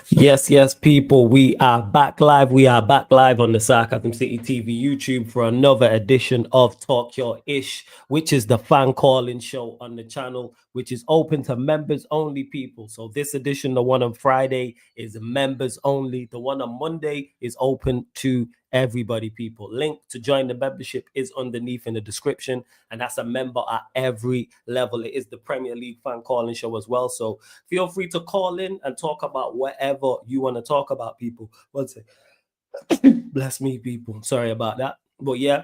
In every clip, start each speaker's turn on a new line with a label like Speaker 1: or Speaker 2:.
Speaker 1: Yes, people. We are back live. We are back live on the Sarcasm City TV YouTube for another edition of Talk Your Ish, which is the fan calling show on the channel, which is open to members only people. So this edition, the one on Friday, is members only. The one on Monday is open to everybody, people. Link to join the membership is underneath in the description, and that's a member at every level. It is the Premier League fan calling show as well. So feel free to call in and talk about whatever you want to talk about, people. One second. Bless me, people. Sorry about that. But yeah,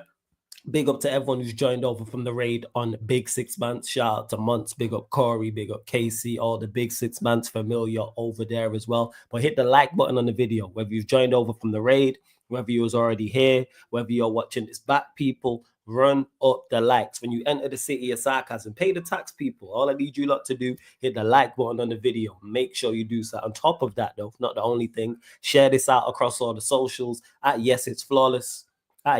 Speaker 1: big up to everyone who's joined over from the raid on Big 6 Months. Shout out to Months, big up Corey, big up Casey, all the Big 6 Months familiar over there as well. But hit the like button on the video, whether you've joined over from the raid, whether you was already here, whether you're watching this back, people. Run up the likes. When you enter the city of sarcasm, pay the tax, people. All I need you lot to do, hit the like button on the video. Make sure you do so. On top of that, though, not the only thing, share this out across all the socials at Yes It's Flawless.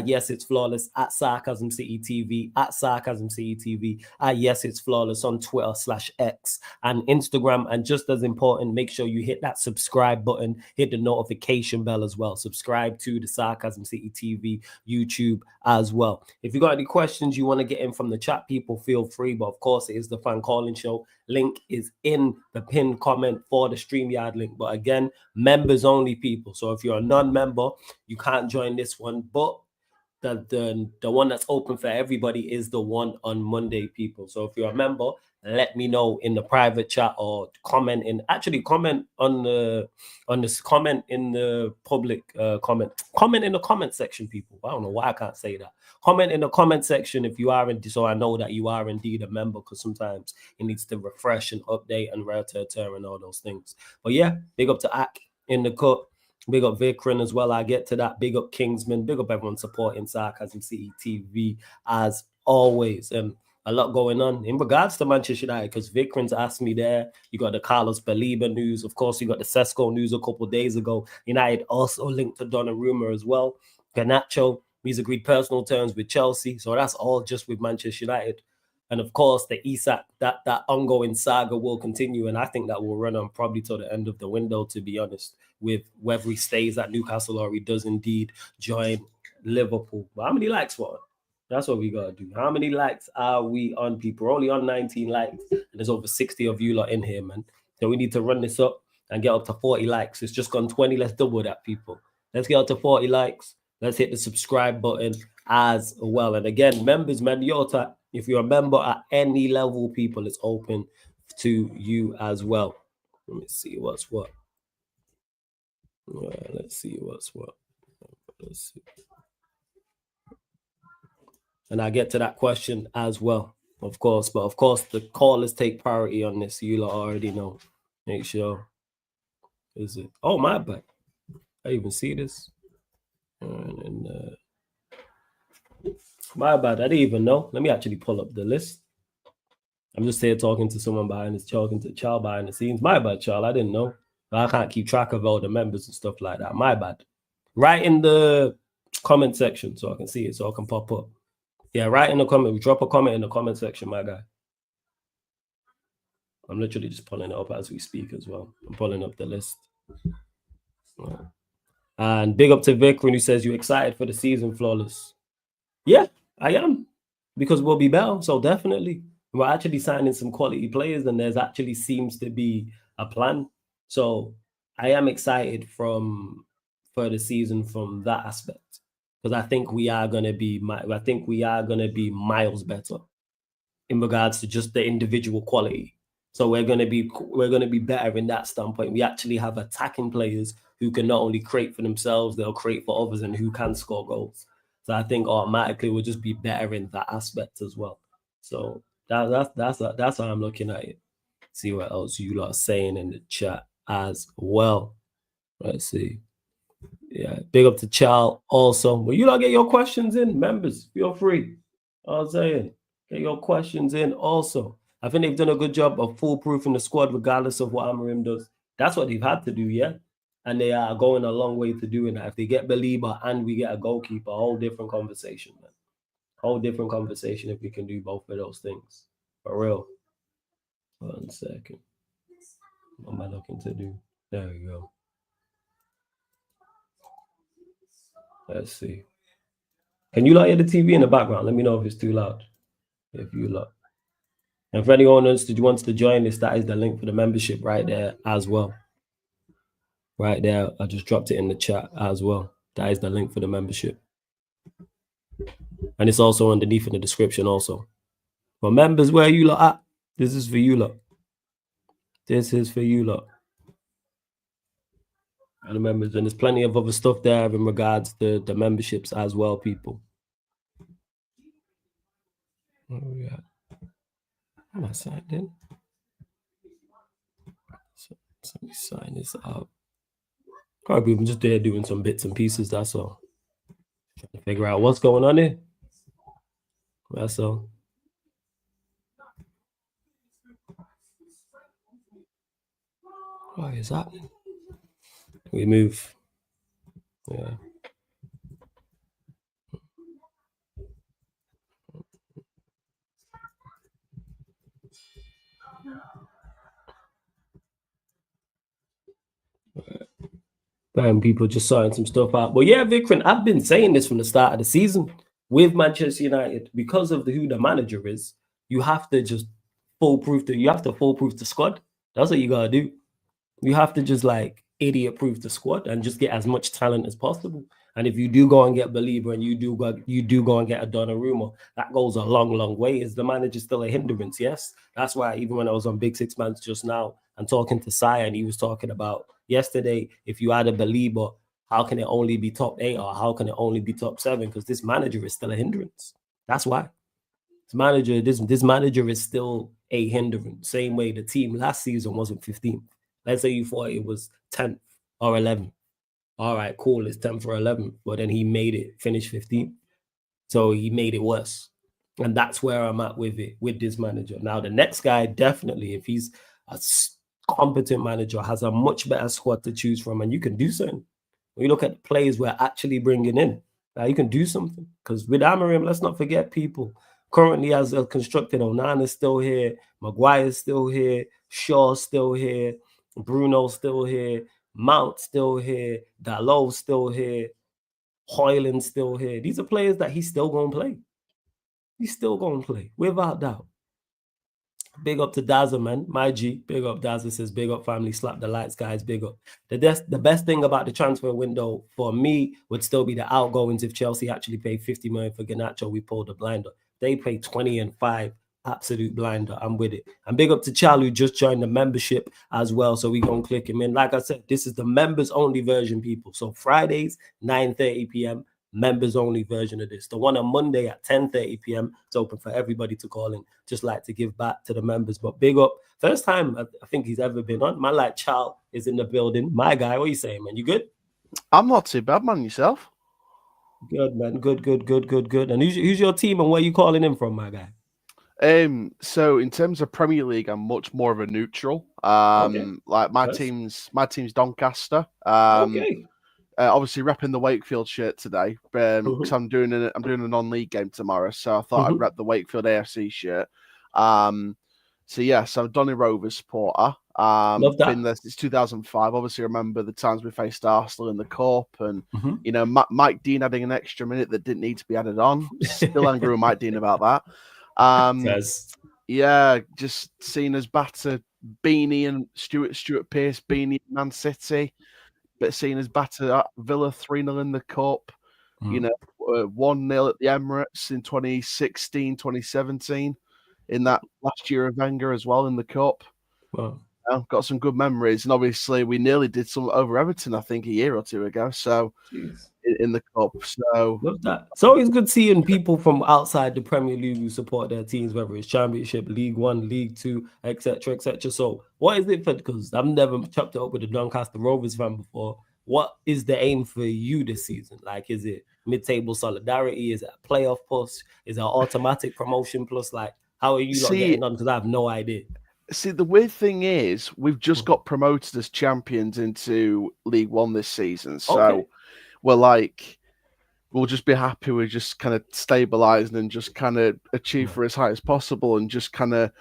Speaker 1: Yes It's Flawless, at Sarcasm City TV, at Sarcasm City TV, Yes It's Flawless on Twitter/X and Instagram. And just as important, make sure you hit that subscribe button, hit the notification bell as well. Subscribe to the Sarcasm City TV YouTube as well. If you got any questions you want to get in from the chat, people, feel free. But of course, it is the fan calling show. Link is in the pinned comment for the StreamYard link. But again, members only, people. So if you're a non-member, you can't join this one. But the one that's open for everybody is the one on Monday, people. So if you're a member, let me know in the private chat or comment in on this comment in the public comment in the comment section, people. I don't know why I can't say that. Comment in the comment section if you are so I know that you are indeed a member, because sometimes it needs to refresh and update and return and all those things. But yeah, big up to Ak in the cut. Big up Vikran as well. I get to that. Big up Kingsman. Big up everyone supporting Sarcasm City TV as always. A lot going on in regards to Manchester United, because Vikran's asked me there. You got the Carlos Baliba news. Of course, you got the Sesko news a couple of days ago. United also linked to Donnarumma as well. Garnacho, he's agreed personal terms with Chelsea. So that's all just with Manchester United. And of course, the Isak, that ongoing saga will continue. And I think that will run on probably till the end of the window, to be honest, with whether he stays at Newcastle or he does indeed join Liverpool. But how many likes for it? That's what we got to do. How many likes are we on, people? We're only on 19 likes, and there's over 60 of you lot in here, man. So we need to run this up and get up to 40 likes. It's just gone 20. Let's double that, people. Let's get up to 40 likes. Let's hit the subscribe button as well. And again, members, man, if you're a member at any level, people, it's open to you as well. Let me see what's what. Let's see what's what. Let's see. And I get to that question as well, of course. But of course, the callers take priority on this. You lot already know. Make sure. Is it? Oh, my bad. I even see this. My bad. I didn't even know. Let me actually pull up the list. I'm just here talking to someone talking to Charles behind the scenes. My bad, Charles. I didn't know. I can't keep track of all the members and stuff like that. My bad. Right in the comment section so I can see it, so I can pop up. Yeah, right in the comment. Drop a comment in the comment section, my guy. I'm literally just pulling it up as we speak as well. I'm pulling up the list. And big up to Vic when he says you're excited for the season, Flawless. Yeah, I am. Because we'll be better. So definitely. We're actually signing some quality players, and there's actually seems to be a plan. So I am excited for the season from that aspect, because I think we are going to be miles better in regards to just the individual quality. So we're going to be better in that standpoint. We actually have attacking players who can not only create for themselves, they'll create for others, and who can score goals. So I think automatically we'll just be better in that aspect as well. So that's how I'm looking at it. See what else you lot are saying in the chat as well. Let's see. Yeah, big up to Charles also. Well, you lot get your questions in, members. Feel free. I'm saying, get your questions in also. I think they've done a good job of foolproofing the squad regardless of what Amorim does. That's what they've had to do, yeah. And they are going a long way to doing that. If they get Baliba and we get a goalkeeper, a whole different conversation, man. Whole different conversation if we can do both of those things. For real. 1 second. What am I looking to do? There we go. Let's see. Can you lot hear the TV in the background? Let me know if it's too loud. If you lot. And for anyone else that wants to join this, that is the link for the membership right there as well. Right there, I just dropped it in the chat as well. That is the link for the membership. And it's also underneath in the description also. For members, where you lot at? This is for you lot. This is for you lot. And the members, and there's plenty of other stuff there in regards to the memberships as well, people. Oh, yeah. Am I signed in? So let me sign this out. Probably I'm just there doing some bits and pieces, that's all. Trying to figure out what's going on here. That's all. Why is that? We move. Yeah. And people just sorting some stuff out. But yeah, Vikram, I've been saying this from the start of the season with Manchester United, because of who the manager is, you have to just foolproof the squad. That's what you gotta do. You have to just like idiot proof the squad and just get as much talent as possible. And if you do go and get Belieber and you do go and get a Donnarumma, that goes a long, long way. Is the manager still a hindrance? Yes. That's why even when I was on Big Six Mans just now and talking to Saya, and he was talking about yesterday, if you add a Belieber, how can it only be top 8 or how can it only be top 7? Because this manager is still a hindrance. That's why. This manager is still a hindrance. Same way the team last season wasn't 15th. Let's say you thought it was 10th or 11th. All right, cool, it's 10th or 11th. But then he made it finish 15th. So he made it worse. And that's where I'm at with it, with this manager. Now, the next guy, definitely, if he's a competent manager, has a much better squad to choose from, and you can do something. When you look at the players we're actually bringing in, you can do something. Because with Amorim, let's not forget people. Currently, as they're constructed, Onana's still here, Maguire's still here, Shaw's still here, Bruno's still here, Mount's still here, Dalot's still here, Hoyland's still here. These are players that he's still going to play. He's still going to play, without doubt. Big up to Daza, man. My G. Big up. Daza says, big up, family. Slap the lights, guys. Big up. The best thing about the transfer window for me would still be the outgoings. If Chelsea actually paid 50 million for Garnacho, we pulled the blinder. They paid 20 and 5. Absolute blinder. I'm with it. And big up to Charlie, who just joined the membership as well. So we going to click him in. Like I said, this is the members only version, people. So Fridays, 9:30 p.m. members only version of this. The one on Monday at 10:30 p.m. It's open for everybody to call in. Just like to give back to the members. But big up. First time I think he's ever been on. My like Charles is in the building. My guy, what are you saying, man? You good?
Speaker 2: I'm not too bad, man. Yourself?
Speaker 1: Good, man. Good. And who's your team and where you calling in from, my guy?
Speaker 2: So in terms of Premier League, I'm much more of a neutral. Like my team's Doncaster. Obviously repping the Wakefield shirt today, because I'm doing a non-league game tomorrow, so I thought I'd rep the Wakefield AFC shirt. So yes, I'm a Donny Rovers supporter.
Speaker 1: Love that.
Speaker 2: Been there since 2005. Obviously, remember the times we faced Arsenal in the Cup, and you know Mike Dean adding an extra minute that didn't need to be added on. Still angry with Mike Dean about that. Yeah, just seeing us batter Beanie and Stuart Pearce, Beanie Man City, but seeing us batter Villa 3-0 in the Cup, you know, 1-0 at the Emirates in 2016, 2017, in that last year of Wenger as well in the Cup.
Speaker 1: Wow.
Speaker 2: Got some good memories, and obviously we nearly did some over Everton, I think, a year or two ago. So in the Cup, so
Speaker 1: love that. It's always good seeing people from outside the Premier League who support their teams, whether it's Championship, League One, League Two, etc., etc. So, what is it for? Because I've never chopped it up with a Doncaster Rovers fan before. What is the aim for you this season? Like, is it mid-table solidarity? Is it a playoff push? Is it an automatic promotion plus? Like, how are you not getting on? Because I have no idea.
Speaker 2: See, the weird thing is we've just got promoted as champions into League One this season. So we'll just be happy with just kind of stabilizing and just kind of achieve for as high as possible and just kind of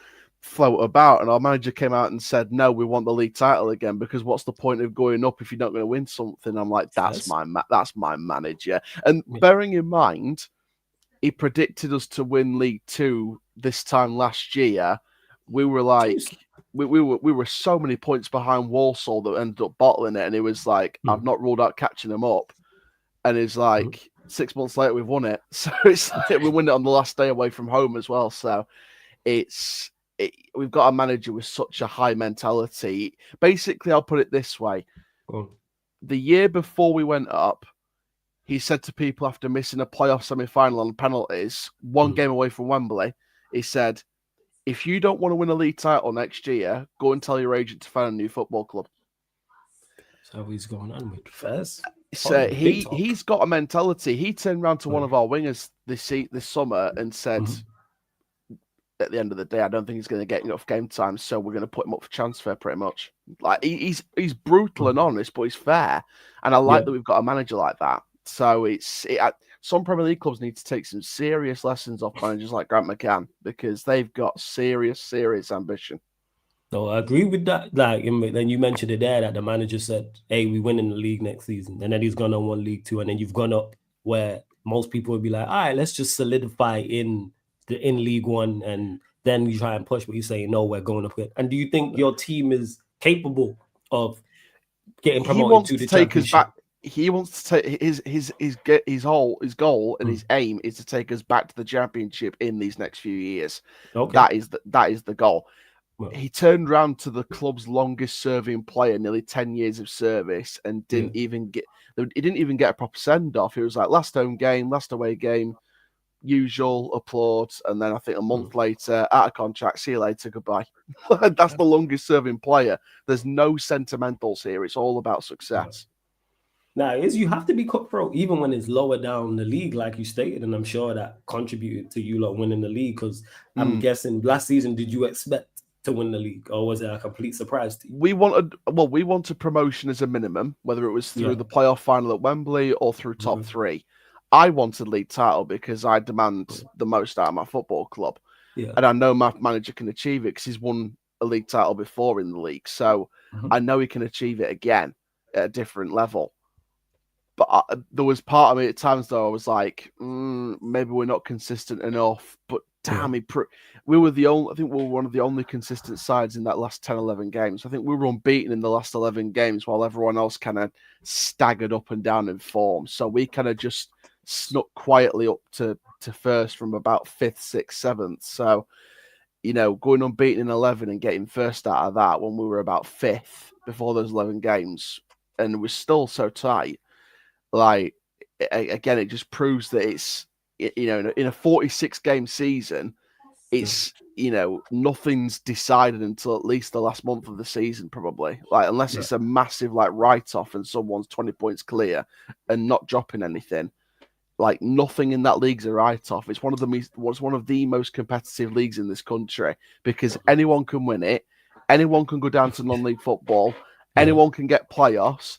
Speaker 2: float about, and our manager came out and said, "No, we want the league title again, because what's the point of going up if you're not going to win something?" I'm like, "That's my manager." And bearing in mind, he predicted us to win League Two this time last year. We were like, we were so many points behind Walsall that ended up bottling it, and it was like, I've not ruled out catching them up. And it's like 6 months later, we've won it. So it's like we win it on the last day away from home as well. So we've got a manager with such a high mentality. Basically, I'll put it this way. The year before we went up, he said to people after missing a playoff semi-final on penalties, one game away from Wembley, he said, if you don't want to win a league title next year, go and tell your agent to find a new football club.
Speaker 1: So he's going on with first.
Speaker 2: So he's got a mentality. He turned around to one of our wingers this summer and said, at the end of the day, I don't think he's going to get enough game time, so we're going to put him up for transfer pretty much. Like he's brutal and honest, but he's fair. And I like that we've got a manager like that. So some Premier League clubs need to take some serious lessons off managers like Grant McCann, because they've got serious ambition.
Speaker 1: So I agree with that. Like, then you mentioned it there that the manager said, "Hey, we win in the league next season," and then he's gone on one League Two, and then you've gone up where most people would be like, "All right, let's just solidify in League One," and then you try and push. But you say, "No, we're going up here." And do you think your team is capable of getting promoted to the championship?
Speaker 2: He wants to take his goal and his aim is to take us back to the championship in these next few years. Okay. That is the goal. Well, he turned around to the club's longest serving player, nearly 10 years of service, and didn't even get a proper send off. It was like last home game, last away game, usual applause, and then I think a month later, out of contract, see you later, goodbye. That's the longest serving player. There's no sentimentals here. It's all about success.
Speaker 1: Now, you have to be cutthroat even when it's lower down the league, like you stated, and I'm sure that contributed to you lot winning the league, because I'm guessing last season, did you expect to win the league, or was it a complete surprise to you?
Speaker 2: We wanted promotion as a minimum, whether it was through the playoff final at Wembley or through top three. I wanted league title because I demand the most out of my football club, and I know my manager can achieve it because he's won a league title before in the league, so I know he can achieve it again at a different level. But there was part of me at times, though, I was like, maybe we're not consistent enough. But damn, we were one of the only consistent sides in that last 10, 11 games. I think we were unbeaten in the last 11 games while everyone else kind of staggered up and down in form. So we kind of just snuck quietly up to first from about 5th, 6th, 7th. So, going unbeaten in 11 and getting first out of that when we were about 5th before those 11 games, and it was still so tight. Like, again, it just proves that it's, in a 46 game season, it's, nothing's decided until at least the last month of the season, probably. Like, unless it's a massive, write-off and someone's 20 points clear and not dropping anything. Like, nothing in that league's a write-off. It's one of the most competitive leagues in this country, because anyone can win it. Anyone can go down to non-league football. Anyone can get playoffs.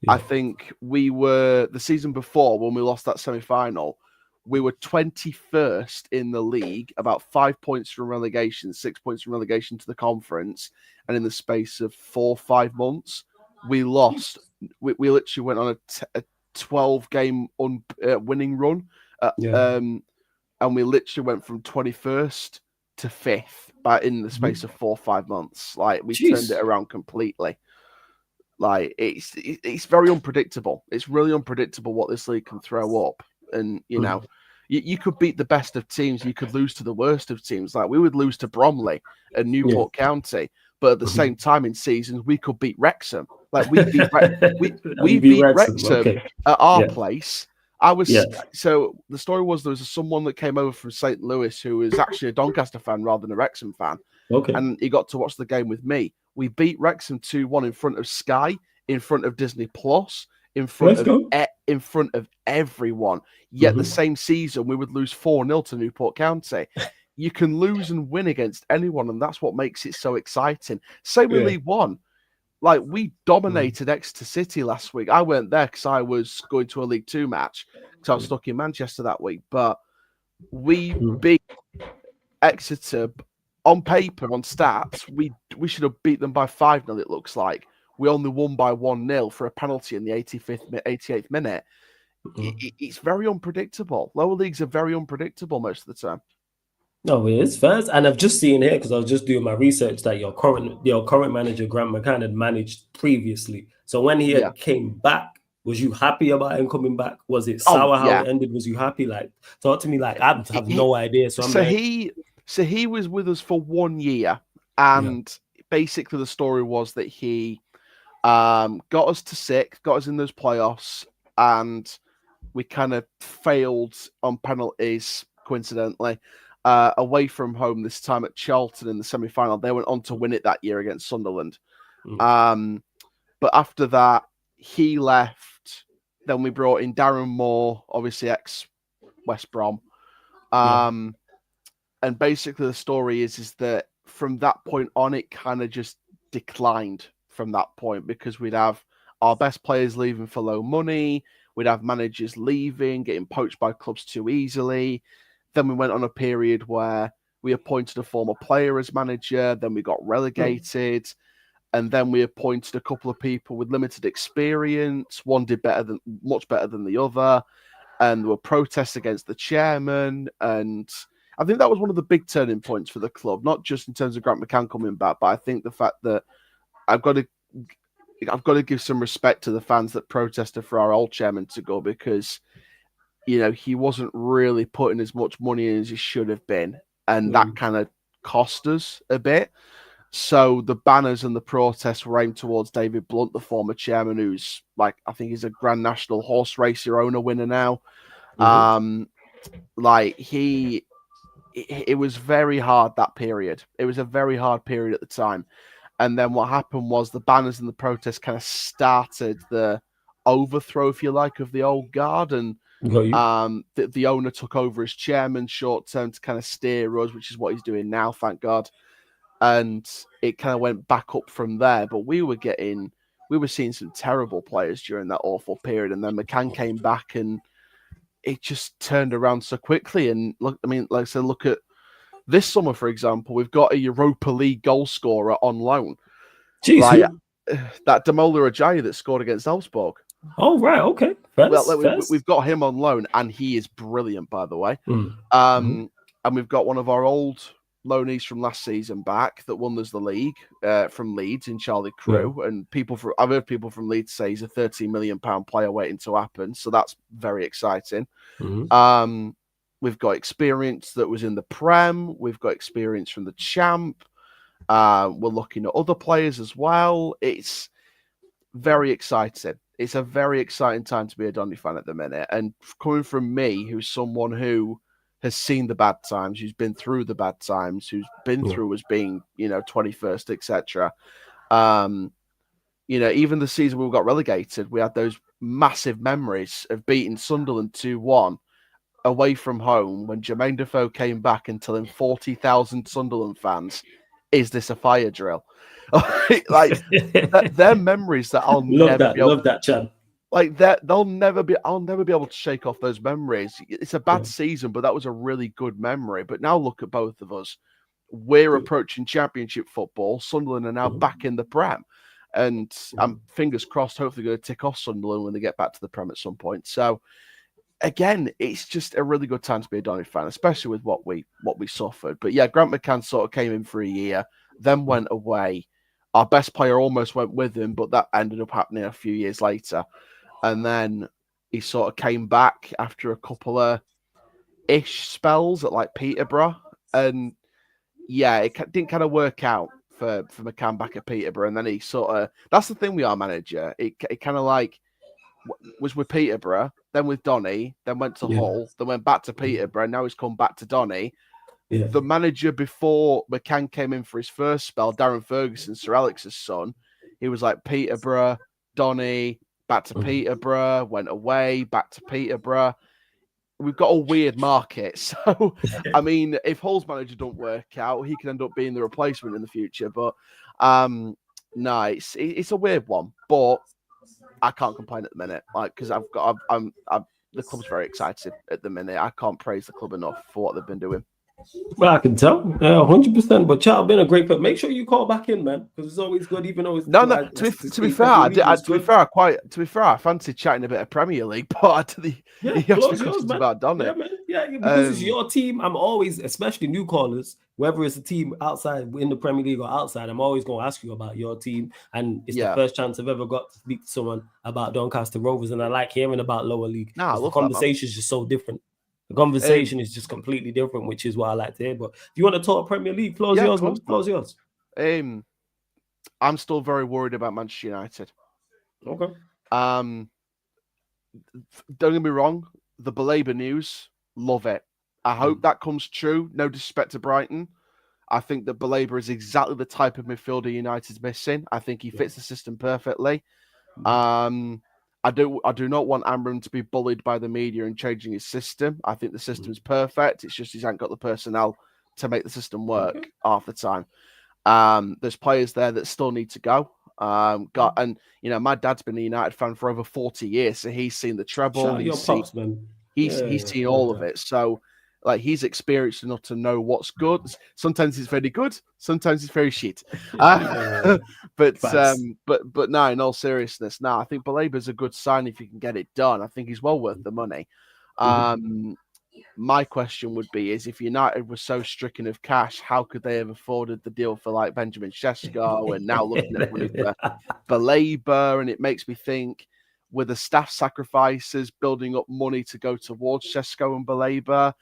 Speaker 2: I think we were, the season before, when we lost that semi-final, we were 21st in the league, about 5 points from relegation, 6 points from relegation to the conference. And in the space of 4 or 5 months, we lost. We literally went on a 12-game winning run. And we literally went from 21st to 5th in the space of 4 or 5 months. Like, we turned it around completely. Like, it's very unpredictable. It's really unpredictable what this league can throw up. And, you could beat the best of teams. You could lose to the worst of teams. Like, we would lose to Bromley and Newport County. But at the same time in seasons, we could beat Wrexham. Like, we beat Wrexham at our place. So the story was, there was someone that came over from St. Louis who was actually a Doncaster fan rather than a Wrexham fan. Okay. And he got to watch the game with me. We beat Wrexham 2-1 in front of Sky, in front of Disney Plus, in front of everyone. Yet the same season, we would lose 4-0 to Newport County. You can lose and win against anyone, and that's what makes it so exciting. Same with League One. Like, we dominated Exeter City last week. I weren't there because I was going to a League Two match because I was stuck in Manchester that week. But we beat Exeter on paper, on stats, we should have beat them by 5-0, it looks like. We only won by 1-0 for a penalty in the 88th minute. It's very unpredictable. Lower leagues are very unpredictable most of the time.
Speaker 1: No, it is first, and I've just seen here because I was just doing my research that your current manager Grant McCann had managed previously. So when he had came back, was you happy about him coming back? Was it sour how it ended? Was you happy? Like, talk to me. Like, I have no idea. So
Speaker 2: he was with us for 1 year, and basically the story was that he got us to 6th, got us in those playoffs, and we kind of failed on penalties, coincidentally, away from home this time at Charlton in the semi-final. They went on to win it that year against Sunderland. But after that, he left. Then we brought in Darren Moore, obviously ex-West Brom. And basically the story is that from that point on, it kind of just declined from that point because we'd have our best players leaving for low money. We'd have managers leaving, getting poached by clubs too easily. Then we went on a period where we appointed a former player as manager. Then we got relegated. And then we appointed a couple of people with limited experience. One did much better than the other. And there were protests against the chairman. And I think that was one of the big turning points for the club, not just in terms of Grant McCann coming back, but I think the fact that I've got to give some respect to the fans that protested for our old chairman to go because, he wasn't really putting as much money in as he should have been. And that kind of cost us a bit. So the banners and the protests were aimed towards David Blunt, the former chairman, who's I think he's a Grand National horse racer owner winner now. It was very hard, that period. It was a very hard period at the time. And then what happened was the banners and the protests kind of started the overthrow, if you like, of the old guard. And the owner took over as chairman short term to kind of steer us, which is what he's doing now, thank God. And it kind of went back up from there. But we were seeing some terrible players during that awful period. And then McCann came back and it just turned around so quickly. And look at this summer, for example, we've got a Europa League goal scorer on loan.
Speaker 1: Jeez,
Speaker 2: that Damola Ajayi that scored against Elfsborg.
Speaker 1: Oh, right. Okay.
Speaker 2: We've got him on loan and he is brilliant, by the way. And we've got one of our old loanees from last season back that won us the league from Leeds in Charlie Crew. And I've heard people from Leeds say he's a £13 million player waiting to happen. So that's very exciting. We've got experience that was in the Prem. We've got experience from the Champ. We're looking at other players as well. It's very exciting. It's a very exciting time to be a Donny fan at the minute. And coming from me, who's someone who has seen the bad times, who's been through the bad times, who's been through as being, 21st, etc. Even the season we got relegated, we had those massive memories of beating Sunderland 2-1 away from home when Jermaine Defoe came back and telling 40,000 Sunderland fans, "Is this a fire drill?" They're memories that I'll never be able.
Speaker 1: Love that, Chad.
Speaker 2: Like that, I'll never be able to shake off those memories. It's a bad season, but that was a really good memory. But now look at both of us. We're approaching Championship football. Sunderland are now back in the Prem. And I'm fingers crossed, hopefully going to tick off Sunderland when they get back to the Prem at some point. So again, it's just a really good time to be a Donny fan, especially with what we suffered. But yeah, Grant McCann sort of came in for a year, then went away. Our best player almost went with him, but that ended up happening a few years later. And then he sort of came back after a couple of ish spells at Peterborough. And yeah, it didn't kind of work out for McCann back at Peterborough. And then he sort of, that's the thing with our manager. It kind of was with Peterborough, then with Donny, then went to Hull, then went back to Peterborough. And now he's come back to Donny. Yeah. The manager before McCann came in for his first spell, Darren Ferguson, Sir Alex's son, he was like Peterborough, Donny, back to Peterborough, went away, back to Peterborough. We've got a weird market. So, I mean, if Hull's manager don't work out, he can end up being the replacement in the future. But, no, it's a weird one. But I can't complain at the minute, because the club's very excited at the minute. I can't praise the club enough for what they've been doing.
Speaker 1: Well, I can tell, 100%. But Charles been a great player. Make sure you call back in, man, because it's always good, even though it's
Speaker 2: No. To be
Speaker 1: speak
Speaker 2: fair,
Speaker 1: Premier League is
Speaker 2: to be
Speaker 1: good.
Speaker 2: fair, I fancy chatting a bit of Premier League, but
Speaker 1: Yeah,
Speaker 2: he asked me
Speaker 1: floor's yours,
Speaker 2: questions
Speaker 1: man.
Speaker 2: about
Speaker 1: Yeah,
Speaker 2: Donny.
Speaker 1: man. Yeah, because it's your team. I'm always, especially new callers, whether it's a team outside in the Premier League or outside, I'm always going to ask you about your team. And it's the
Speaker 2: Yeah.
Speaker 1: first chance I've ever got to speak to someone about Doncaster Rovers, and I like hearing about lower league
Speaker 2: Nah, I
Speaker 1: because the
Speaker 2: love that, man.
Speaker 1: conversation is just so different. The conversation is just completely different, which is what I like to hear. But if you want to talk Premier League, floor's
Speaker 2: Yeah, of
Speaker 1: yours, man.
Speaker 2: course,
Speaker 1: Floor's yours.
Speaker 2: I'm still very worried about Manchester United.
Speaker 1: Okay.
Speaker 2: Don't get me wrong, the Baleba news, love it. I hope that comes true. No disrespect to Brighton. I think that Baleba is exactly the type of midfielder United's missing. I think he fits the system perfectly. I do not want Amram to be bullied by the media and changing his system. I think the system's perfect. It's just he's ain't got the personnel to make the system work half the time. There's players there that still need to go. My dad's been a United fan for over 40 years, so he's seen the treble. He's seen all of it. So like he's experienced enough to know what's good. Sometimes it's very good, sometimes it's very shit. But no, in all seriousness, I think Baleba's a good sign if you can get it done. I think he's well worth the money. My question would be is if United was so stricken of cash, how could they have afforded the deal for like Benjamin Sesko and now looking at money for Baleba? And it makes me think, with the staff sacrifices building up money to go towards Sesko and Baleba,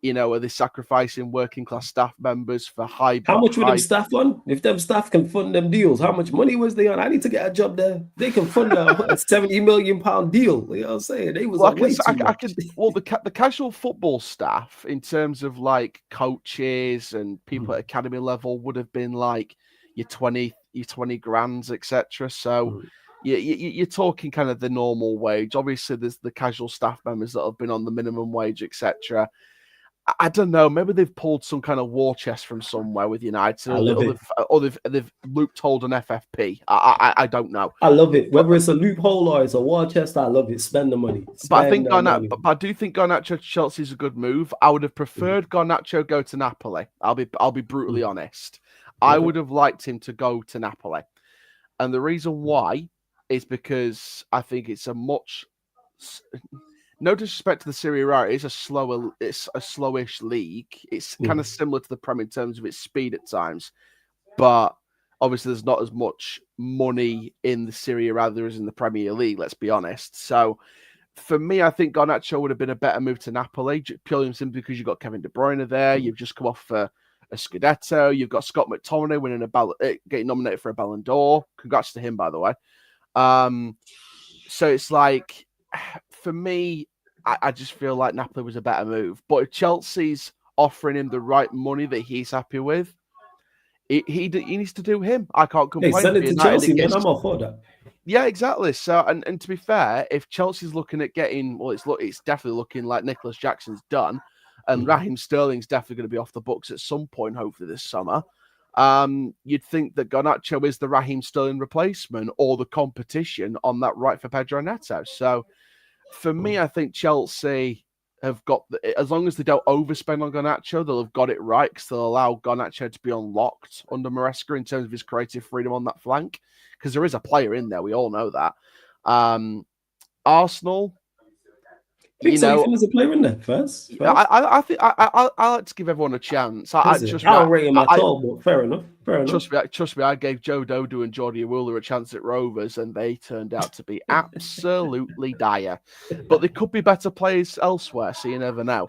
Speaker 2: are they sacrificing working class staff members for high?
Speaker 1: How much would them staff on? If them staff can fund them deals, how much money was they on? I need to get a job there. They can fund a £70 million deal. You know what I'm saying? They was on way too much.
Speaker 2: The casual football staff, in terms of like coaches and people at academy level, would have been like your 20 grands, etc. So you're talking kind of the normal wage. Obviously, there's the casual staff members that have been on the minimum wage, etc. I don't know. Maybe they've pulled some kind of war chest from somewhere with United, or they've loopholed an FFP. I don't know.
Speaker 1: I love it. Whether it's a loophole or it's a war chest, I love it. Spend the money.
Speaker 2: But I do think Garnacho to Chelsea is a good move. I would have preferred Garnacho go to Napoli. I'll be brutally honest. I would have liked him to go to Napoli, and the reason why is because I think it's a much. No disrespect to the Serie A, it's a slowish league. It's kind of similar to the Prem in terms of its speed at times, but obviously there's not as much money in the Serie A as there is in the Premier League. Let's be honest. So for me, I think Garnacho would have been a better move to Napoli, purely and simply because you've got Kevin De Bruyne there. You've just come off a Scudetto. You've got Scott McTominay winning getting nominated for a Ballon d'Or. Congrats to him, by the way. So it's like, for me, I just feel like Napoli was a better move. But if Chelsea's offering him the right money that he's happy with, he needs to do him. I can't complain.
Speaker 1: Hey, send it to Chelsea, man. I'm all for that.
Speaker 2: Yeah, exactly. So, and to be fair, if Chelsea's looking at getting, it's definitely looking like Nicholas Jackson's done, and Raheem Sterling's definitely going to be off the books at some point, hopefully this summer. You'd think that Garnacho is the Raheem Sterling replacement or the competition on that right for Pedro Neto. So, for me, I think Chelsea have got, as long as they don't overspend on Garnacho, they'll have got it right because they'll allow Garnacho to be unlocked under Maresca in terms of his creative freedom on that flank. Because there is a player in there, we all know that. Arsenal,
Speaker 1: you think there's a player in there first?
Speaker 2: I think I like to give everyone a chance. I
Speaker 1: don't rate him at all, but fair enough.
Speaker 2: Trust me, I gave Joe Dodo and Jordi Awuler a chance at Rovers, and they turned out to be absolutely dire. But they could be better players elsewhere, so you never know.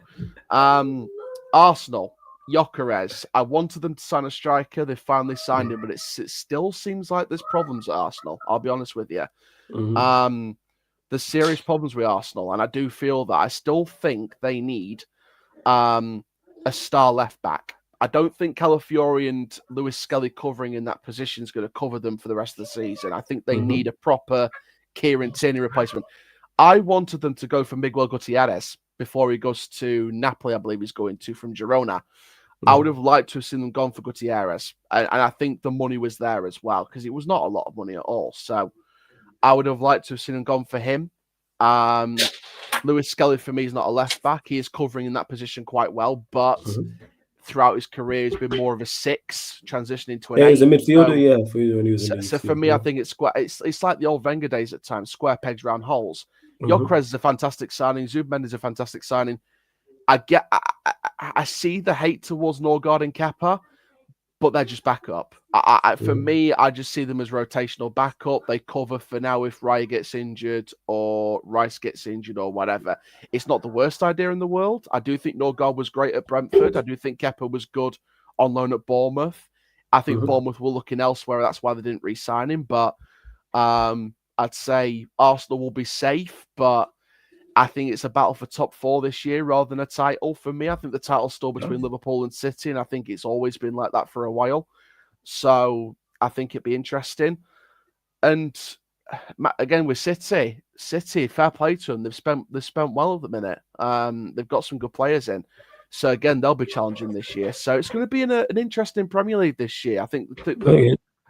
Speaker 2: Arsenal, Gyökeres. I wanted them to sign a striker. They finally signed him, but it still seems like there's problems at Arsenal. I'll be honest with you. There's serious problems with Arsenal, and I do feel that I still think they need a star left back. I don't think Calafiori and Lewis Skelly covering in that position is going to cover them for the rest of the season. I think they need a proper Kieran Tierney replacement. I wanted them to go for Miguel Gutierrez before he goes to Napoli, I believe he's going to, from Girona. I would have liked to have seen them gone for Gutierrez, and I think the money was there as well, because it was not a lot of money at all. So I would have liked to have seen him gone for him. Lewis Skelly, for me, is not a left back. He is covering in that position quite well, but throughout his career, he's been more of a 6, transitioning to an 8.
Speaker 1: He's a midfielder, when he was in the
Speaker 2: So for me, I think it's like the old Wenger days at times, square pegs round holes. Gyökeres is a fantastic signing. Zubimendi is a fantastic signing. I see the hate towards Norgard and Kepa, but they're just backup. For me, I just see them as rotational backup. They cover for now if Raya gets injured or Rice gets injured or whatever. It's not the worst idea in the world. I do think Norgard was great at Brentford. I do think Kepa was good on loan at Bournemouth. I think Bournemouth were looking elsewhere. That's why they didn't re-sign him. But I'd say Arsenal will be safe, but I think it's a battle for top 4 this year rather than a title. For me, I think the title's still between Liverpool and City, and I think it's always been like that for a while. So I think it'd be interesting. And again, with City, fair play to them. They've spent well at the minute. They've got some good players in. So again, they'll be challenging this year. So it's going to be an interesting Premier League this year. I think
Speaker 1: I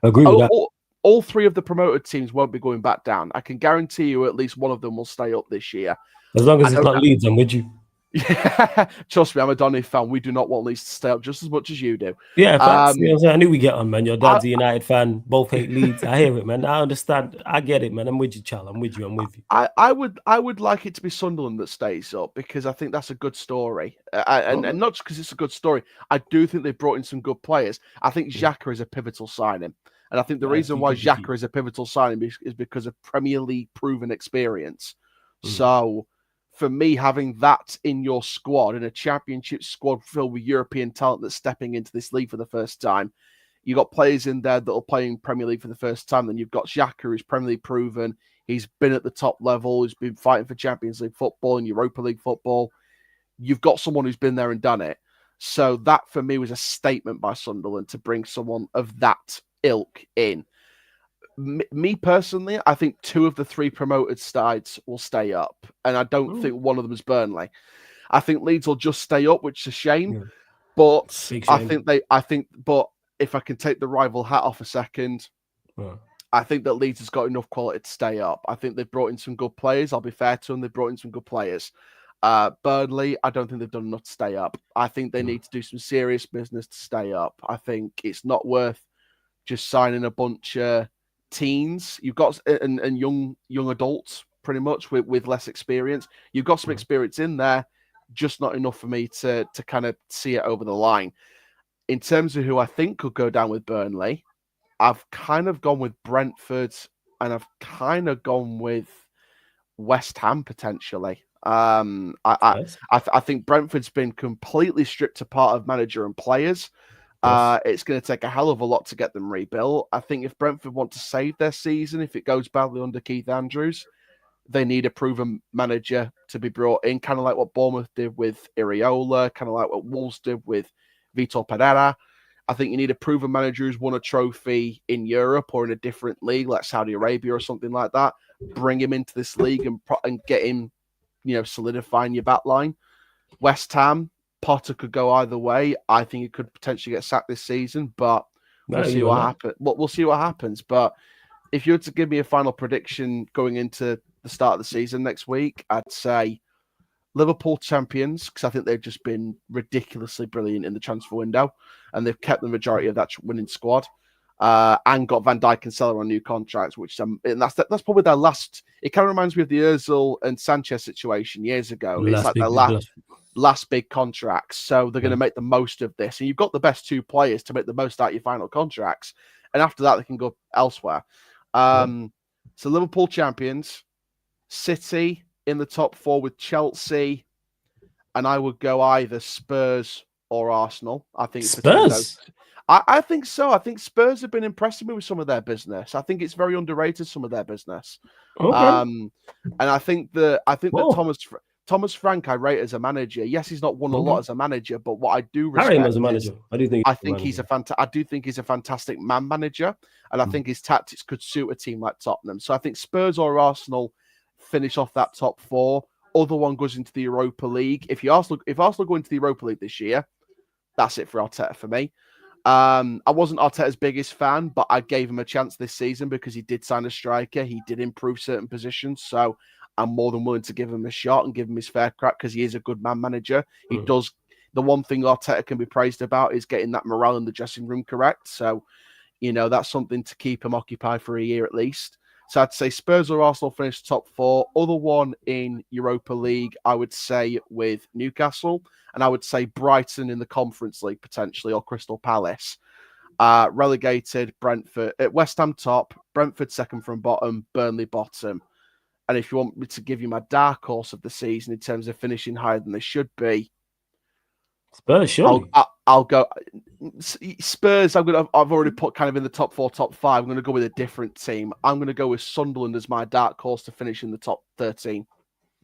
Speaker 1: agree with that.
Speaker 2: All 3 of the promoted teams won't be going back down. I can guarantee you at least one of them will stay up this year.
Speaker 1: As long as it's not Leeds, I'm with you.
Speaker 2: Yeah, trust me, I'm a Donny fan. We do not want Leeds to stay up just as much as you do.
Speaker 1: Yeah, facts. You know what I'm saying? I knew we get on, man. Your dad's a United fan. Both hate Leeds. I hear it, man. I understand. I get it, man. I'm with you, Charles. I'm with you.
Speaker 2: I would like it to be Sunderland that stays up because I think that's a good story. And not just because it's a good story. I do think they've brought in some good players. I think Xhaka is a pivotal signing. And I think the reason why Xhaka is a pivotal signing is because of Premier League proven experience. So for me, having that in your squad, in a championship squad filled with European talent that's stepping into this league for the first time, you've got players in there that are playing Premier League for the first time. Then you've got Xhaka, who's Premier League proven. He's been at the top level. He's been fighting for Champions League football and Europa League football. You've got someone who's been there and done it. So that, for me, was a statement by Sunderland to bring someone of that ilk in. Me personally, I think 2 of the 3 promoted sides will stay up, and I don't think one of them is Burnley. I think Leeds will just stay up, which is a shame. But shame. But if I can take the rival hat off a second, I think that Leeds has got enough quality to stay up. I think they've brought in some good players. I'll be fair to them; they've brought in some good players. Burnley, I don't think they've done enough to stay up. I think they need to do some serious business to stay up. I think it's not worth just signing a bunch of teens. You've got and young adults pretty much with less experience. You've got some experience in there, just not enough for me to kind of see it over the line. In terms of who I think could go down with Burnley, I've kind of gone with Brentford and I've kind of gone with West Ham potentially. I think Brentford's been completely stripped apart of manager and players. It's going to take a hell of a lot to get them rebuilt. I think if Brentford want to save their season, if it goes badly under Keith Andrews, they need a proven manager to be brought in, kind of like what Bournemouth did with Iriola, kind of like what Wolves did with Vitor Pereira. I think you need a proven manager who's won a trophy in Europe or in a different league, like Saudi Arabia or something like that. Bring him into this league and get him, solidifying your back line. West Ham, Potter could go either way. I think he could potentially get sacked this season, but we'll see what happens. We'll see what happens. But if you were to give me a final prediction going into the start of the season next week, I'd say Liverpool champions, because I think they've just been ridiculously brilliant in the transfer window, and they've kept the majority of that winning squad, and got Van Dijk and Salah on new contracts, which and that's probably their last. It kind of reminds me of the Özil and Sanchez situation years ago. It's like their last big contracts, so they're going to make the most of this. And you've got the best 2 players to make the most out of your final contracts, and after that they can go elsewhere. So Liverpool champions, City in the top 4 with Chelsea, and I would go either Spurs or Arsenal. I think
Speaker 1: Spurs.
Speaker 2: I think so. I think Spurs have been impressing me with some of their business. I think it's very underrated, some of their business.
Speaker 1: Okay.
Speaker 2: And I think that Thomas Frank I rate as a manager. Yes, he's not won a lot as a manager, but what I do respect
Speaker 1: him as a manager. I do think
Speaker 2: he's a fantastic man manager, and I think his tactics could suit a team like Tottenham. So I think Spurs or Arsenal finish off that top 4. Other one goes into the Europa League. If Arsenal go into the Europa League this year, that's it for Arteta for me. I wasn't Arteta's biggest fan, but I gave him a chance this season because he did sign a striker. He did improve certain positions. So I'm more than willing to give him a shot and give him his fair crack because he is a good man manager. He does the one thing Arteta can be praised about is getting that morale in the dressing room correct. So, that's something to keep him occupied for a year at least. So I'd say Spurs or Arsenal finish top 4. Other one in Europa League, I would say with Newcastle, and I would say Brighton in the Conference League potentially, or Crystal Palace. Relegated, Brentford, West Ham top, Brentford second from bottom, Burnley bottom. And if you want me to give you my dark horse of the season in terms of finishing higher than they should be,
Speaker 1: Spurs, surely.
Speaker 2: I'll go Spurs. I've already put kind of in the top 4, top 5. I'm going to go with a different team. I'm going to go with Sunderland as my dark horse to finish in the top 13.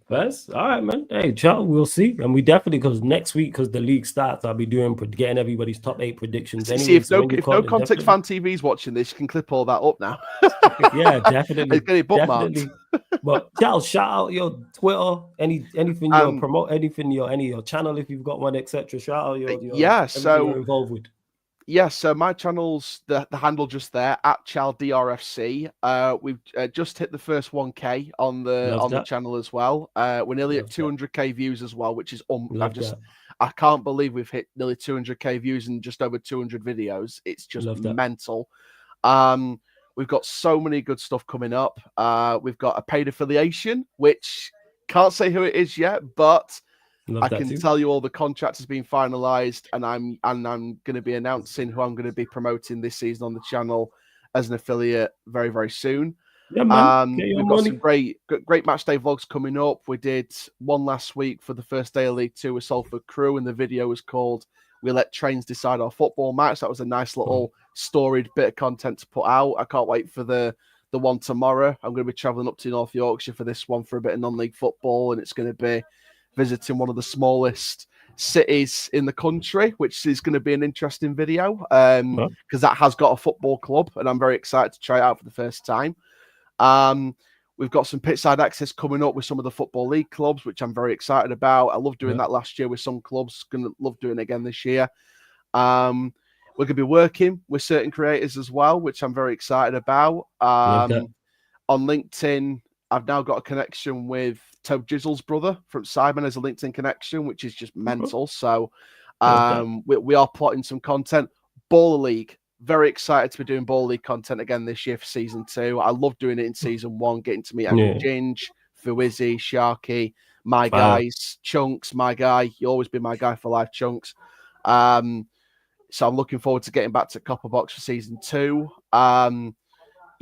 Speaker 1: Spurs, all right, man. Hey, Charles, we'll see, and we definitely, because next week, because the league starts, I'll be getting everybody's top 8 predictions.
Speaker 2: See,
Speaker 1: anyway,
Speaker 2: if no Context Fan TV is watching this, you can clip all that up now.
Speaker 1: Yeah, definitely,
Speaker 2: get it bookmarked.
Speaker 1: Definitely. But Charles, shout out your Twitter, anything you'll promote, anything any of your channel if you've got one, etc. Shout out your
Speaker 2: so
Speaker 1: you're involved with.
Speaker 2: Yeah, so my channel's the handle just there at ChalDRFC. We've just hit the first 1K on the channel as well. We're nearly at 200k views as well, which is I can't believe we've hit nearly 200k views in just over 200 videos. It's just mental. We've got so many good stuff coming up. We've got a paid affiliation, which can't say who it is yet, but I can tell you all the contract has been finalized, and I'm going to be announcing who I'm going to be promoting this season on the channel as an affiliate very, very soon.
Speaker 1: Yeah, man.
Speaker 2: We've got some great match day vlogs coming up. We did one last week for the first day of League 2 with Salford Crew, and the video was called "We Let Trains Decide Our Football Match." That was a nice little storied bit of content to put out. I can't wait for the one tomorrow. I'm going to be traveling up to North Yorkshire for this one for a bit of non-league football, and it's going to be visiting one of the smallest cities in the country, which is going to be an interesting video because that has got a football club, and I'm very excited to try it out for the first time. We've got some pitchside access coming up with some of the Football League clubs, which I'm very excited about. I love doing that last year with some clubs. Going to love doing it again this year. We're going to be working with certain creators as well, which I'm very excited about. On LinkedIn, I've now got a connection with Toad Jizzle's brother from Simon as a LinkedIn connection, which is just mental. So we are plotting some content. Baller League, very excited to be doing Baller League content again this year for season 2. I love doing it in season 1, getting to meet Angry Ginge, Fuizzy, Sharky, my guys, Chunks, my guy. You always been my guy for life, Chunks. So I'm looking forward to getting back to Copper Box for season 2.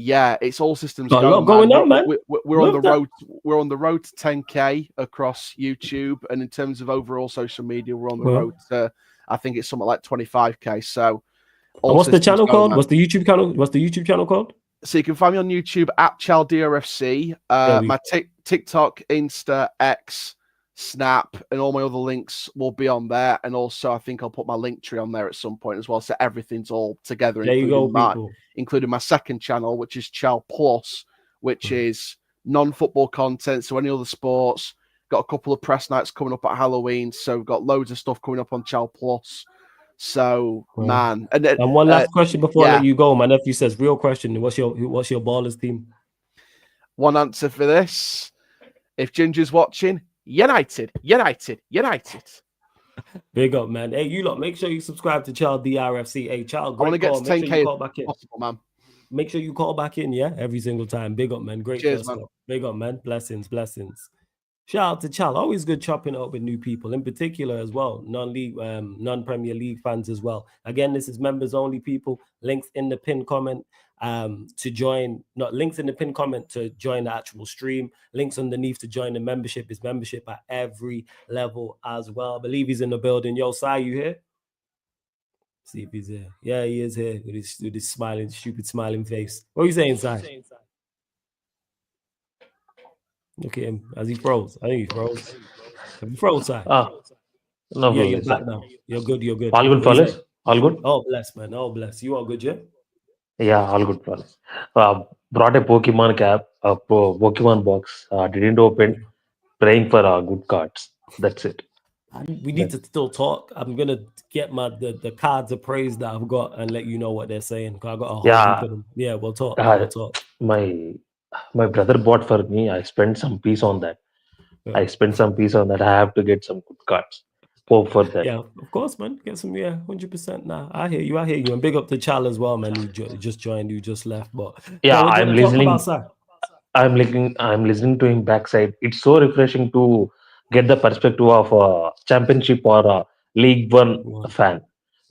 Speaker 2: Yeah, it's all systems
Speaker 1: going on, man.
Speaker 2: We're on the road. We're on the road to 10k across YouTube, and in terms of overall social media, we're on the road to, I think it's something like 25k. So,
Speaker 1: what's the channel called? What's the YouTube channel? What's the YouTube channel called?
Speaker 2: So you can find me on YouTube at ChalDRFC. My TikTok, Insta, X, Snap, and all my other links will be on there. And also, I think I'll put my link tree on there at some point as well. So everything's all together, including my second channel, which is Chal Plus, which is non-football content. So any other sports. Got a couple of press nights coming up at Halloween. So we've got loads of stuff coming up on Chal Plus. So, man. And
Speaker 1: one last question before I let you go. My nephew says, real question. What's your ballers team?
Speaker 2: One answer for this. If Ginger's watching, United.
Speaker 1: Big up, man. Hey, you lot, make sure you subscribe to Child DRFC. Hey, Child,
Speaker 2: I want to get to 10K
Speaker 1: call back in.
Speaker 2: Possible, man.
Speaker 1: Make sure you call back in, every single time. Big up, man. Great.
Speaker 2: Cheers, man.
Speaker 1: Big up, man. Blessings. Shout out to Child. Always good chopping up with new people, in particular as well. Non-league, non-Premier League fans as well. Again, this is members only people. Links in the pinned comment to join. Not links in the pinned comment to join the actual stream. Links underneath to join the membership. Is membership at every level as well. I believe he's in the building. Yo, Sai, you here? See if he's here. Yeah, he is here with his smiling, stupid smiling face. What are you saying, Sai? Look at him as he froze. I think he froze. Have you froze, Si?
Speaker 3: No,
Speaker 1: yeah, you're back now. You're good.
Speaker 3: All good, fellas? All good?
Speaker 1: Oh, bless, man. Oh, bless. You all good, yeah?
Speaker 3: Yeah, all good, fellas. Brought a Pokemon cap, a Pokemon box. Didn't open. Praying for good cards. That's it.
Speaker 1: We need to still talk. I'm going to get the cards of praise that I've got and let you know what they're saying. Because I got a whole heap of them. Yeah, we'll talk.
Speaker 3: My brother bought for me. I spent some piece on that. I have to get some good cards. hope for that.
Speaker 1: Yeah, of course, man. Get some, yeah, 100%. Nah, I hear you. I hear you. And big up to Chal as well, man, who just joined, who just left. But
Speaker 3: Yeah,
Speaker 1: go on, do you
Speaker 3: I'm
Speaker 1: want to talk about
Speaker 3: listening.
Speaker 1: Sa?
Speaker 3: I'm listening to him backside. It's so refreshing to get the perspective of a championship or a League One
Speaker 1: Go on.
Speaker 3: fan,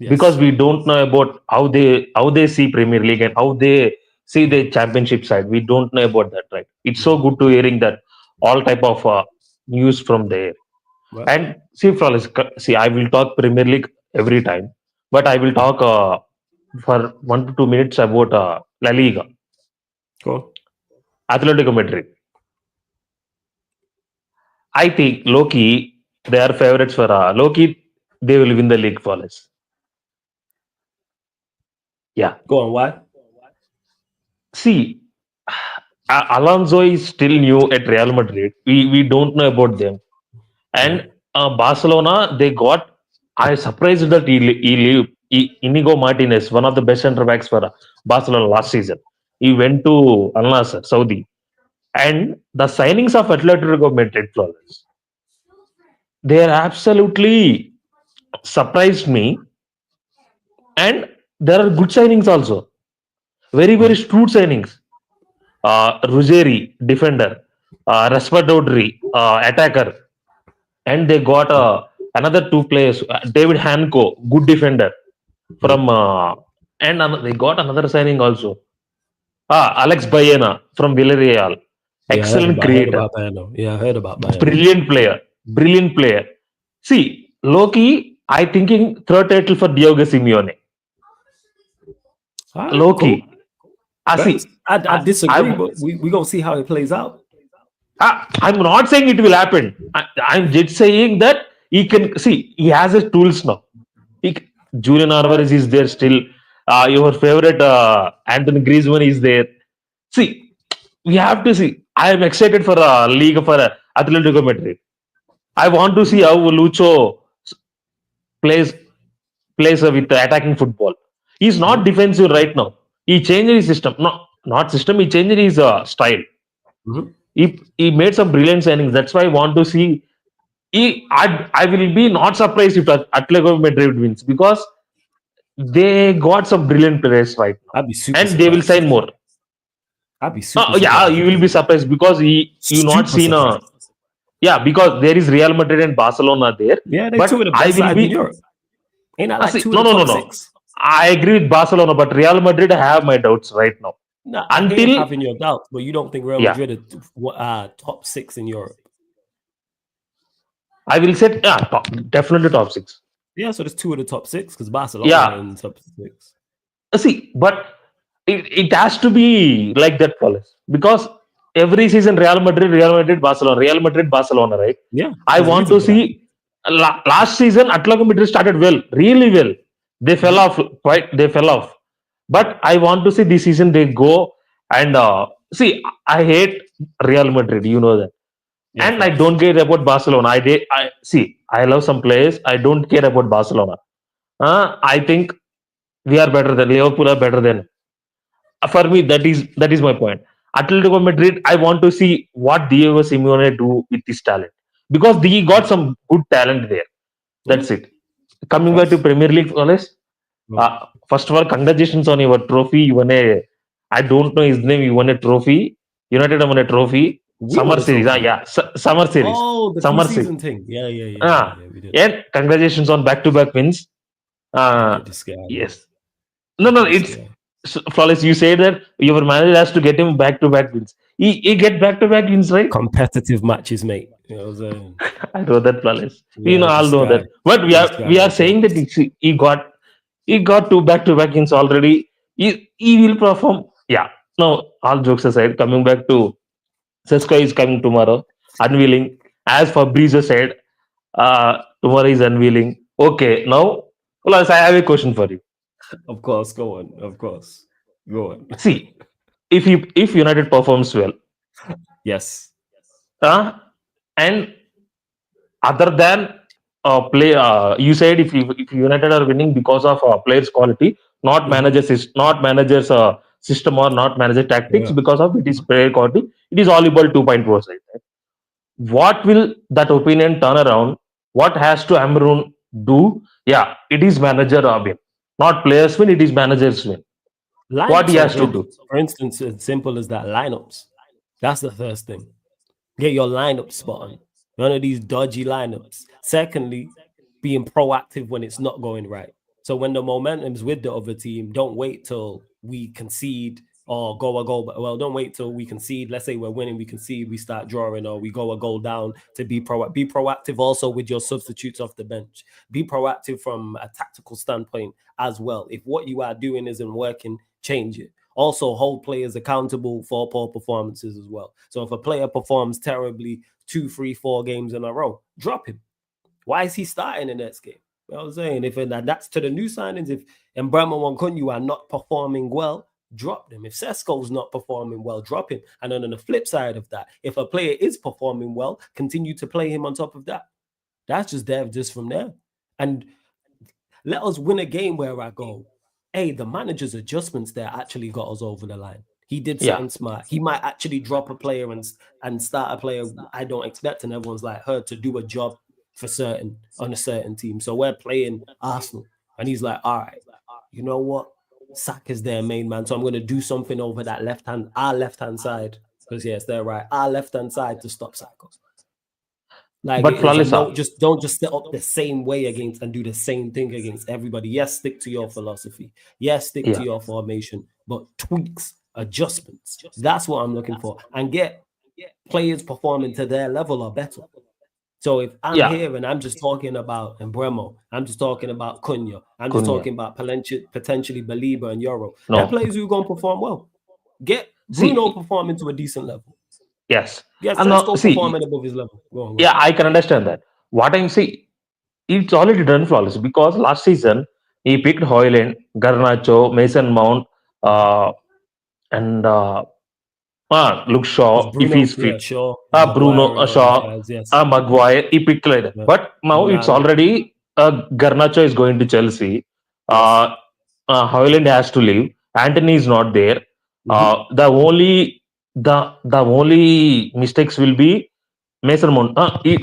Speaker 3: because
Speaker 1: Yes.
Speaker 3: we don't know about how they see Premier League and how they see the championship side. We don't know about that, right? It's so
Speaker 1: Mhm.
Speaker 3: good to hearing that all type of news from there.
Speaker 1: Well,
Speaker 3: And see, flawless. See, I will talk Premier League every time, but I will talk for 1 to 2 minutes about La Liga,
Speaker 1: go on.
Speaker 3: Atletico Madrid. I think Loki, they are favorites for Loki. They will win the league, flawless. Yeah.
Speaker 1: Go on. Why?
Speaker 3: See, Alonso is still new at Real Madrid. We don't know about them. And
Speaker 1: Mhm.
Speaker 3: Barcelona, they got. I surprised that he leave. Inigo Martinez, one of the best centre backs for Barcelona last season. He went to Al Nassr, Saudi. And the signings of Atletico Madrid, flawless. They are absolutely surprised me. And there are good signings also. Very, very
Speaker 1: Mhm.
Speaker 3: shrewd signings. Ruggeri, defender. Raspadodri, attacker. And they got
Speaker 1: Yeah.
Speaker 3: another two players. David Hanco, good defender. From
Speaker 1: Mhm.
Speaker 3: and they got another signing also. Alex Baena from Villarreal.
Speaker 1: Yeah,
Speaker 3: Excellent
Speaker 1: I heard
Speaker 3: creator.
Speaker 1: about Bayano. Yeah, I heard about Bayano.
Speaker 3: Brilliant player. Brilliant player. See, Loki, I thinking third title for Diogo Simeone.
Speaker 1: All right, cool.
Speaker 3: Loki.
Speaker 1: Facts.
Speaker 3: See,
Speaker 1: I disagree,
Speaker 3: I,
Speaker 1: but we gonna see how it plays out.
Speaker 3: I'm not saying it will happen. I'm just saying that he can see he has his tools now. Julian
Speaker 1: All right.
Speaker 3: Alvarez is there still. Your favorite Anthony Griezmann is there. See, we have to see. I am excited for a league for Atletico Madrid. I want to see
Speaker 1: Mhm.
Speaker 3: how Lucho plays plays with attacking football. He's not
Speaker 1: Mhm.
Speaker 3: defensive right now. He changed his system. No, not system. He changed his style.
Speaker 1: Mhm.
Speaker 3: He made some brilliant signings. That's why I want to see. I will be not surprised if Atletico Madrid wins, because they got some brilliant players right now,
Speaker 1: I'd be super
Speaker 3: and they will
Speaker 1: surprised.
Speaker 3: sign more.
Speaker 1: I'd be super
Speaker 3: Yeah,
Speaker 1: surprised
Speaker 3: you
Speaker 1: if
Speaker 3: will
Speaker 1: they
Speaker 3: be
Speaker 1: win.
Speaker 3: surprised because you not
Speaker 1: Super
Speaker 3: seen a.
Speaker 1: surprised.
Speaker 3: Yeah, because there is Real Madrid and Barcelona there,
Speaker 1: Yeah, they two of
Speaker 3: but
Speaker 1: the
Speaker 3: I
Speaker 1: best
Speaker 3: will
Speaker 1: sides in
Speaker 3: be.
Speaker 1: Europe. Ain't that like
Speaker 3: See,
Speaker 1: two of
Speaker 3: no,
Speaker 1: the
Speaker 3: no, no,
Speaker 1: top
Speaker 3: no.
Speaker 1: six?
Speaker 3: I agree with Barcelona, but Real Madrid, I have my doubts right now.
Speaker 1: No, I hear
Speaker 3: Until
Speaker 1: having your doubts, but you don't think Real
Speaker 3: yeah,
Speaker 1: Madrid are top six in Europe?
Speaker 3: I will say definitely top six.
Speaker 1: Yeah, so there's two of the top six because Barcelona
Speaker 3: Yeah,
Speaker 1: in top six.
Speaker 3: see, but it has to be like that, Paulus, because every season Real Madrid, Barcelona, Real Madrid, Barcelona, right?
Speaker 1: Yeah,
Speaker 3: I
Speaker 1: there's a
Speaker 3: want
Speaker 1: reason
Speaker 3: to
Speaker 1: for that.
Speaker 3: see. Last season, Atletico Madrid started well, really well. They fell
Speaker 1: Mhm.
Speaker 3: off, quite. They fell off, but I want to see this season they go and see. I hate Real Madrid, you know that,
Speaker 1: Yeah,
Speaker 3: and I
Speaker 1: facts.
Speaker 3: don't care about Barcelona. I see. I love some players. I don't care about Barcelona. I think we are better than Liverpool. Are better than for me. That is my point. Atletico Madrid. I want to see what Diego Simeone do with this talent, because he got
Speaker 1: Mhm.
Speaker 3: some good talent there.
Speaker 1: Mhm.
Speaker 3: That's it. Coming back to
Speaker 1: Facts.
Speaker 3: Premier League, Wallace.
Speaker 1: Well,
Speaker 3: First of all, congratulations on your trophy. You won a. I don't know his name. You won a trophy. United won a trophy.
Speaker 1: we won
Speaker 3: Summer
Speaker 1: a
Speaker 3: series.
Speaker 1: trophy.
Speaker 3: Yeah. Summer series.
Speaker 1: Oh, the
Speaker 3: Summer series.
Speaker 1: preseason thing. Yeah. We did.
Speaker 3: And congratulations on back-to-back wins.
Speaker 1: Look
Speaker 3: Uh,
Speaker 1: at this guy, man.
Speaker 3: yes. No,
Speaker 1: Look
Speaker 3: no.
Speaker 1: at this
Speaker 3: It's
Speaker 1: guy.
Speaker 3: flawless. You say that your manager has to get him back-to-back wins. He get back-to-back wins, right?
Speaker 1: Competitive matches, mate. You know what I'm saying?
Speaker 3: I know that, flawless. We
Speaker 1: Yeah,
Speaker 3: know, all
Speaker 1: this
Speaker 3: know
Speaker 1: guy.
Speaker 3: that. But we
Speaker 1: This
Speaker 3: are
Speaker 1: guy
Speaker 3: we are
Speaker 1: right there.
Speaker 3: saying that he got two back-to-back wins already. He will perform. Yeah. No, all jokes aside, coming back to Sesko is coming tomorrow, unveiling. As Fabrizio said, tomorrow is unveiling. Okay, now, well, I have a question for you.
Speaker 1: Of course, go on. Of course. Go on.
Speaker 3: See, if United performs well,
Speaker 1: Yes.
Speaker 3: uh, and other than you said if United are winning because of players' quality, not
Speaker 1: Mhm.
Speaker 3: managers system or not manager tactics,
Speaker 1: Yeah.
Speaker 3: because of it is player quality, it is all about 2.0 side. Right? What will that opinion turn around What has to Amrun do? Yeah, it is manager win. Not players win, it is managers win. What he
Speaker 1: Lineups are
Speaker 3: has to
Speaker 1: good.
Speaker 3: do.
Speaker 1: For instance, as simple as that, lineups. That's the first thing. Get your lineup spot on. None of these dodgy lineups. Secondly, being proactive when it's not going right. So when the momentum's with the other team, don't wait till we concede or go a goal. Well, don't wait till we concede. Let's say we're winning, we concede, we start drawing, or we go a goal down to be proactive also with your substitutes off the bench. Be proactive from a tactical standpoint as well. If what you are doing isn't working, change it. Also, hold players accountable for poor performances as well. So if a player performs terribly 2, 3, 4 games in a row, drop him. Why is he starting the next game? You know what I'm saying? If that's to the new signings, if Mbama and Kunyu are not performing well, drop them. If Sesko's not performing well, drop him. And then on the flip side of that, if a player is performing well, continue to play him on top of that. That's just from there. And let us win a game where I go, hey, the manager's adjustments there actually got us over the line. He did something smart. He might actually drop a player and start a player I don't expect, and everyone's like her to do a job on a certain team. So we're playing Arsenal, and he's like, all right, you know what? Saka is their main man, so I'm going to do something over that our left hand side, because yes, they're right, our left hand side to stop Saka. Like
Speaker 3: But
Speaker 1: it is, and
Speaker 3: Flawless,
Speaker 1: don't just set up the same way against and do the same thing against everybody. Yes, stick to your philosophy. Yes, stick to your formation, but tweaks, adjustments. That's what I'm looking for, and get players performing to their level or better. So if I'm here and I'm just talking about Embremo, I'm just talking about Cunha, I'm just talking about potentially Baliba and Euro, they're players who are going to perform well. Get Bruno performing to a decent level.
Speaker 3: Yes.
Speaker 1: Yes, let's go performing above his level. Go on.
Speaker 3: Yeah, I can understand that. What I'm saying, it's already done Flawless because last season he picked Hoyland, Garnacho, Mason Mount, and Luke Shaw if he's fit.
Speaker 1: Shaw,
Speaker 3: Bruno, Shaw,
Speaker 1: yes.
Speaker 3: Maguire, he picked like that. But now it's already Garnacho is going to Chelsea. Hoyland has to leave. Anthony is not there. The only mistakes will be Mason Mount.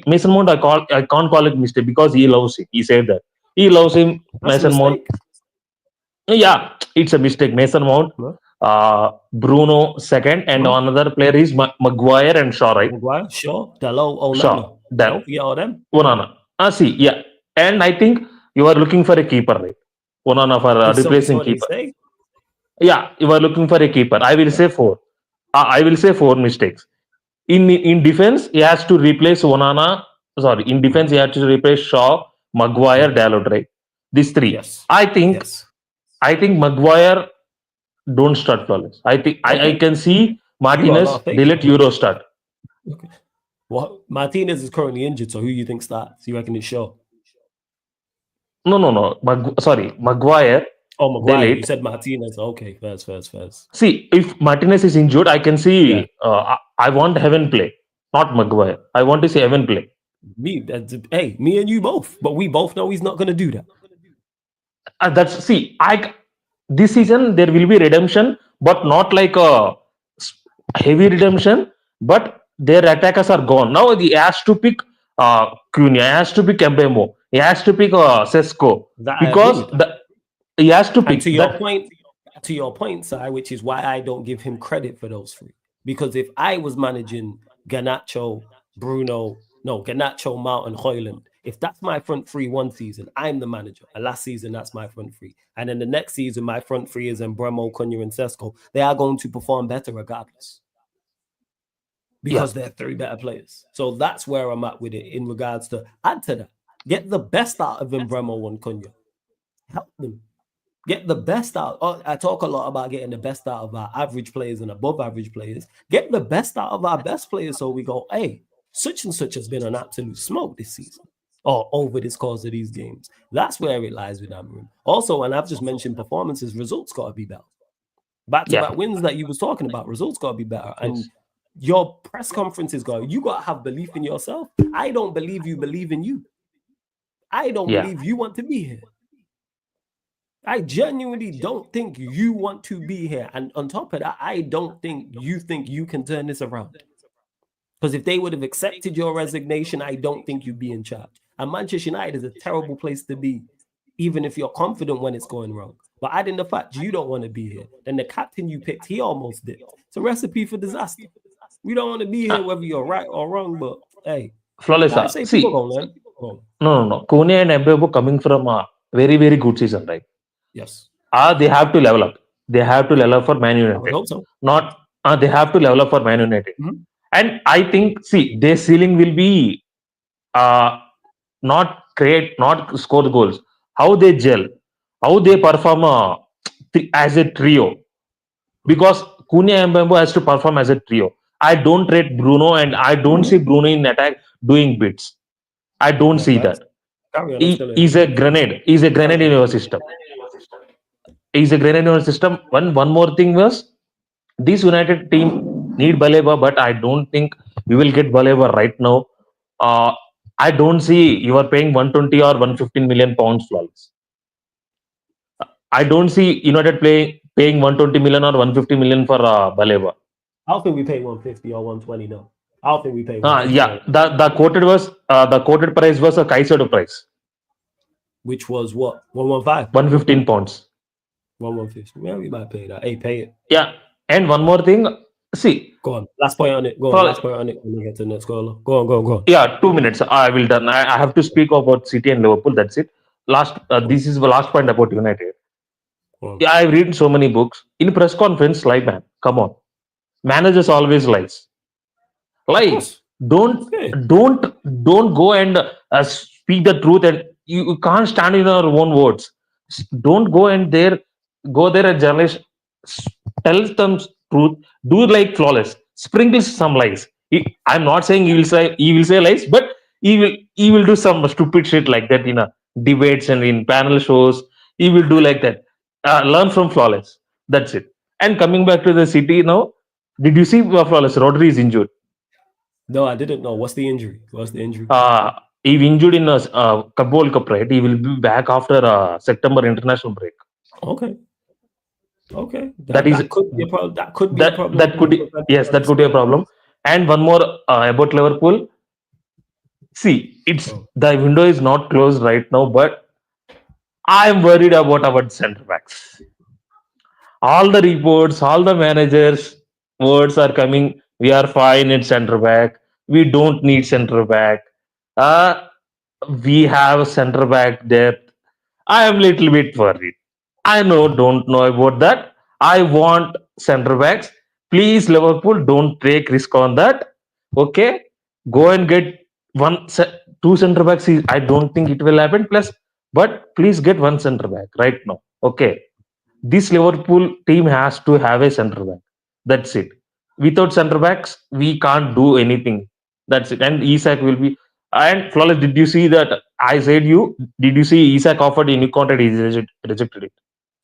Speaker 3: Mason Mount, I can't call it mistake because he loves him. He said that he loves him.
Speaker 1: That's
Speaker 3: Mason Mount. Yeah, it's a mistake. Mason Mount, Bruno second, and another player is Maguire and Shaw, right?
Speaker 1: Maguire, Shaw, Dalot, Onana.
Speaker 3: Shaw,
Speaker 1: Don't forget all them.
Speaker 3: Onana. Yeah. And I think you are looking for a keeper, right? Onana for replacing keeper. Yeah, you are looking for a keeper. I will say 4. I will say 4 mistakes. In defense, he has to replace Onana. Sorry, in defense, he has to replace Shaw, Maguire, Dalot, right? These 3.
Speaker 1: Yes.
Speaker 3: I think Maguire don't start Flawless. I think I can see Martinez. They let Euro start.
Speaker 1: Okay. Well, Martinez is currently injured, so who you think starts? You reckon it's Shaw?
Speaker 3: No. Sorry, Maguire.
Speaker 1: Oh, Maguire. You said Martinez. Okay, first.
Speaker 3: See, if Martinez is injured, I can see. I want Heaven play, not Maguire. I want to see Heaven play.
Speaker 1: Me and you both, but we both know he's not going to do that.
Speaker 3: This season there will be redemption, but not like a heavy redemption. But their attackers are gone now. He has to pick Cunha. He has to pick Mbemo. He has to pick Sesko because he has to pick.
Speaker 1: And to your point, Si, which is why I don't give him credit for those 3. Because if I was managing Garnacho, Mount, and Hoyland, if that's my front 3 one season, I'm the manager. And last season, that's my front 3. And then the next season, my front 3 is Embremo, Cunha, and Sesko. They are going to perform better regardless. Because they're 3 better players. So that's where I'm at with it in regards to add to that. Get the best out of Embremo and Cunha. Help them. Get the best out. I talk a lot about getting the best out of our average players and above average players. Get the best out of our best players so we go, hey, such and such has been an absolute smoke this season or over this course of these games. That's where it lies with Amrin. Also, and I've just mentioned performances, results got to be better. Back-to-back wins that you was talking about, results got to be better. And your press conferences you got to have belief in yourself. I don't believe you believe in you. I don't believe you want to be here. I genuinely don't think you want to be here. And on top of that, I don't think you can turn this around. Because if they would have accepted your resignation, I don't think you'd be in charge. And Manchester United is a terrible place to be, even if you're confident when it's going wrong. But adding the fact you don't want to be here, then the captain you picked, he almost did. It's a recipe for disaster. We don't want to be here whether you're right or wrong, but hey,
Speaker 3: Flawless.
Speaker 1: like I say,
Speaker 3: See,
Speaker 1: people gonna learn.
Speaker 3: no. Kone and Mbemo coming from a very, very good season, right?
Speaker 1: Yes.
Speaker 3: They have to level up. They have to level up for Man
Speaker 1: I
Speaker 3: United.
Speaker 1: would hope so.
Speaker 3: Not they have to level up for Man United. And I think, see, their ceiling will be not score the goals. How they gel, how they perform as a trio. Because Cunha and Mbembo has to perform as a trio. I don't rate Bruno, and I don't see Bruno in attack doing bits. I don't see that.
Speaker 1: Carry on,
Speaker 3: He's a grenade. He's a grenade in your system. He's a grenade in your system. One more thing was, this United team need Baleba, but I don't think we will get Baleba right now. I don't see you are paying 120 or 115 million pounds flawless. I don't see United paying 120 million or 150 million for Baleba.
Speaker 1: I don't think we pay 150 or 120. No, I don't think we pay. 150
Speaker 3: Yeah, the quoted price was a Kaisedo price,
Speaker 1: which was what 115,
Speaker 3: 115 pounds.
Speaker 1: 150. Yeah, we might pay that. Hey, pay it.
Speaker 3: Yeah, and one more thing. See,
Speaker 1: go on. Last point on it. Go on. Last point on it. When we get to the next goal. Go on.
Speaker 3: Yeah, 2 minutes. I will done. I have to speak about City and Liverpool. That's it. This is the last point about United. Yeah, I've read so many books. In press conference, lie, man. Come on. Managers always lies. Lie. Don't go and speak the truth, and you can't stand in your own words. Don't go and go there and journalist tell them truth. Do like flawless. Sprinkle some lies. I'm not saying he will say lies, but he will do some stupid shit like that in debates and in panel shows. He will do like that. Learn from flawless. That's it. And coming back to the City now, did you see flawless? Rodri is injured.
Speaker 1: No, I didn't know. What's the injury?
Speaker 3: He injured in a World Cup, right? He will be back after September international break.
Speaker 1: Okay.
Speaker 3: That
Speaker 1: could be a problem. That could be a problem.
Speaker 3: That could be a problem. And one more about Liverpool. See, the window is not closed right now, but I am worried about our centre backs. All the reports, all the managers' words are coming. We are fine at centre back. We don't need centre back. We have centre back depth. I am little bit worried. I don't know about that. I want centre backs. Please, Liverpool, don't take risk on that. Okay, go and get two centre backs. I don't think it will happen. But please get one centre back right now. Okay, this Liverpool team has to have a centre back. That's it. Without centre backs, we can't do anything. That's it. And Isak will be. And flawless. Did you see that? I said Did you see Isak offered a new contract? He rejected it.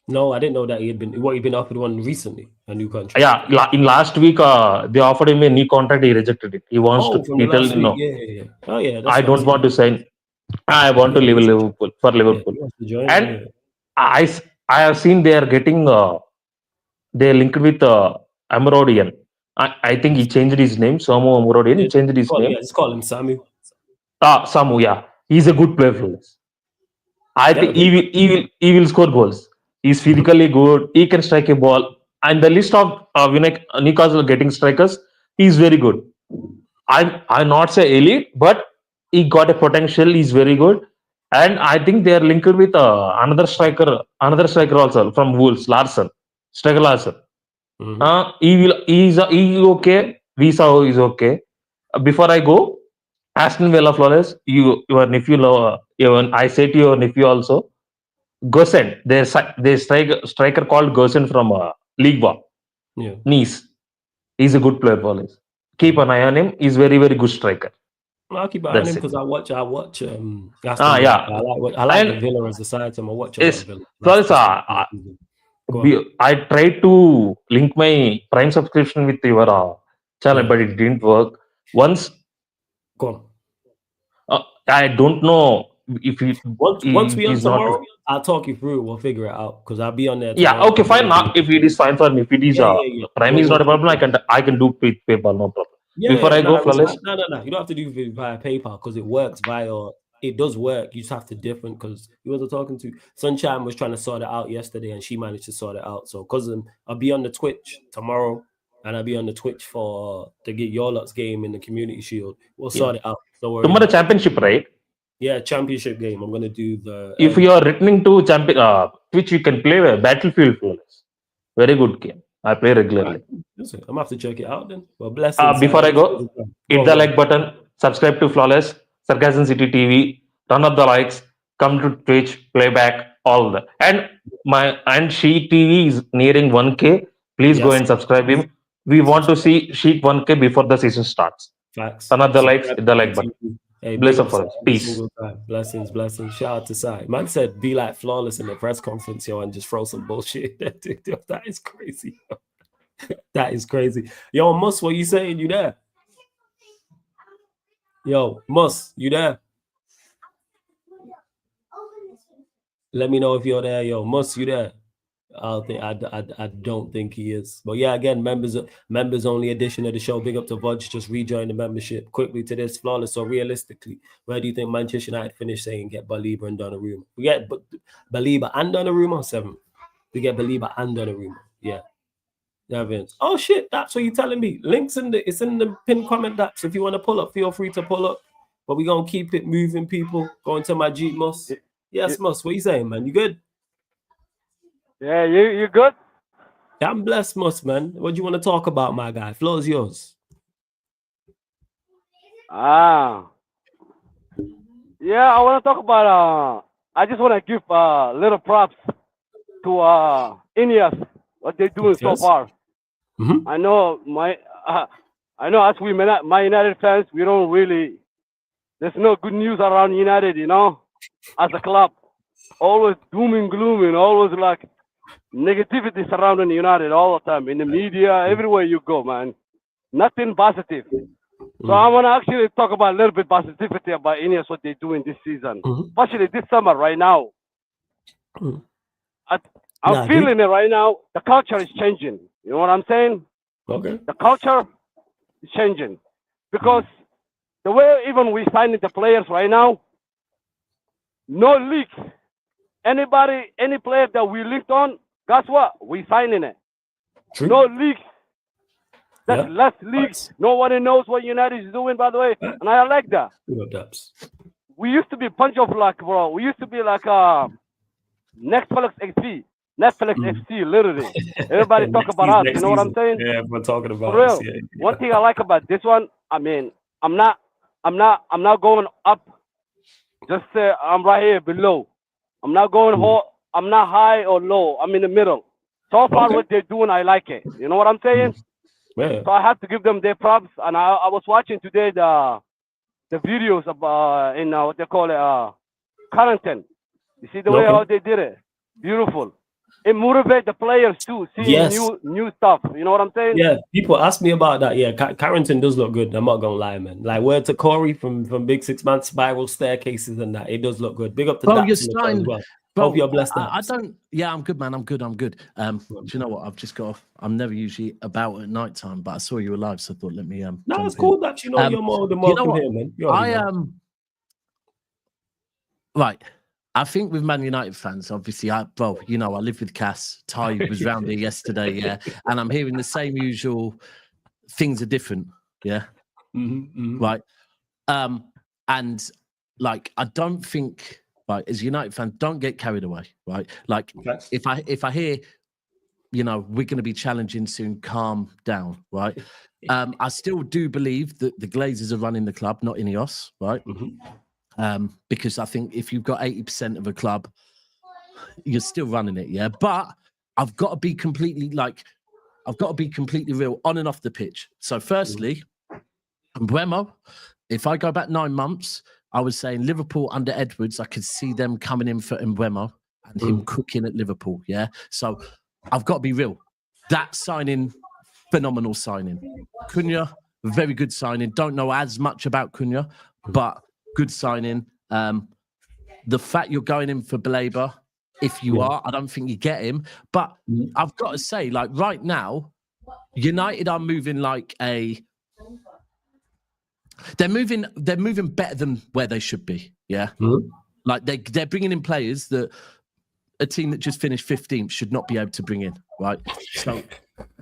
Speaker 1: No, I didn't know that he'd been offered one recently, a new contract.
Speaker 3: Yeah, in last week, they offered him a new contract. He rejected it. He wants to. He tells no.
Speaker 1: Yeah. Oh yeah.
Speaker 3: I don't want to sign. I want to leave Liverpool for Liverpool. And I have seen they are getting. They linked with Amrodian. I think he changed his name. Samu Amrodian. He changed his name.
Speaker 1: Yeah, just call him Samu.
Speaker 3: Samu. Yeah, he's a good player for us. I think he will score goals. He's physically good. He can strike a ball. And the list of Newcastle getting strikers, he's very good. I not say elite, but he got a potential. He's very good. And I think they are linked with another striker also from Wolves, striker Larson. He's okay. Visa is okay. Before I go, Aston Villa flawless. Your nephew. I say to your nephew also. Gosen, there's striker called Gosen from Liga.
Speaker 1: Yeah.
Speaker 3: Nice. He's a good player, flawless. Keep an eye on him. He's very, very good striker.
Speaker 1: I'll keep an eye on him because I watch. Aston
Speaker 3: yeah.
Speaker 1: I like the Villa as a side team. I watch Villa.
Speaker 3: Flawless. I tried to link my Prime subscription with your channel, but it didn't work. Once.
Speaker 1: Go
Speaker 3: on. I don't know if
Speaker 1: once we on tomorrow, I'll talk you through it. We'll figure it out because I'll be on there.
Speaker 3: Yeah, okay, fine. Now, if it is fine for me, if it is Prime is not a problem, I can do PayPal, no problem. Before I go, flawless.
Speaker 1: No. You don't have to do it via PayPal because it works via it does work. You just have to different because you was talking to Sunshine was trying to sort it out yesterday, and she managed to sort it out. So, cousin, I'll be on the Twitch tomorrow, and I'll be on the Twitch to get your lot's game in the Community Shield. We'll sort it out. Don't worry.
Speaker 3: Tomorrow championship, right?
Speaker 1: Yeah, championship game. I'm gonna do the.
Speaker 3: If you are returning to Twitch, you can play Battlefield Flawless. Very good game. I play regularly.
Speaker 1: Listen, I'm gonna have to check it out then. Well, blessings.
Speaker 3: Before I go, hit the like button, subscribe to Flawless, Sarcasm City TV, turn up the likes, come to Twitch, playback, all that. And Sheik TV is nearing 1K. Please go and subscribe him. We want to see Sheik 1K before the season starts.
Speaker 1: Facts.
Speaker 3: Turn up the likes, hit the like button.
Speaker 1: Hey,
Speaker 3: bless up for us. Peace.
Speaker 1: Blessings. Shout out to Sai. Man said be like Flawless in the press conference, yo, and just throw some bullshit. That is crazy. That is crazy. Yo, Mus, what you saying? You there? Yo, Mus, you there? Let me know if you're there. Yo, Mus, you there? I don't think he is. But yeah, again, members only edition of the show. Big up to Vudge. Just rejoin the membership quickly to this. Flawless. So realistically, where do you think Manchester United finish saying get Baliba and Donnarumma? We get Baliba and Donnarumma 7th. We get Baliba and Donnarumma. Yeah. Evans. Oh shit, that's what you're telling me. Links it's in the pinned comment that. So if you want to pull up, feel free to pull up. But we're gonna keep it moving, people. Going to my Jeep, Mus. Yes, Mus. What you saying, man? You good?
Speaker 4: Yeah, you good?
Speaker 1: Yeah, I'm blessed, Mus, man. What do you want to talk about, my guy? Floor is yours.
Speaker 4: Yeah, I want to talk about. I just want to give little props to Ineos, what they're doing so far.
Speaker 1: Mm-hmm.
Speaker 4: I know as we my United fans, we don't really. There's no good news around United, as a club. Always doom and gloom and always like negativity surrounding United all the time in the media, everywhere you go, man. Nothing positive. So I want to actually talk about a little bit positivity about Ineos, what they're doing this season, especially this summer right now. I'm feeling it right now. The culture is changing. You know what I'm saying?
Speaker 1: Okay.
Speaker 4: The culture is changing because the way even we signing the players right now, no leaks. Any player that we linked on, guess what? We signing it.
Speaker 1: True.
Speaker 4: No leaks. That's less leaks. Nobody knows what United is doing, by the way. And I like that. We used to be a bunch of we used to be like Netflix XP. Netflix FC, literally. Everybody talk about us, you know what I'm saying?
Speaker 1: Yeah, we're talking about
Speaker 4: For real.
Speaker 1: us. Yeah.
Speaker 4: One thing I like about this one, I mean, I'm not going up. Just say I'm right here below. I'm not going I'm not high or low. I'm in the middle. So far, what they're doing, I like it. You know what I'm saying?
Speaker 1: Yeah.
Speaker 4: So I have to give them their props. And I was watching today the videos of in what they call it quarantine. You see the way how they did it? Beautiful. It motivates the players too, seeing new stuff. You know what I'm saying?
Speaker 1: Yeah, people ask me about that. Yeah, Carrington does look good. I'm not gonna lie, man. Like word to Corey from Big 6 Man Spiral Staircases and that. It does look good. Big up to that as well.
Speaker 4: Bro,
Speaker 1: hope you're blessed.
Speaker 4: I don't. Yeah, I'm good, man. I'm good. Do you know what? I've just got off. I'm never usually about at night time, but I saw you were live, so I thought let me.
Speaker 1: No, it's cool that you're more than welcome here, man.
Speaker 4: Right. I think with Man United fans, obviously, I live with Cass. Ty was round here yesterday, yeah, and I'm hearing the same usual. Things are different, yeah, right, and like I don't think, right, as a United fan, don't get carried away, right? Like if I hear, we're going to be challenging soon, calm down, right? I still do believe that the Glazers are running the club, not Ineos, right? Because I think if you've got 80% of a club, you're still running it, yeah. But I've got to be completely real on and off the pitch. So firstly, Mbeumo, if I go back 9 months, I was saying Liverpool under Edwards, I could see them coming in for Mbeumo and him cooking at Liverpool, yeah. So I've got to be real. That signing, phenomenal signing. Cunha, very good signing. Don't know as much about Cunha, but good signing. The fact you're going in for Belaber, if you are, I don't think you get him. But I've got to say, like right now, United are moving like a They're moving better than where they should be. Yeah, like they're bringing in players that a team that just finished 15th should not be able to bring in. Right. So,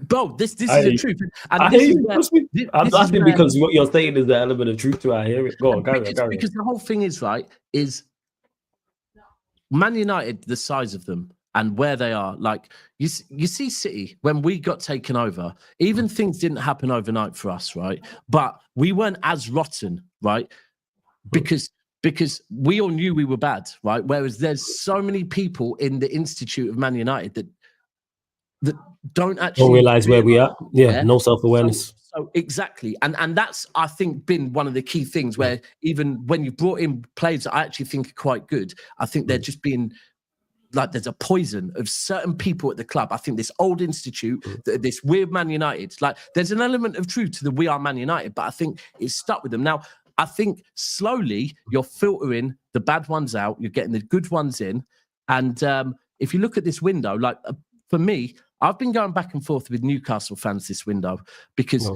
Speaker 4: bro, this is the truth. And
Speaker 1: I
Speaker 4: this
Speaker 1: hear
Speaker 4: is
Speaker 1: you.
Speaker 4: where,
Speaker 1: I'm laughing because what you're saying is the element of truth to it. I hear it. Go on, carry on.
Speaker 4: Because the whole thing is Man United, the size of them and where they are. Like you see City, when we got taken over, even things didn't happen overnight for us, right? But we weren't as rotten, right? Because we all knew we were bad, right? Whereas there's so many people in the Institute of Man United that don't actually
Speaker 1: realize where we are. Yeah, no self-awareness.
Speaker 4: So exactly. And that's, I think, been one of the key things where even when you brought in players that I actually think are quite good, I think they're just being like, there's a poison of certain people at the club. I think this old institute, this weird Man United, like there's an element of truth to the we are Man United, but I think it's stuck with them. Now, I think slowly you're filtering the bad ones out, you're getting the good ones in. And if you look at this window, like for me, I've been going back and forth with Newcastle fans this window because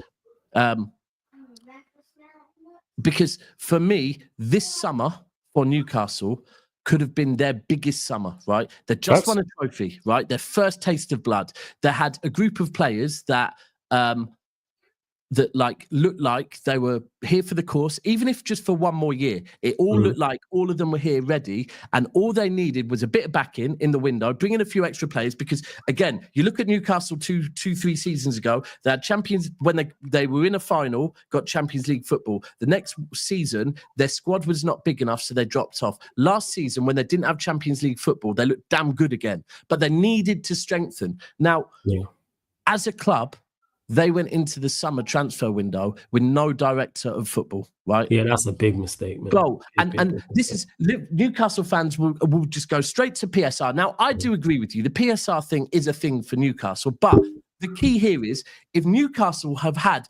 Speaker 4: for me, this summer for Newcastle could have been their biggest summer, right? They just won a trophy, right? Their first taste of blood. They had a group of players that like looked like they were here for the course, even if just for one more year. It all looked like all of them were here ready, and all they needed was a bit of backing in the window, bring in a few extra players. Because again, you look at Newcastle 3 seasons ago, they had champions when they were in a final, got Champions League football. The next season, their squad was not big enough, so they dropped off. Last season, when they didn't have Champions League football, they looked damn good again, but they needed to strengthen. Now, as a club, they went into the summer transfer window with no director of football, right?
Speaker 1: Yeah, that's a big mistake, man.
Speaker 4: Bro, and this is Newcastle fans will just go straight to PSR. Now, I do agree with you. The PSR thing is a thing for Newcastle, but the key here is if Newcastle have had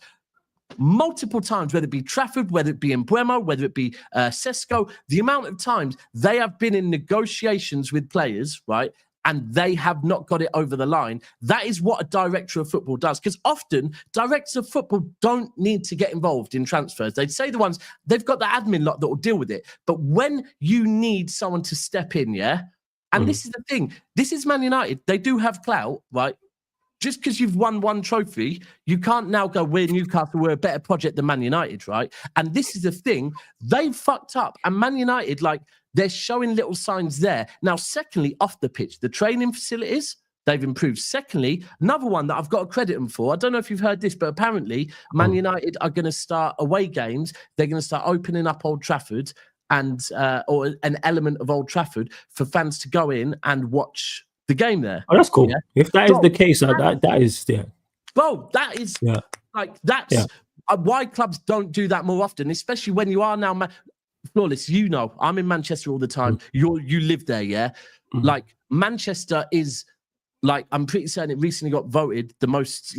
Speaker 4: multiple times, whether it be Trafford, whether it be Mbeumo, whether it be Sesko, the amount of times they have been in negotiations with players, right? And they have not got it over the line. That is what a director of football does. Because often, directors of football don't need to get involved in transfers. They'd say the ones, they've got the admin lot that will deal with it. But when you need someone to step in, and this is the thing, this is Man United. They do have clout, right? Just because you've won one trophy, you can't now go, we're Newcastle, we're a better project than Man United, right? And this is the thing, they've fucked up. And Man United, like, they're showing little signs there. Now, secondly, off the pitch, the training facilities, they've improved. Secondly, another one that I've got to credit them for, I don't know if you've heard this, but apparently Man United are going to start away games. They're going to start opening up Old Trafford and or an element of Old Trafford for fans to go in and watch the game there.
Speaker 1: Oh, that's cool. Yeah? If that is the case, that is,
Speaker 4: Bro, that is, like, that's why clubs don't do that more often, especially when you are now... Flawless, you know, I'm in Manchester all the time. You live there, Like Manchester is like, I'm pretty certain it recently got voted the most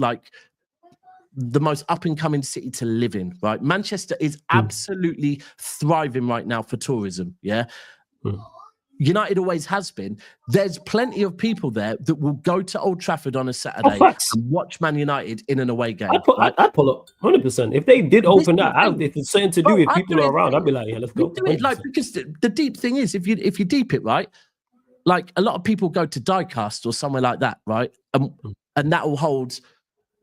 Speaker 4: up and coming city to live in, right? Manchester is absolutely thriving right now for tourism, United always has been. There's plenty of people there that will go to Old Trafford on a Saturday and watch Man United in an away game.
Speaker 1: I'd pull up 100%. If they did open that out, if it's something to do with people are around, I'd be like, yeah, let's go.
Speaker 4: Do it, like, because the deep thing is, if you deep it, right, like a lot of people go to Doncaster or somewhere like that, right, and that will hold,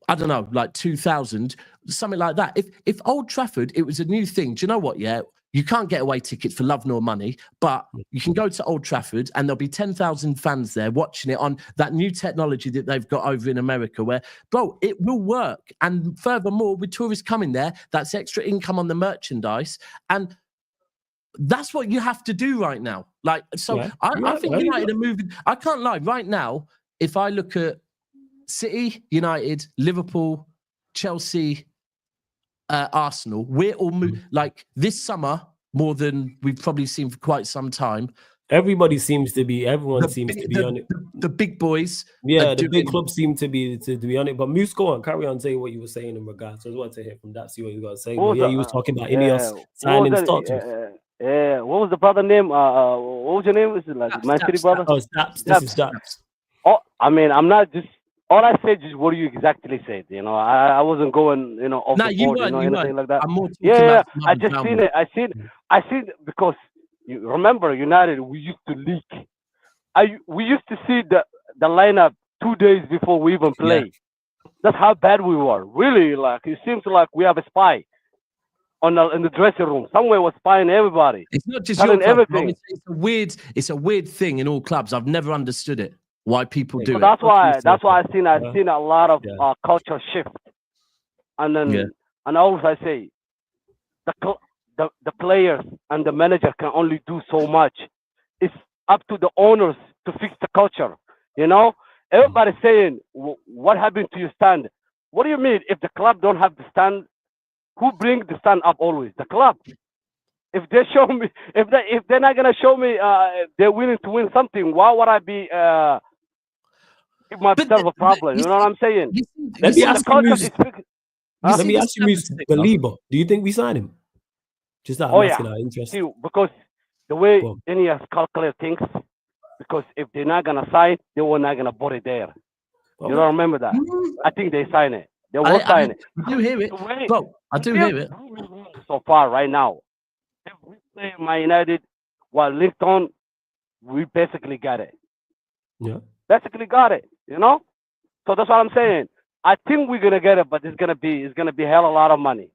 Speaker 4: I don't know, like 2,000, something like that. If Old Trafford, it was a new thing. Do you know what? Yeah. You can't get away tickets for love nor money, but you can go to Old Trafford and there'll be 10,000 fans there watching it on that new technology that they've got over in America where, bro, it will work. And furthermore, with tourists coming there, that's extra income on the merchandise. And that's what you have to do right now. Like, so I think United are moving. I can't lie. Right now, if I look at City, United, Liverpool, Chelsea, Arsenal, we're all like this summer more than we've probably seen for quite some time.
Speaker 1: Everyone seems to be on it.
Speaker 4: The big boys,
Speaker 1: the big clubs seem to be on it. But Moose, go on, carry on saying what you were saying in regards. I just wanted to hear from that, see what you got to say. But you was talking about Ineos signing stock.
Speaker 5: What was the brother name? What was your name? Was it like Man City brother?
Speaker 1: Oh, Staps. This is Staps.
Speaker 5: Oh, I mean, I'm not just all I said is what you exactly said. You know, I wasn't going, you know,
Speaker 4: No, you
Speaker 5: overboard,
Speaker 4: weren't.
Speaker 5: you know,
Speaker 4: You
Speaker 5: anything
Speaker 4: weren't.
Speaker 5: like that.
Speaker 4: I'm more talking
Speaker 5: Yeah,
Speaker 4: about
Speaker 5: I just seen it. I seen it because you remember United. We used to leak. We used to see the lineup 2 days before we even
Speaker 4: Yeah.
Speaker 5: play. That's how bad we were. Really, like it seems like we have a spy in the dressing room. Somewhere was spying everybody.
Speaker 4: It's not just your
Speaker 5: Telling
Speaker 4: club.
Speaker 5: everything.
Speaker 4: It's a weird thing in all clubs. I've never understood it. Why people do
Speaker 5: So
Speaker 4: it.
Speaker 5: that's why I've seen a lot of
Speaker 1: Yeah.
Speaker 5: culture shift. And then
Speaker 4: Yeah.
Speaker 5: and also I say the players and the manager can only do so much. It's up to the owners to fix the culture. You know, everybody's saying, "What happened to your stand?" What do you mean? If the club don't have the stand, who brings the stand up always? The club. If they show me, if they're not gonna show me, they're willing to win something. Why would I be give myself a problem? You know what I'm saying?
Speaker 1: Let me
Speaker 5: When the
Speaker 1: ask you,
Speaker 5: culture
Speaker 1: Mus-
Speaker 5: is fixed.
Speaker 1: let me ask you, Galiba, do you think we sign him? Just that I'm
Speaker 5: Oh, yeah.
Speaker 1: asking our interest.
Speaker 5: See, because the way
Speaker 1: Go on.
Speaker 5: Ineos calculate things, because if they're not gonna sign, they were not gonna put it there. You
Speaker 1: Okay.
Speaker 5: don't remember that? I think they sign it. They will sign it.
Speaker 4: I do hear it.
Speaker 5: The way-
Speaker 4: Bro, I do hear it.
Speaker 5: So far, right now, if we play Man United while linked on, we basically got it.
Speaker 1: Yeah.
Speaker 5: Basically got it. You know. So that's what I'm saying. I think we're gonna get it, but it's gonna be hell a lot of money.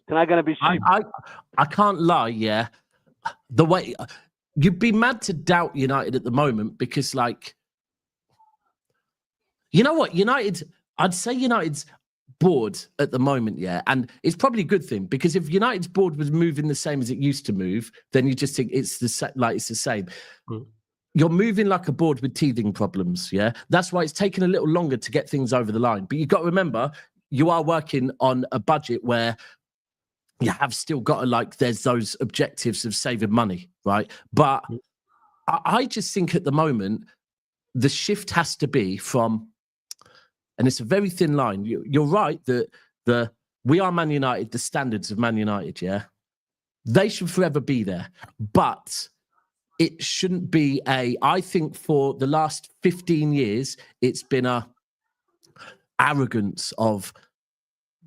Speaker 5: It's not gonna be cheap.
Speaker 4: I can't lie, yeah. The way you'd be mad to doubt United at the moment because, like, you know what? I'd say United's board at the moment, yeah, and it's probably a good thing because if United's board was moving the same as it used to move, then you just think it's the same.
Speaker 1: Mm.
Speaker 4: You're moving like a board with teething problems, yeah. That's why it's taken a little longer to get things over the line. But you've got to remember, you are working on a budget where you have still got to, like, there's those objectives of saving money, right? But I just think at the moment, the shift has to be from, and it's a very thin line. You're right that we are Man United, the standards of Man United, yeah, they should forever be there. But it shouldn't be I think for the last 15 years, it's been a arrogance of,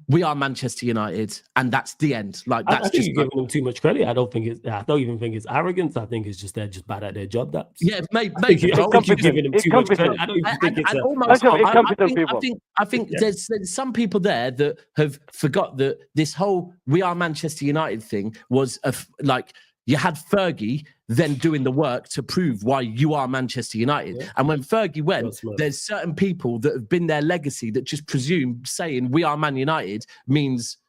Speaker 4: we are Manchester United, and that's the end. Like, that's
Speaker 1: I think
Speaker 4: just
Speaker 1: you're giving them too much credit. I don't even think it's arrogance. I think it's just they're just bad at their job. That's
Speaker 4: yeah, maybe.
Speaker 1: I think you're giving them too much credit. I don't even think it's
Speaker 4: I think there's some people there that have forgot that this whole "we are Manchester United" thing was like, you had Fergie then doing the work to prove why you are Manchester United. Yeah. And when Fergie went, there's certain people that have been their legacy that just presume saying "we are Man United" means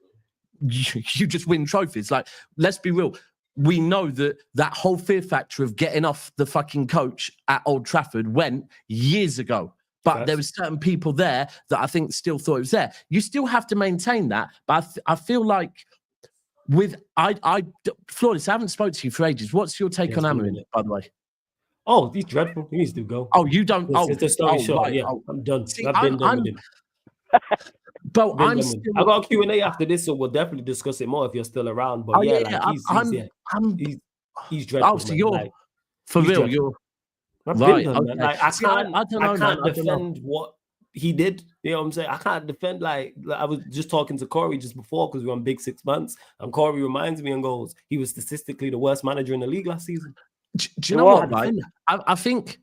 Speaker 4: you just win trophies. Like, let's be real. We know that whole fear factor of getting off the fucking coach at Old Trafford went years ago. But there were certain people there that I think still thought it was there. You still have to maintain that. But I feel like Flawless, I haven't spoken to you for ages. What's your take on Amarin, by the way?
Speaker 1: Oh, he's dreadful. He needs to go.
Speaker 4: Oh, you don't?
Speaker 1: It's a story short. Right. Yeah, I'm done. I've been done with him.
Speaker 4: But
Speaker 1: I got a Q&A after this, so we'll definitely discuss it more if you're still around. But he's dreadful.
Speaker 4: Oh, so you're for real?
Speaker 1: Dreadful.
Speaker 4: You're
Speaker 1: right. Okay. Like, I can't defend what he did. You know what I'm saying? I can't defend, like I was just talking to Corey just before because we were on Big 6 months, and Corey reminds me and goes, he was statistically the worst manager in the league last season.
Speaker 4: Do you know what? Right? I think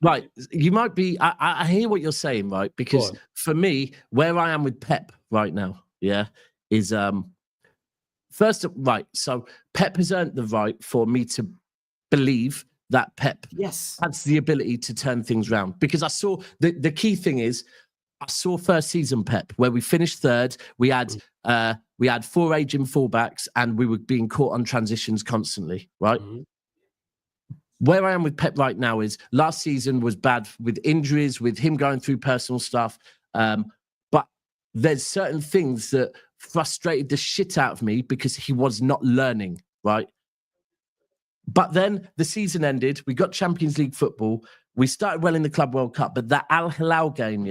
Speaker 4: right. You might be. I hear what you're saying, right? Because for me, where I am with Pep right now, yeah, is first right. So Pep has earned the right for me to believe that Pep has the ability to turn things around, because I saw the key thing is I saw first season Pep where we finished third. We had 4 aging fullbacks and we were being caught on transitions constantly, right? Mm-hmm. Where I am with Pep right now is last season was bad with injuries, with him going through personal stuff. But there's certain things that frustrated the shit out of me because he was not learning, right? But then the season ended. We got Champions League football. We started well in the Club World Cup. But that Al Hilal game,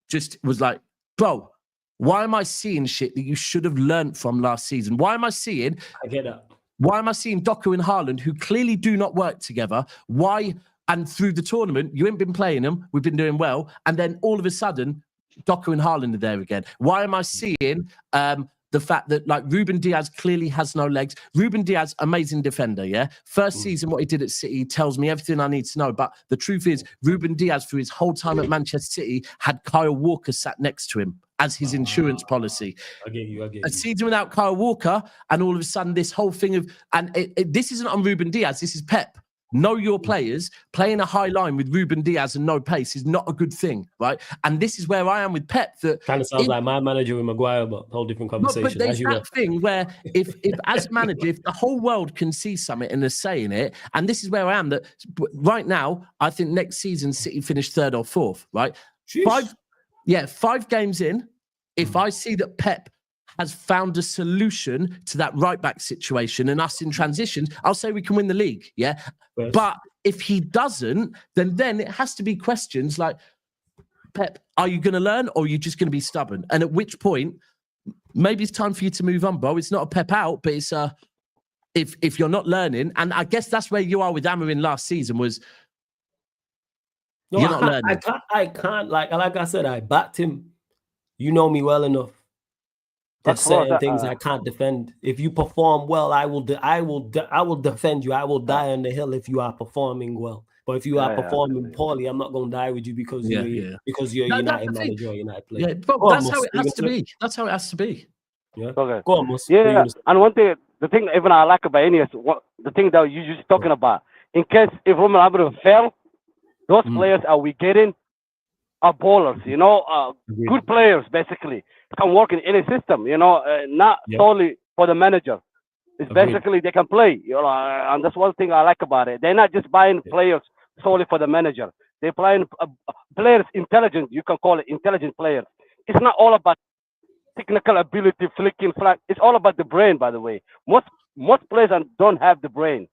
Speaker 4: just was like, bro, why am I seeing shit that you should have learned from last season? Why am I seeing...
Speaker 1: I get that.
Speaker 4: Why am I seeing Doku and Haaland, who clearly do not work together? Why And through the tournament, you ain't been playing them. We've been doing well. And then all of a sudden, Doku and Haaland are there again. Why am I seeing the fact that like Ruben Diaz clearly has no legs? Ruben Diaz, amazing defender, yeah? First season, what he did at City tells me everything I need to know. But the truth is, Ruben Diaz, through his whole time at Manchester City, had Kyle Walker sat next to him as his insurance policy.
Speaker 1: I get you.
Speaker 4: A season without Kyle Walker, and all of a sudden this whole thing of, and this isn't on Ruben Diaz, this is Pep. Know your players. Playing a high line with Ruben Diaz and no pace is not a good thing, right? And this is where I am with Pep. That
Speaker 1: kind of sounds like my manager with Maguire, but whole different conversation.
Speaker 4: But there's that thing where if as a manager, if the whole world can see something and is saying it, and this is where I am, that right now, I think next season City finish 3rd or 4th, right?
Speaker 1: Jeez.
Speaker 4: 5 games in, if I see that Pep has found a solution to that right back situation and us in transitions, I'll say we can win the league. Yeah. Yes. But if he doesn't, then it has to be questions like, Pep, are you going to learn or are you just going to be stubborn? And at which point, maybe it's time for you to move on, bro. It's not a Pep out, but it's if you're not learning, and I guess that's where you are with Amorim last season was you're not learning.
Speaker 1: I can't like I said, I backed him. You know me well enough. There's certain things I can't defend. If you perform well, I will defend you. I will die on the hill if you are performing well. But if you are performing poorly, I'm not going to die with you because you're United manager or United player.
Speaker 4: Yeah, but that's how it has to be. That's how it has to be.
Speaker 1: Yeah. Okay. Go on, Mus.
Speaker 5: Yeah, and one thing, the thing even I like about Ineos, the thing that you're just talking about, in case if Roman Abraham fell, those players are we getting are ballers, good players basically. Can work in any system, not solely for the manager. It's basically they can play, and that's one thing I like about it. They're not just buying players solely for the manager. They're buying players intelligent. You can call it intelligent players. It's not all about technical ability, flicking flag. It's all about the brain, by the way. Most players don't have the brain.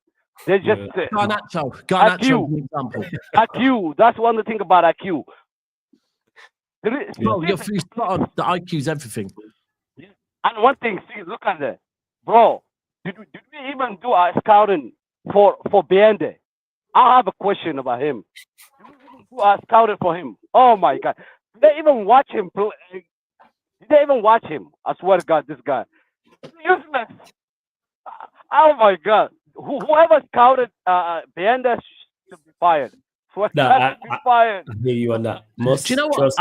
Speaker 5: They just
Speaker 4: Garnacho,
Speaker 5: example. IQ. That's one thing about IQ.
Speaker 4: Bro, you're spot on. The IQ's everything.
Speaker 5: And one thing, see, look at that. Bro, did we even do our scouting for Biende? I have a question about him. Did we do our scouting for him? Oh, my God. Did they even watch him play? Did they even watch him? I swear to God, this guy. Useless. Oh, my God. Whoever scouted Biende should be fired.
Speaker 1: I hear you on that. Mus,
Speaker 4: do you know what?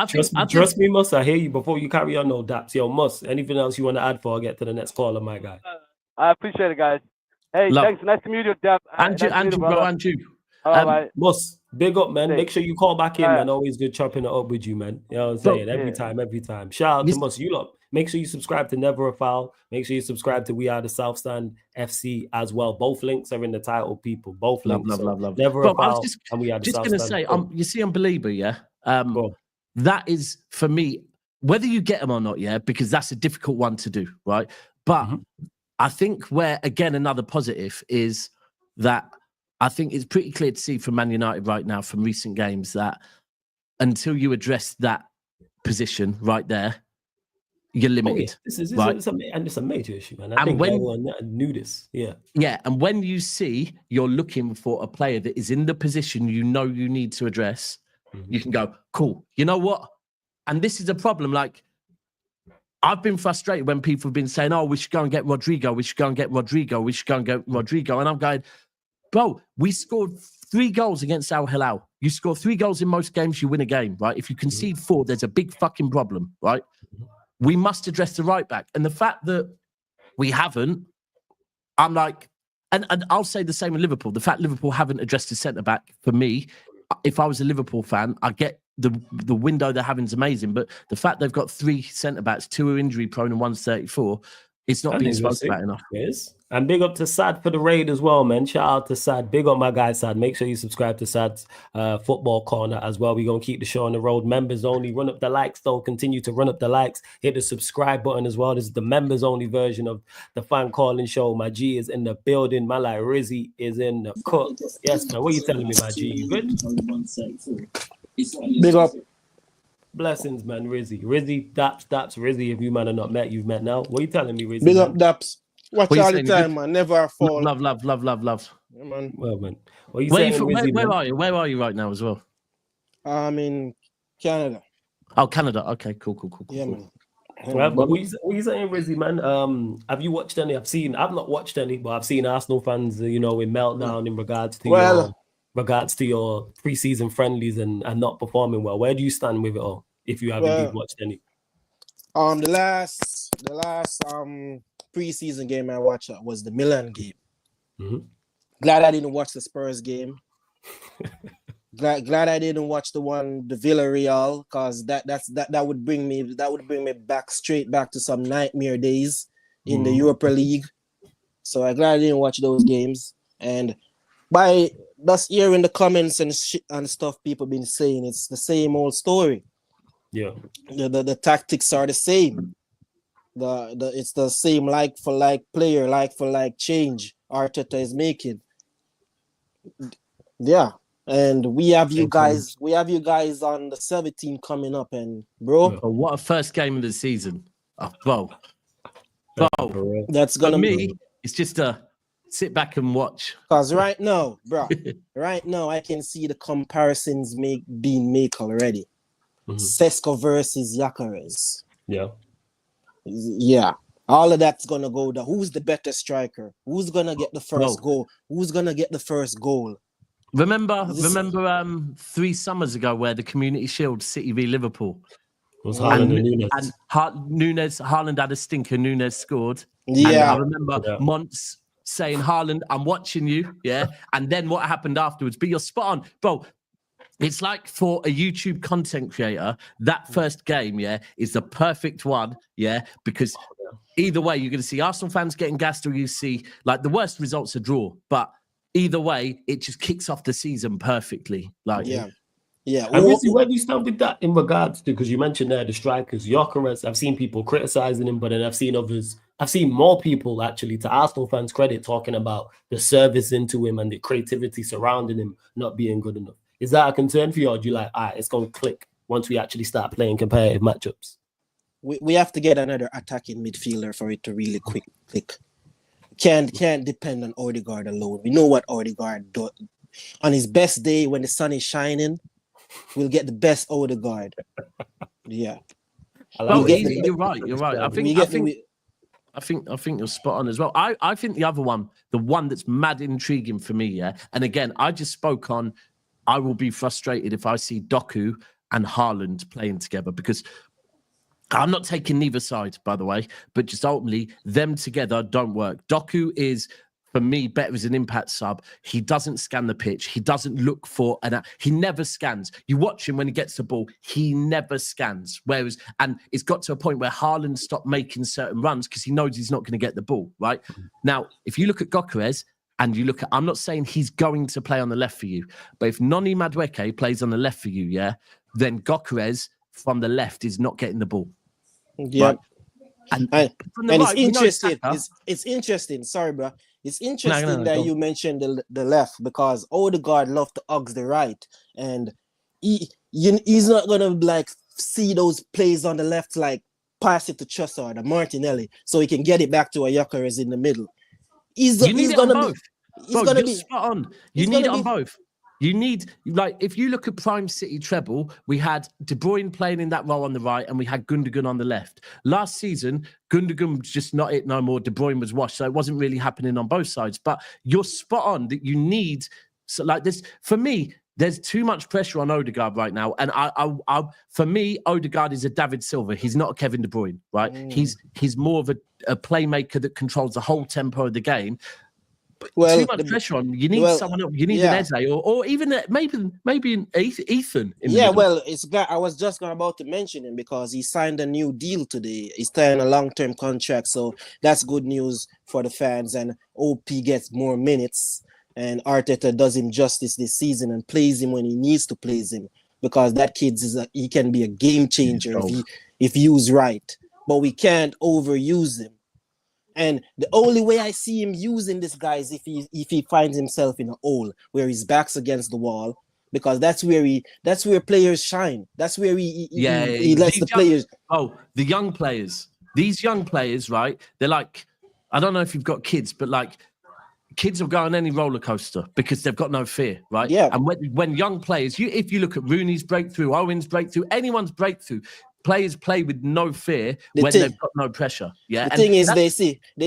Speaker 1: Trust me, Mus. I hear you. Before you carry on, no daps. Yo, Mus, anything else you want to add before I get to the next caller, my guy?
Speaker 5: I appreciate it, guys. Hey, thanks. Nice to meet you, Dap.
Speaker 4: Andrew, bro, Andrew.
Speaker 5: All right.
Speaker 1: Mus, big up, man. Make sure you call back in, man. Always good chopping it up with you, man. You know what I'm saying? Every time. Shout out to Mus. You lot. Make sure you subscribe to Never a Foul. Make sure you subscribe to We Are the South Stand FC as well. Both links are in the title, people. Both links. Love. Never a Foul and We Are the South Stand.
Speaker 4: Just going to say, you see Unbeliever, yeah? That is, for me, whether you get them or not, yeah, because that's a difficult one to do, right? But I think where, again, another positive is that I think it's pretty clear to see from Man United right now, from recent games, that until you address that position right there, you're limited.
Speaker 1: It's a major issue, man. I think everyone knew this.
Speaker 4: Yeah. And when you see you're looking for a player that is in the position you need to address, you can go, cool. You know what? And this is a problem. Like, I've been frustrated when people have been saying, oh, we should go and get Rodrigo. We should go and get Rodrigo. We should go and get Rodrigo. And I'm going, bro, we scored 3 goals against Al Hilal. You score 3 goals in most games, you win a game, right? If you concede 4, there's a big fucking problem, right? We must address the right back. And the fact that we haven't, I'm like, and I'll say the same with Liverpool. The fact Liverpool haven't addressed the centre back, for me, if I was a Liverpool fan, I get the window they're having is amazing. But the fact they've got 3 centre backs, 2 are injury prone and 1's 34, it's not being spoken about enough.
Speaker 1: Yes. And big up to Sad for the raid as well, man. Shout out to Sad. Big up my guy, Sad. Make sure you subscribe to Sad's football corner as well. We're going to keep the show on the road. Members only. Run up the likes, though. Continue to run up the likes. Hit the subscribe button as well. This is the members only version of the fan calling show. My G is in the building. My like Rizzy is in the cook. Yes, man. What are you telling me, my G? You good?
Speaker 6: Big up.
Speaker 1: Blessings, man. Rizzy, Daps, Rizzy. If you man are not met, you've met now. What are you telling me, Rizzy?
Speaker 6: Big up, Daps. Watch all the time, man. Never fall.
Speaker 4: Love.
Speaker 6: Yeah, man.
Speaker 1: Well, man. What are you
Speaker 4: Where are you
Speaker 1: saying,
Speaker 4: from?
Speaker 1: Rizzy,
Speaker 4: Where
Speaker 1: man?
Speaker 4: are you? Where are you right now as well?
Speaker 6: I'm in Canada.
Speaker 4: Oh, Canada. Okay, cool.
Speaker 6: Yeah, man.
Speaker 1: Well, but what you saying, Rizzy, man? Have you watched any? I've not watched any, but I've seen Arsenal fans, in meltdown in regards to your preseason friendlies and not performing well. Where do you stand with it all? If you have indeed watched any.
Speaker 6: The last preseason game I watched was the Milan game.
Speaker 1: Mm-hmm.
Speaker 6: Glad I didn't watch the Spurs game. glad I didn't watch the Villarreal, because that would bring me straight back to some nightmare days in the Europa League. So I'm glad I didn't watch those games. And by just hearing the comments and shit and stuff people been saying, it's the same old story.
Speaker 1: Yeah.
Speaker 6: The tactics are the same. It's the same like for like player, like for like change Arteta is making. Yeah. And we have you guys on the 17 coming up, and bro.
Speaker 4: Oh, what a first game of the season. Oh, bro.
Speaker 6: That's gonna
Speaker 4: be it's just a sit back and watch.
Speaker 6: Because right now, bro, I can see the comparisons being made already. Sesko versus Gyökeres. Yeah. All of that's gonna go down. Who's the better striker? Who's gonna get the first goal? Who's gonna get the first goal?
Speaker 4: Remember 3 summers ago where the Community Shield, City v Liverpool
Speaker 1: was Haaland and
Speaker 4: Nunes. Haaland had a stinker. Nunes scored.
Speaker 6: Yeah,
Speaker 4: and I remember Monts saying, "Haaland, I'm watching you." Yeah, and then what happened afterwards? But you're spot on, bro. It's like for a YouTube content creator, that first game, is the perfect one, because either way, you're going to see Arsenal fans getting gassed, or you see like the worst results are draw, but either way, it just kicks off the season perfcely.
Speaker 6: Yeah.
Speaker 1: And Rizzy, where do you stand with that in regards to, because you mentioned there the strikers, Gyökeres, I've seen people criticizing him, but then I've seen more people actually, to Arsenal fans' credit, talking about the service into him and the creativity surrounding him not being good enough. Is that a concern for you, or do you like, all right, it's going to click once we actually start playing competitive matchups?
Speaker 6: We have to get another attacking midfielder for it to really click. Can't depend on Odegaard alone. We know what Odegaard does. On his best day, when the sun is shining, we'll get the best Odegaard. Yeah.
Speaker 4: You're right. I think you're spot on as well. I think the other one, the one that's mad intriguing for me, and again, I just spoke on, I will be frustrated if I see Doku and Haaland playing together, because I'm not taking neither side, by the way, but just ultimately, them together don't work. Doku is, for me, better as an impact sub. He doesn't scan the pitch. He doesn't look for he never scans. You watch him when he gets the ball, he never scans. And it's got to a point where Haaland stopped making certain runs because he knows he's not going to get the ball, right? Now, if you look at Gyökeres, and you look at, I'm not saying he's going to play on the left for you, but if Noni Madueke plays on the left for you, then Gyökeres from the left is not getting the ball.
Speaker 6: Yeah.
Speaker 4: Right? And
Speaker 6: it's interesting. It's interesting. Sorry, bro. It's interesting that you mentioned the left, because Odegaard loved to hug the right, and he's not gonna like see those plays on the left, like pass it to Trossard or Martinelli, so he can get it back to a Gyökeres in the middle. He's gonna be
Speaker 4: spot on. You need it on both. You need, like, if you look at Prime City treble, we had De Bruyne playing in that role on the right, and we had Gundogan on the left. Last season, Gundogan was just not it no more. De Bruyne was washed, so it wasn't really happening on both sides. But you're spot on that you need, so like this. For me, there's too much pressure on Odegaard right now, and for me, Odegaard is a David Silva. He's not a Kevin De Bruyne, right? He's more of a playmaker that controls the whole tempo of the game. But too much pressure on. You need someone else. You need an Eze, or even maybe an Ethan.
Speaker 6: I was just about to mention him, because he signed a new deal today. He's signing a long-term contract, so that's good news for the fans. And OP gets more minutes, and Arteta does him justice this season and plays him when he needs to play him, because that kid he can be a game changer if used right. But we can't overuse him. And the only way I see him using this guy is if he finds himself in a hole where his back's against the wall, because that's where players shine. That's where he lets the players.
Speaker 4: The young players. These young players, right? They're like, I don't know if you've got kids, but like, kids will go on any roller coaster because they've got no fear, right?
Speaker 6: Yeah.
Speaker 4: And when young players, if you look at Rooney's breakthrough, Owen's breakthrough, anyone's breakthrough, players play with no fear they've got no pressure. Yeah.
Speaker 6: The thing is, they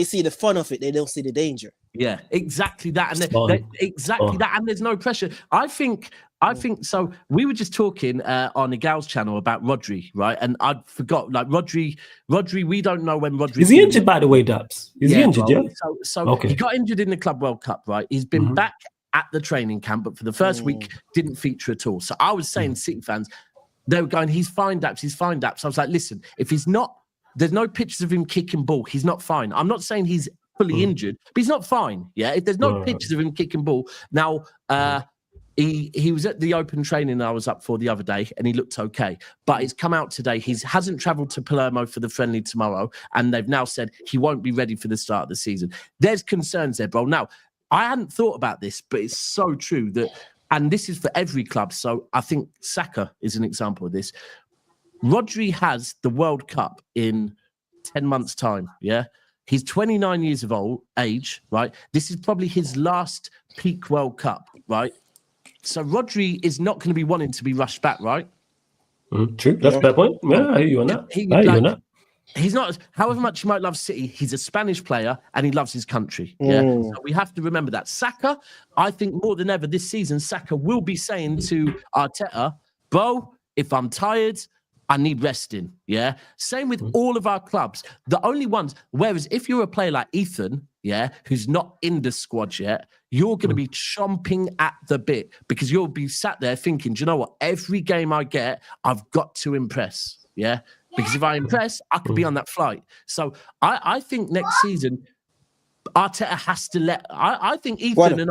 Speaker 6: see the fun of it. They don't see the danger.
Speaker 4: Yeah, exactly that, and that, and there's no pressure. I think so. We were just talking on Igal's channel about Rodri, right? And I forgot, like Rodri. We don't know when Rodri
Speaker 1: is he injured, by the way, Dubs? Is he injured?
Speaker 4: Bro.
Speaker 1: Yeah.
Speaker 4: So he got injured in the Club World Cup, right? He's been back at the training camp, but for the first week didn't feature at all. So I was saying, City fans, they were going, he's fine, Daps. He's fine, Daps. I was like, listen, if he's not, there's no pictures of him kicking ball. He's not fine. I'm not saying he's fully injured, but he's not fine. Yeah, if there's no pictures of him kicking ball now, he was at the open training I was up for the other day, and he looked okay. But he's come out today. He hasn't travelled to Palermo for the friendly tomorrow, and they've now said he won't be ready for the start of the season. There's concerns there, bro. Now, I hadn't thought about this, but it's so true that, and this is for every club. So I think Saka is an example of this. Rodri has the World Cup in 10 months' time. Yeah. He's 29 years of age, right? This is probably his last peak World Cup, right? So Rodri is not going to be wanting to be rushed back, right?
Speaker 1: True. That's a fair point. Yeah, I hear you on that.
Speaker 4: He's not, however much you might love City, he's a Spanish player and he loves his country. Yeah. So we have to remember that. Saka, I think more than ever this season, Saka will be saying to Arteta, bro, if I'm tired, I need resting. Yeah. Same with all of our clubs. The only ones, whereas if you're a player like Ethan, yeah, who's not in the squad yet, you're going to be chomping at the bit because you'll be sat there thinking, do you know what? Every game I get, I've got to impress. Yeah. Because if I impress, I could be on that flight. So I think next season, Arteta has to let, I think Ethan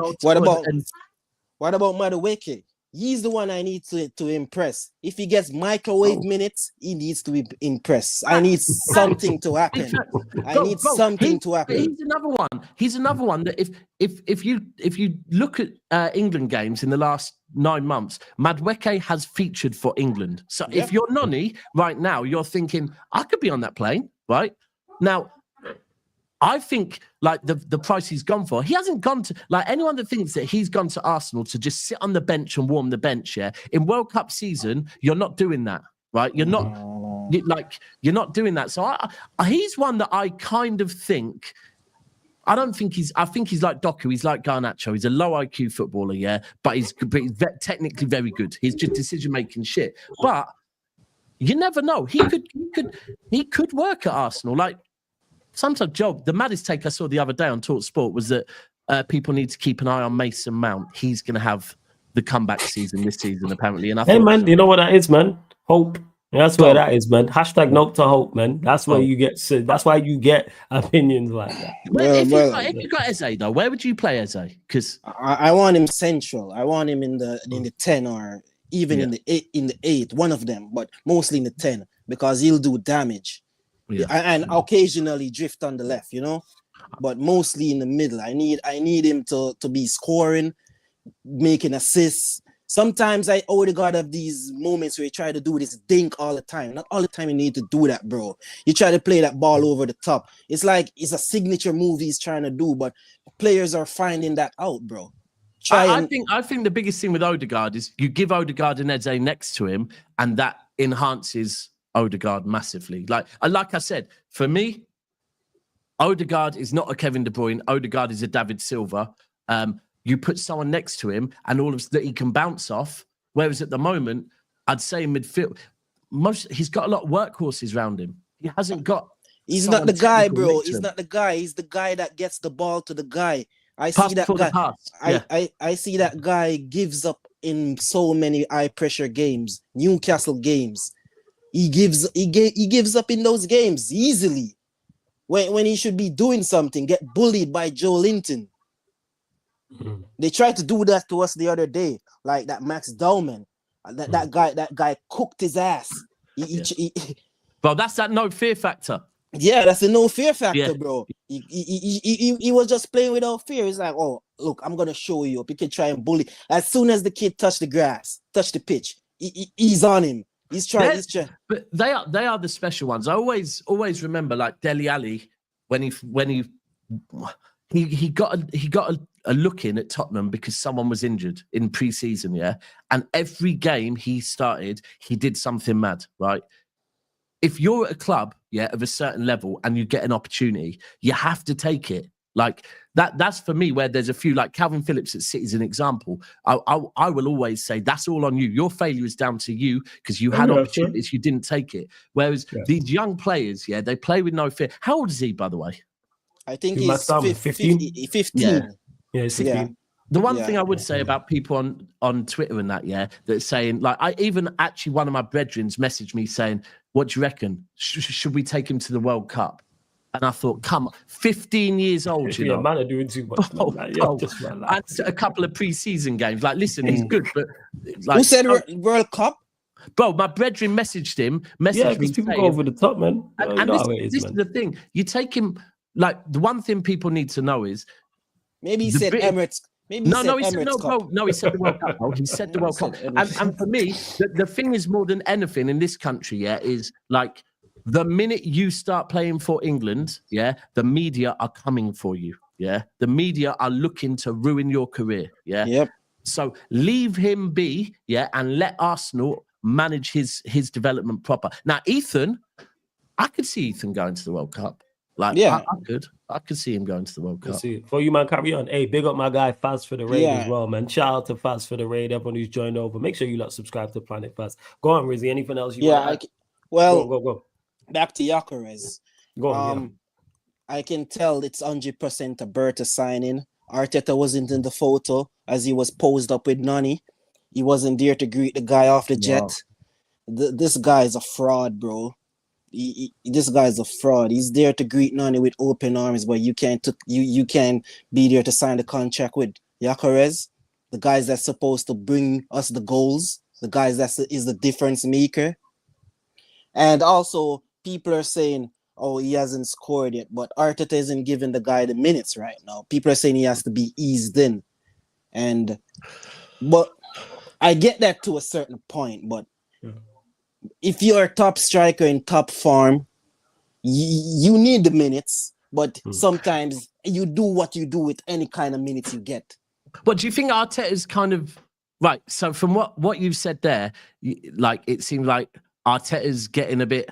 Speaker 6: what about Madueke? He's the one I need to impress. If he gets microwave minutes, he needs to be impressed. I need something to happen. Something to happen.
Speaker 4: He's another one that if you look at England games in the last 9 months, Madueke has featured for England. So if you're Noni right now, you're thinking, I could be on that plane, right? Now, I think like the price he's gone for, he hasn't gone to, like anyone that thinks that he's gone to Arsenal to just sit on the bench and warm the bench. Yeah. In World Cup season, you're not doing that, right? You're not doing that. So he's one that I kind of think, I think he's like Doku. He's like Garnacho. He's a low IQ footballer. Yeah. But he's technically very good. He's just decision-making shit. But you never know. He could work at Arsenal. Like, sometimes, Joe, the maddest take I saw the other day on Talk Sport was that people need to keep an eye on Mason Mount. He's going to have the comeback season this season, apparently. And
Speaker 1: man, you know what that is, man? Hope. That's where that is, man. Hashtag note to hope, man. That's where you get. That's why you get opinions like that.
Speaker 4: If you got Eze though, where would you play Eze? Because
Speaker 6: I want him central. I want him in the 10 or even in the 8, one of them, but mostly in the 10 because he'll do damage. Yeah. And occasionally drift on the left, you know, but mostly in the middle. I need him to be scoring, making assists. Sometimes Odegaard have these moments where you try to do this dink all the time. Not all the time you need to do that, bro. You try to play that ball over the top. It's like it's a signature move he's trying to do, but players are finding that out, bro.
Speaker 4: I think the biggest thing with Odegaard is you give Odegaard an Eze next to him, and that enhances Odegaard massively. Like I said, for me, Odegaard is not a Kevin De Bruyne. Odegaard is a David Silva. You put someone next to him, and all of that he can bounce off. Whereas at the moment, I'd say in midfield, he's got a lot of workhorses around him. He hasn't got.
Speaker 6: He's not the guy, bro. He's not the guy. He's the guy that gets the ball to the guy. I see that guy. I see that guy gives up in so many high pressure games, Newcastle games. He gives up in those games easily. When he should be doing something, get bullied by Joe Linton. They tried to do that to us the other day, like that Max Dowman. That guy cooked his ass.
Speaker 4: Bro, that's that no fear factor.
Speaker 6: Yeah, that's a no fear factor, bro. He was just playing without fear. He's like, oh, look, I'm gonna show you up. You can try and bully. As soon as the kid touched the grass, touched the pitch, he's on him. He's trying.
Speaker 4: But they are the special ones. I always remember like Dele Alli when he he got a look in at Tottenham because someone was injured in pre-season, yeah. And every game he started, he did something mad, right? If you're at a club, yeah, of a certain level and you get an opportunity, you have to take it. Like that's for me where there's a few, like Calvin Phillips at City is an example. I will always say that's all on you. Your failure is down to you because you had opportunities, you didn't take it. Whereas these young players, yeah, they play with no fear. How old is he, by the way?
Speaker 6: I think he's 15. 15.
Speaker 1: Yeah, 16.
Speaker 6: Yeah.
Speaker 4: The one thing I would say about people on Twitter and that, yeah, that's saying, like, I even actually one of my brethren messaged me saying, what do you reckon? Should we take him to the World Cup? And I thought, come on, 15 years old, you know.
Speaker 1: Man are doing too much.
Speaker 4: And a couple of pre-season games. Like, listen, he's good, but... Like,
Speaker 6: who said World Cup?
Speaker 4: Bro, my brethren messaged him.
Speaker 1: Because people go over the top, man.
Speaker 4: And this is the thing. You take him... Like, the one thing people need to know is...
Speaker 6: Maybe he said Emirates... He said the World Cup.
Speaker 4: He said the World Cup. And for me, the thing is more than anything in this country, yeah, is like the minute you start playing for England, yeah, the media are coming for you, yeah. The media are looking to ruin your career, yeah.
Speaker 6: Yep.
Speaker 4: So leave him be, yeah, and let Arsenal manage his development proper. Now, Ethan, I could see Ethan going to the World Cup. Like, yeah, I could see him going to the World Cup.
Speaker 1: For you, man, carry on. Hey, big up my guy Faz for the raid as well, man. Shout out to Faz for the raid. Everyone who's joined over, make sure you subscribe to Planet Faz. Go on, Rizzy. Anything else you want to add?
Speaker 6: Go. Back to Gyökeres.
Speaker 1: Go on.
Speaker 6: I can tell it's 100% a Berta signing. Arteta wasn't in the photo as he was posed up with Nani. He wasn't there to greet the guy off the jet. This guy is a fraud, bro. This guy's a fraud. He's there to greet Nani with open arms, but you can't be there to sign the contract with Gyökeres, the guys that's supposed to bring us the goals, the guys that is the difference maker. And also, people are saying, oh, he hasn't scored yet, but Arteta isn't giving the guy the minutes right now. People are saying he has to be eased in. But I get that to a certain point, but if you're a top striker in top form, you need the minutes, but sometimes you do what you do with any kind of minutes you get.
Speaker 4: But do you think Arteta's kind of right? So from what you've said there, like it seems like Arteta's getting a bit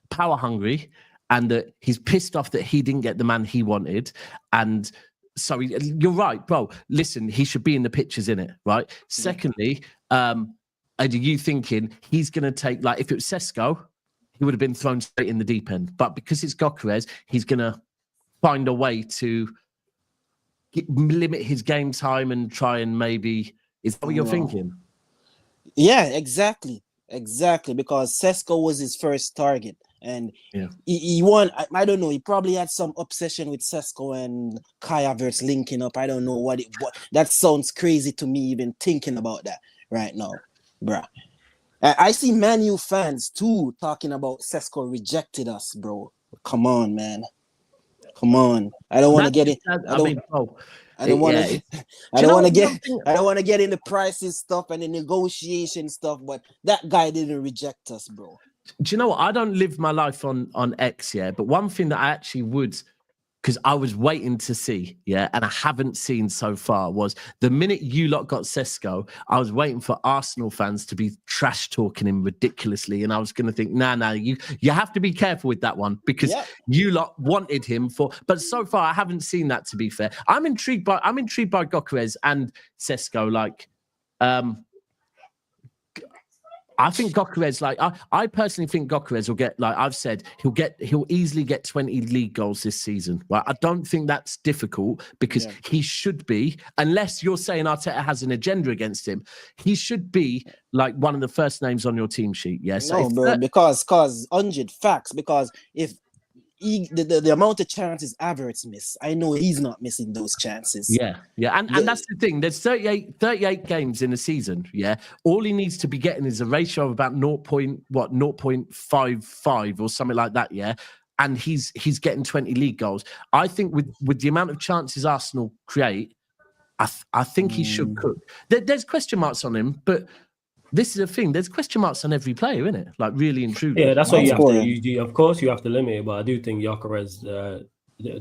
Speaker 4: power hungry, and that he's pissed off that he didn't get the man he wanted, and so you're right, bro. Listen, he should be in the pictures, in it, right? Secondly, are you thinking he's going to take, like, if it was Sesko, he would have been thrown straight in the deep end. But because it's Gyökeres, he's going to find a way to limit his game time and try and maybe... Is that what you're thinking?
Speaker 6: Yeah, exactly. Because Sesko was his first target. And he won. I don't know. He probably had some obsession with Sesko and Kai Havertz linking up. I don't know what that sounds crazy to me, even thinking about that right now. Bruh. I see Man U fans too talking about Sesko rejected us, bro. Come on, man. Come on. I don't want to get it. I don't want to get in the prices stuff and the negotiation stuff, but that guy didn't reject us, bro.
Speaker 4: Do you know what? I don't live my life on X, yeah. But one thing that I actually would, because I was waiting to see, yeah, and I haven't seen so far, was the minute you lot got Sesko, I was waiting for Arsenal fans to be trash talking him ridiculously, and I was going to think, nah, you have to be careful with that one because you lot wanted him for. But so far, I haven't seen that. To be fair, I'm intrigued by Gyökeres and Sesko. Like, I think Gyökeres, like I personally think Gyökeres will get, like I've said, he'll easily get 20 league goals this season. Right? I don't think that's difficult because he should be, unless you're saying Arteta has an agenda against him, he should be like one of the first names on your team sheet. Yes,
Speaker 6: no, bro, because 100 facts. Because if the amount of chances Havertz miss, I know he's not missing those chances.
Speaker 4: Yeah, and that's the thing. There's 38 games in a season. Yeah, all he needs to be getting is a ratio of about 0.55 or something like that. Yeah, and he's getting 20 league goals. I think with the amount of chances Arsenal create, I think he should cook. There's question marks on him, but this is the thing. There's question marks on every player, isn't it? Like, really and truly.
Speaker 1: Yeah, that's what you have to. Of course, you have to limit it, but I do think Gyökeres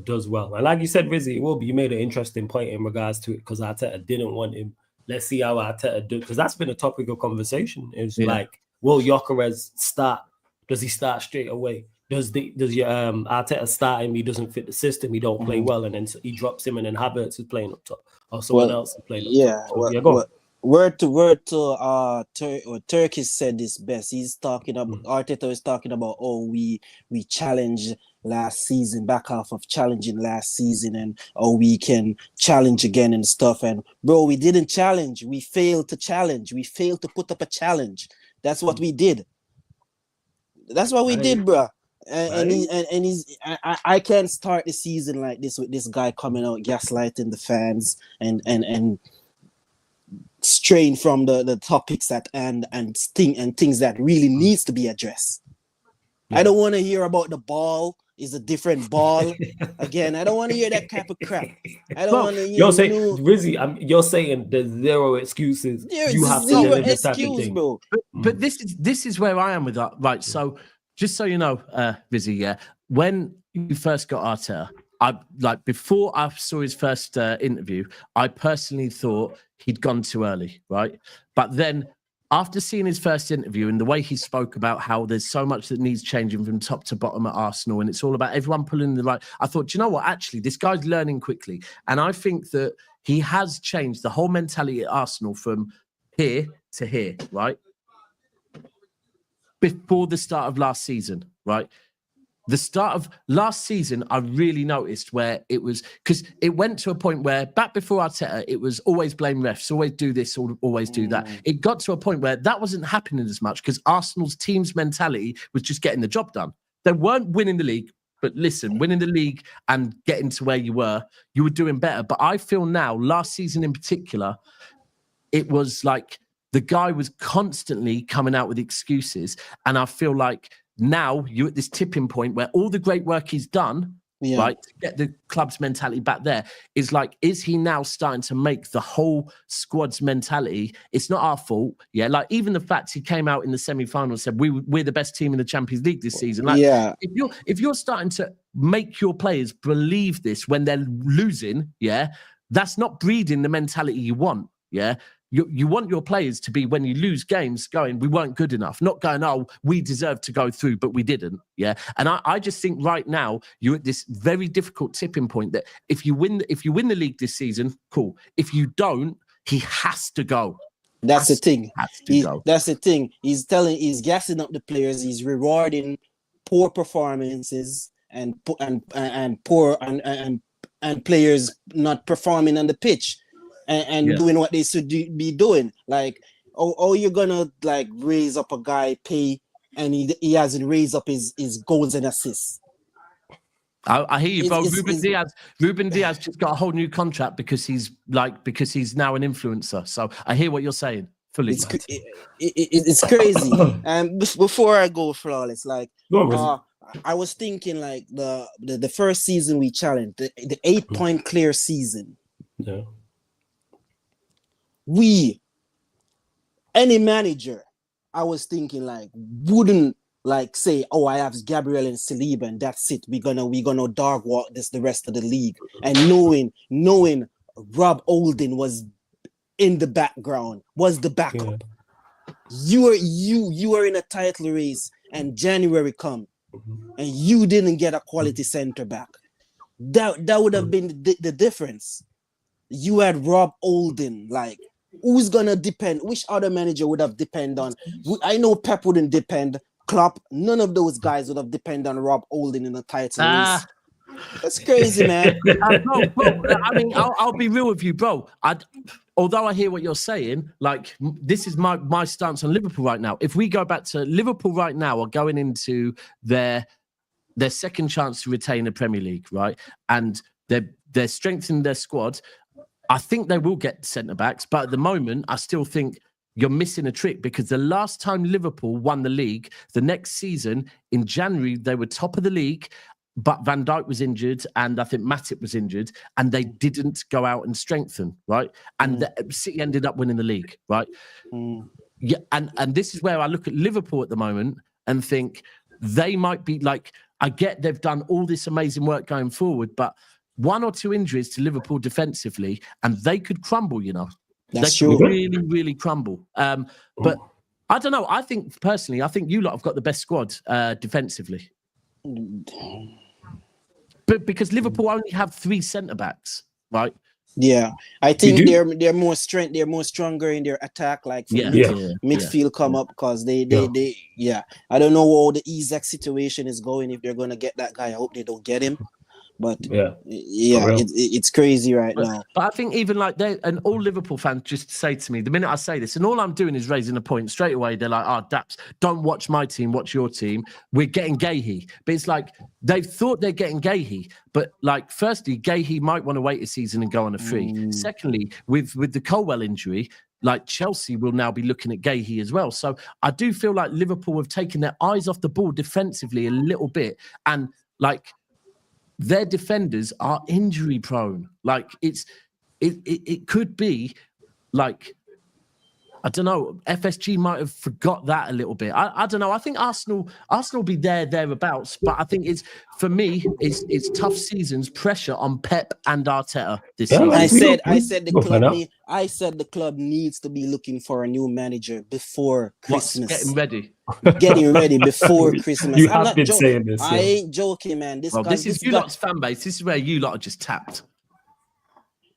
Speaker 1: does well. And like you said, Rizzy, it will be. You made an interesting point in regards to it because Arteta didn't want him. Let's see how Arteta do, because that's been a topic of conversation. It's like, will Gyökeres start? Does he start straight away? Does your Arteta start him? He doesn't fit the system. He don't play well, and then he drops him, and then Havertz is playing up top, or someone else is playing up top. So, go on.
Speaker 6: Word to Turkish said this best. He's talking about Arteta is talking about we challenged last season, back half of challenging last season, and we can challenge again and stuff. And bro, we didn't challenge. We failed to challenge. We failed to put up a challenge. That's what we did. That's what we did, bro. I can't start the season like this with this guy coming out gaslighting the fans and straying from the topics and things that really needs to be addressed. I don't want to hear about the ball is a different ball again. I don't want to hear that type of crap. I don't want to hear.
Speaker 1: You're saying, Rizzy, you're saying there's zero excuses.
Speaker 6: You have zero excuse, bro.
Speaker 4: But this is where I am with that. Right. So just so you know, Rizzy, when you first got Arteta, before I saw his first interview, I personally thought he'd gone too early, right? But then after seeing his first interview and the way he spoke about how there's so much that needs changing from top to bottom at Arsenal, and it's all about everyone pulling the right, I thought, do you know what? Actually, this guy's learning quickly. And I think that he has changed the whole mentality at Arsenal from here to here, right? Before the start of last season, right? The start of last season, I really noticed where it was, because it went to a point where back before Arteta, it was always blame refs, always do this, always do that. It got to a point where that wasn't happening as much because Arsenal's team's mentality was just getting the job done. They weren't winning the league, but listen, winning the league and getting to where you were doing better. But I feel now, last season in particular, it was like the guy was constantly coming out with excuses. And I feel like now you're at this tipping point where all the great work he's done, right, to get the club's mentality back there, is like, is he now starting to make the whole squad's mentality? It's not our fault. Yeah, like even the fact he came out in the semi-final and said we're the best team in the Champions League this season. Like, if you're starting to make your players believe this when they're losing, that's not breeding the mentality you want. You want your players to be, when you lose games, going, we weren't good enough, not going, oh, we deserved to go through, but we didn't. And I just think right now you're at this very difficult tipping point that if you win the league this season, cool. If you don't, he has to go.
Speaker 6: That's the thing. That's the thing. He's gassing up the players. He's rewarding poor performances and players not performing on the pitch. And doing what they should be doing. Like, you're gonna like raise up a guy, pay, and he hasn't raised up his goals and assists.
Speaker 4: I hear you, bro. Ruben Diaz just got a whole new contract because he's now an influencer. So I hear what you're saying fully.
Speaker 6: It's crazy. And before I go flawless, like I was thinking like the first season we challenged, the 8-point clear season.
Speaker 1: Yeah.
Speaker 6: Any manager, I was thinking like wouldn't like say, I have Gabriel and Saliba and that's it. We're gonna dog walk this the rest of the league. And knowing Rob Holding was in the background, was the backup. Yeah. You were in a title race and January come and you didn't get a quality center back. That would have been the difference. You had Rob Holding, like, who's gonna depend? Which other manager would have depend on? I know Pep wouldn't depend. Klopp, none of those guys would have depend on Rob Holding in the title race. That's crazy, man.
Speaker 4: Bro, I mean, I'll be real with you, bro. Although I hear what you're saying, like, this is my stance on Liverpool right now. If we go back to Liverpool right now, are going into their second chance to retain the Premier League, right? And they're strengthening their squad. I think they will get centre-backs, but at the moment, I still think you're missing a trick because the last time Liverpool won the league, the next season, in January, they were top of the league, but Van Dijk was injured and I think Matip was injured and they didn't go out and strengthen, right? And the City ended up winning the league, right? Yeah, and this is where I look at Liverpool at the moment and think they might be like, I get they've done all this amazing work going forward, but 1 or 2 injuries to Liverpool defensively, and they could crumble, you know.
Speaker 6: That's
Speaker 4: They could
Speaker 6: true.
Speaker 4: really, really crumble. But I don't know. I think you lot have got the best squad defensively. But because Liverpool only have 3 centre-backs, right?
Speaker 6: Yeah, I think they're more strength. They're more stronger in their attack, like midfield come up because they. I don't know how the Isaac situation is going. If they're gonna get that guy, I hope they don't get him. But it's crazy right now.
Speaker 4: But I think even like and all Liverpool fans just say to me, the minute I say this, and all I'm doing is raising a point straight away, they're like, "Oh, Daps, don't watch my team, watch your team. We're getting Gahey." But it's like they've thought they're getting Gahey, but like, firstly, Gahey might want to wait a season and go on a free. Secondly, with the Colwell injury, like Chelsea will now be looking at Gahey as well. So I do feel like Liverpool have taken their eyes off the ball defensively a little bit, and like, their defenders are injury prone. Like it could be like, I don't know, FSG might have forgot that a little bit. I don't know. I think Arsenal will be thereabouts, but I think for me it's tough seasons, pressure on Pep and Arteta this season.
Speaker 6: I said the club needs to be looking for a new manager before Christmas. Getting ready before Christmas.
Speaker 1: You have been saying this.
Speaker 6: I ain't joking, man. This
Speaker 4: is you lot's fan base. This is where you lot are just tapped.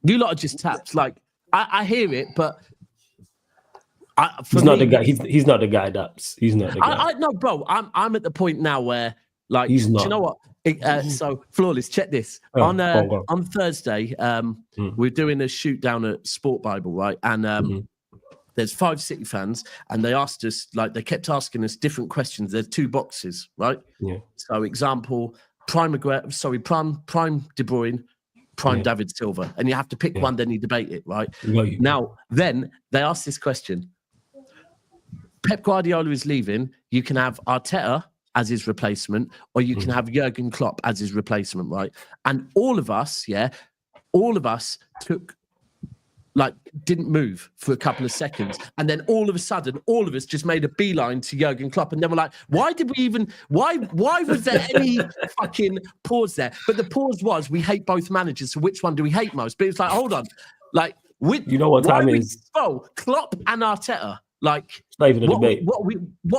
Speaker 4: You lot are just tapped. Like I hear it, but
Speaker 1: he's not the guy. He's not the guy. He's not the guy.
Speaker 4: No, bro. I'm at the point now where, like,
Speaker 1: he's not.
Speaker 4: Do you know what? So Flawless, check this. On Thursday, we're doing a shoot down at Sport Bible, right? And there's 5 City fans, and they asked us, like, they kept asking us different questions. There's 2 boxes, right? Yeah. So example, Prime De Bruyne, Prime David Silva, and you have to pick one. Then you debate it, right? Now, then they asked this question. Pep Guardiola is leaving. You can have Arteta as his replacement, or you can have Jurgen Klopp as his replacement, right? And all of us didn't move for a couple of seconds. And then all of a sudden, all of us just made a beeline to Jurgen Klopp. And then we're like, why was there any fucking pause there? But the pause was, we hate both managers. So which one do we hate most? But it's like, hold on. Like,
Speaker 1: you know what time it is?
Speaker 4: Oh, Klopp and Arteta. Like,
Speaker 1: it's not even a debate.
Speaker 4: What are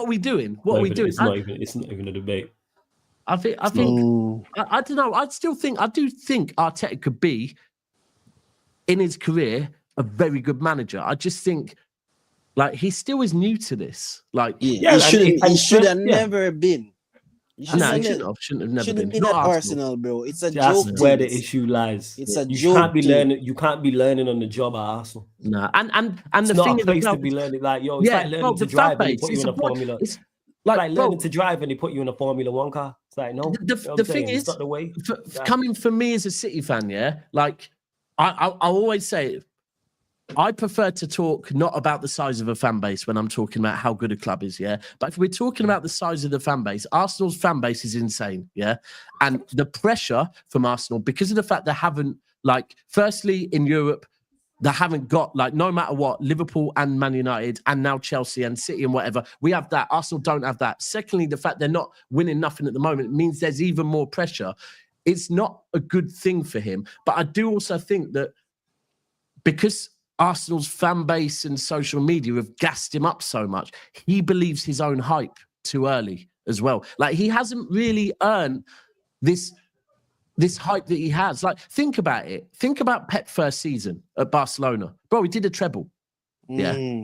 Speaker 4: we doing? What are we doing?
Speaker 1: It's not even a debate.
Speaker 4: I think I don't know. I do think Arteta could be, in his career, a very good manager. I just think, like, he still is new to this. Like,
Speaker 6: he should have never been.
Speaker 4: He shouldn't have been
Speaker 6: at Arsenal, bro. It's a joke.
Speaker 1: That's where the issue lies.
Speaker 6: It's a
Speaker 1: you
Speaker 6: joke.
Speaker 1: You can't be learning on the job at Arsenal.
Speaker 4: Nah, and
Speaker 1: it's
Speaker 4: the
Speaker 1: not
Speaker 4: thing
Speaker 1: a place
Speaker 4: is,
Speaker 1: to be learning. Like, yo, it's like learning to drive and they put you in a Formula. It's like learning to drive and they put you in a Formula 1 car. It's like, no.
Speaker 4: The thing is,
Speaker 1: it's not the way.
Speaker 4: Coming from me as a City fan, like, I always say, I prefer to talk not about the size of a fan base when I'm talking about how good a club is, but if we're talking about the size of the fan base, Arsenal's fan base is insane, and the pressure from Arsenal, because of the fact they haven't, like, firstly in Europe, they haven't got, like, no matter what, Liverpool and Man United and now Chelsea and City and whatever, we have that. Arsenal don't have that. Secondly, the fact they're not winning nothing at the moment means there's even more pressure. It's not a good thing for him. But I do also think that because Arsenal's fan base and social media have gassed him up so much, he believes his own hype too early as well. Like, he hasn't really earned this hype that he has. Like, think about it. Think about Pep's first season at Barcelona. Bro, he did a treble. Yeah.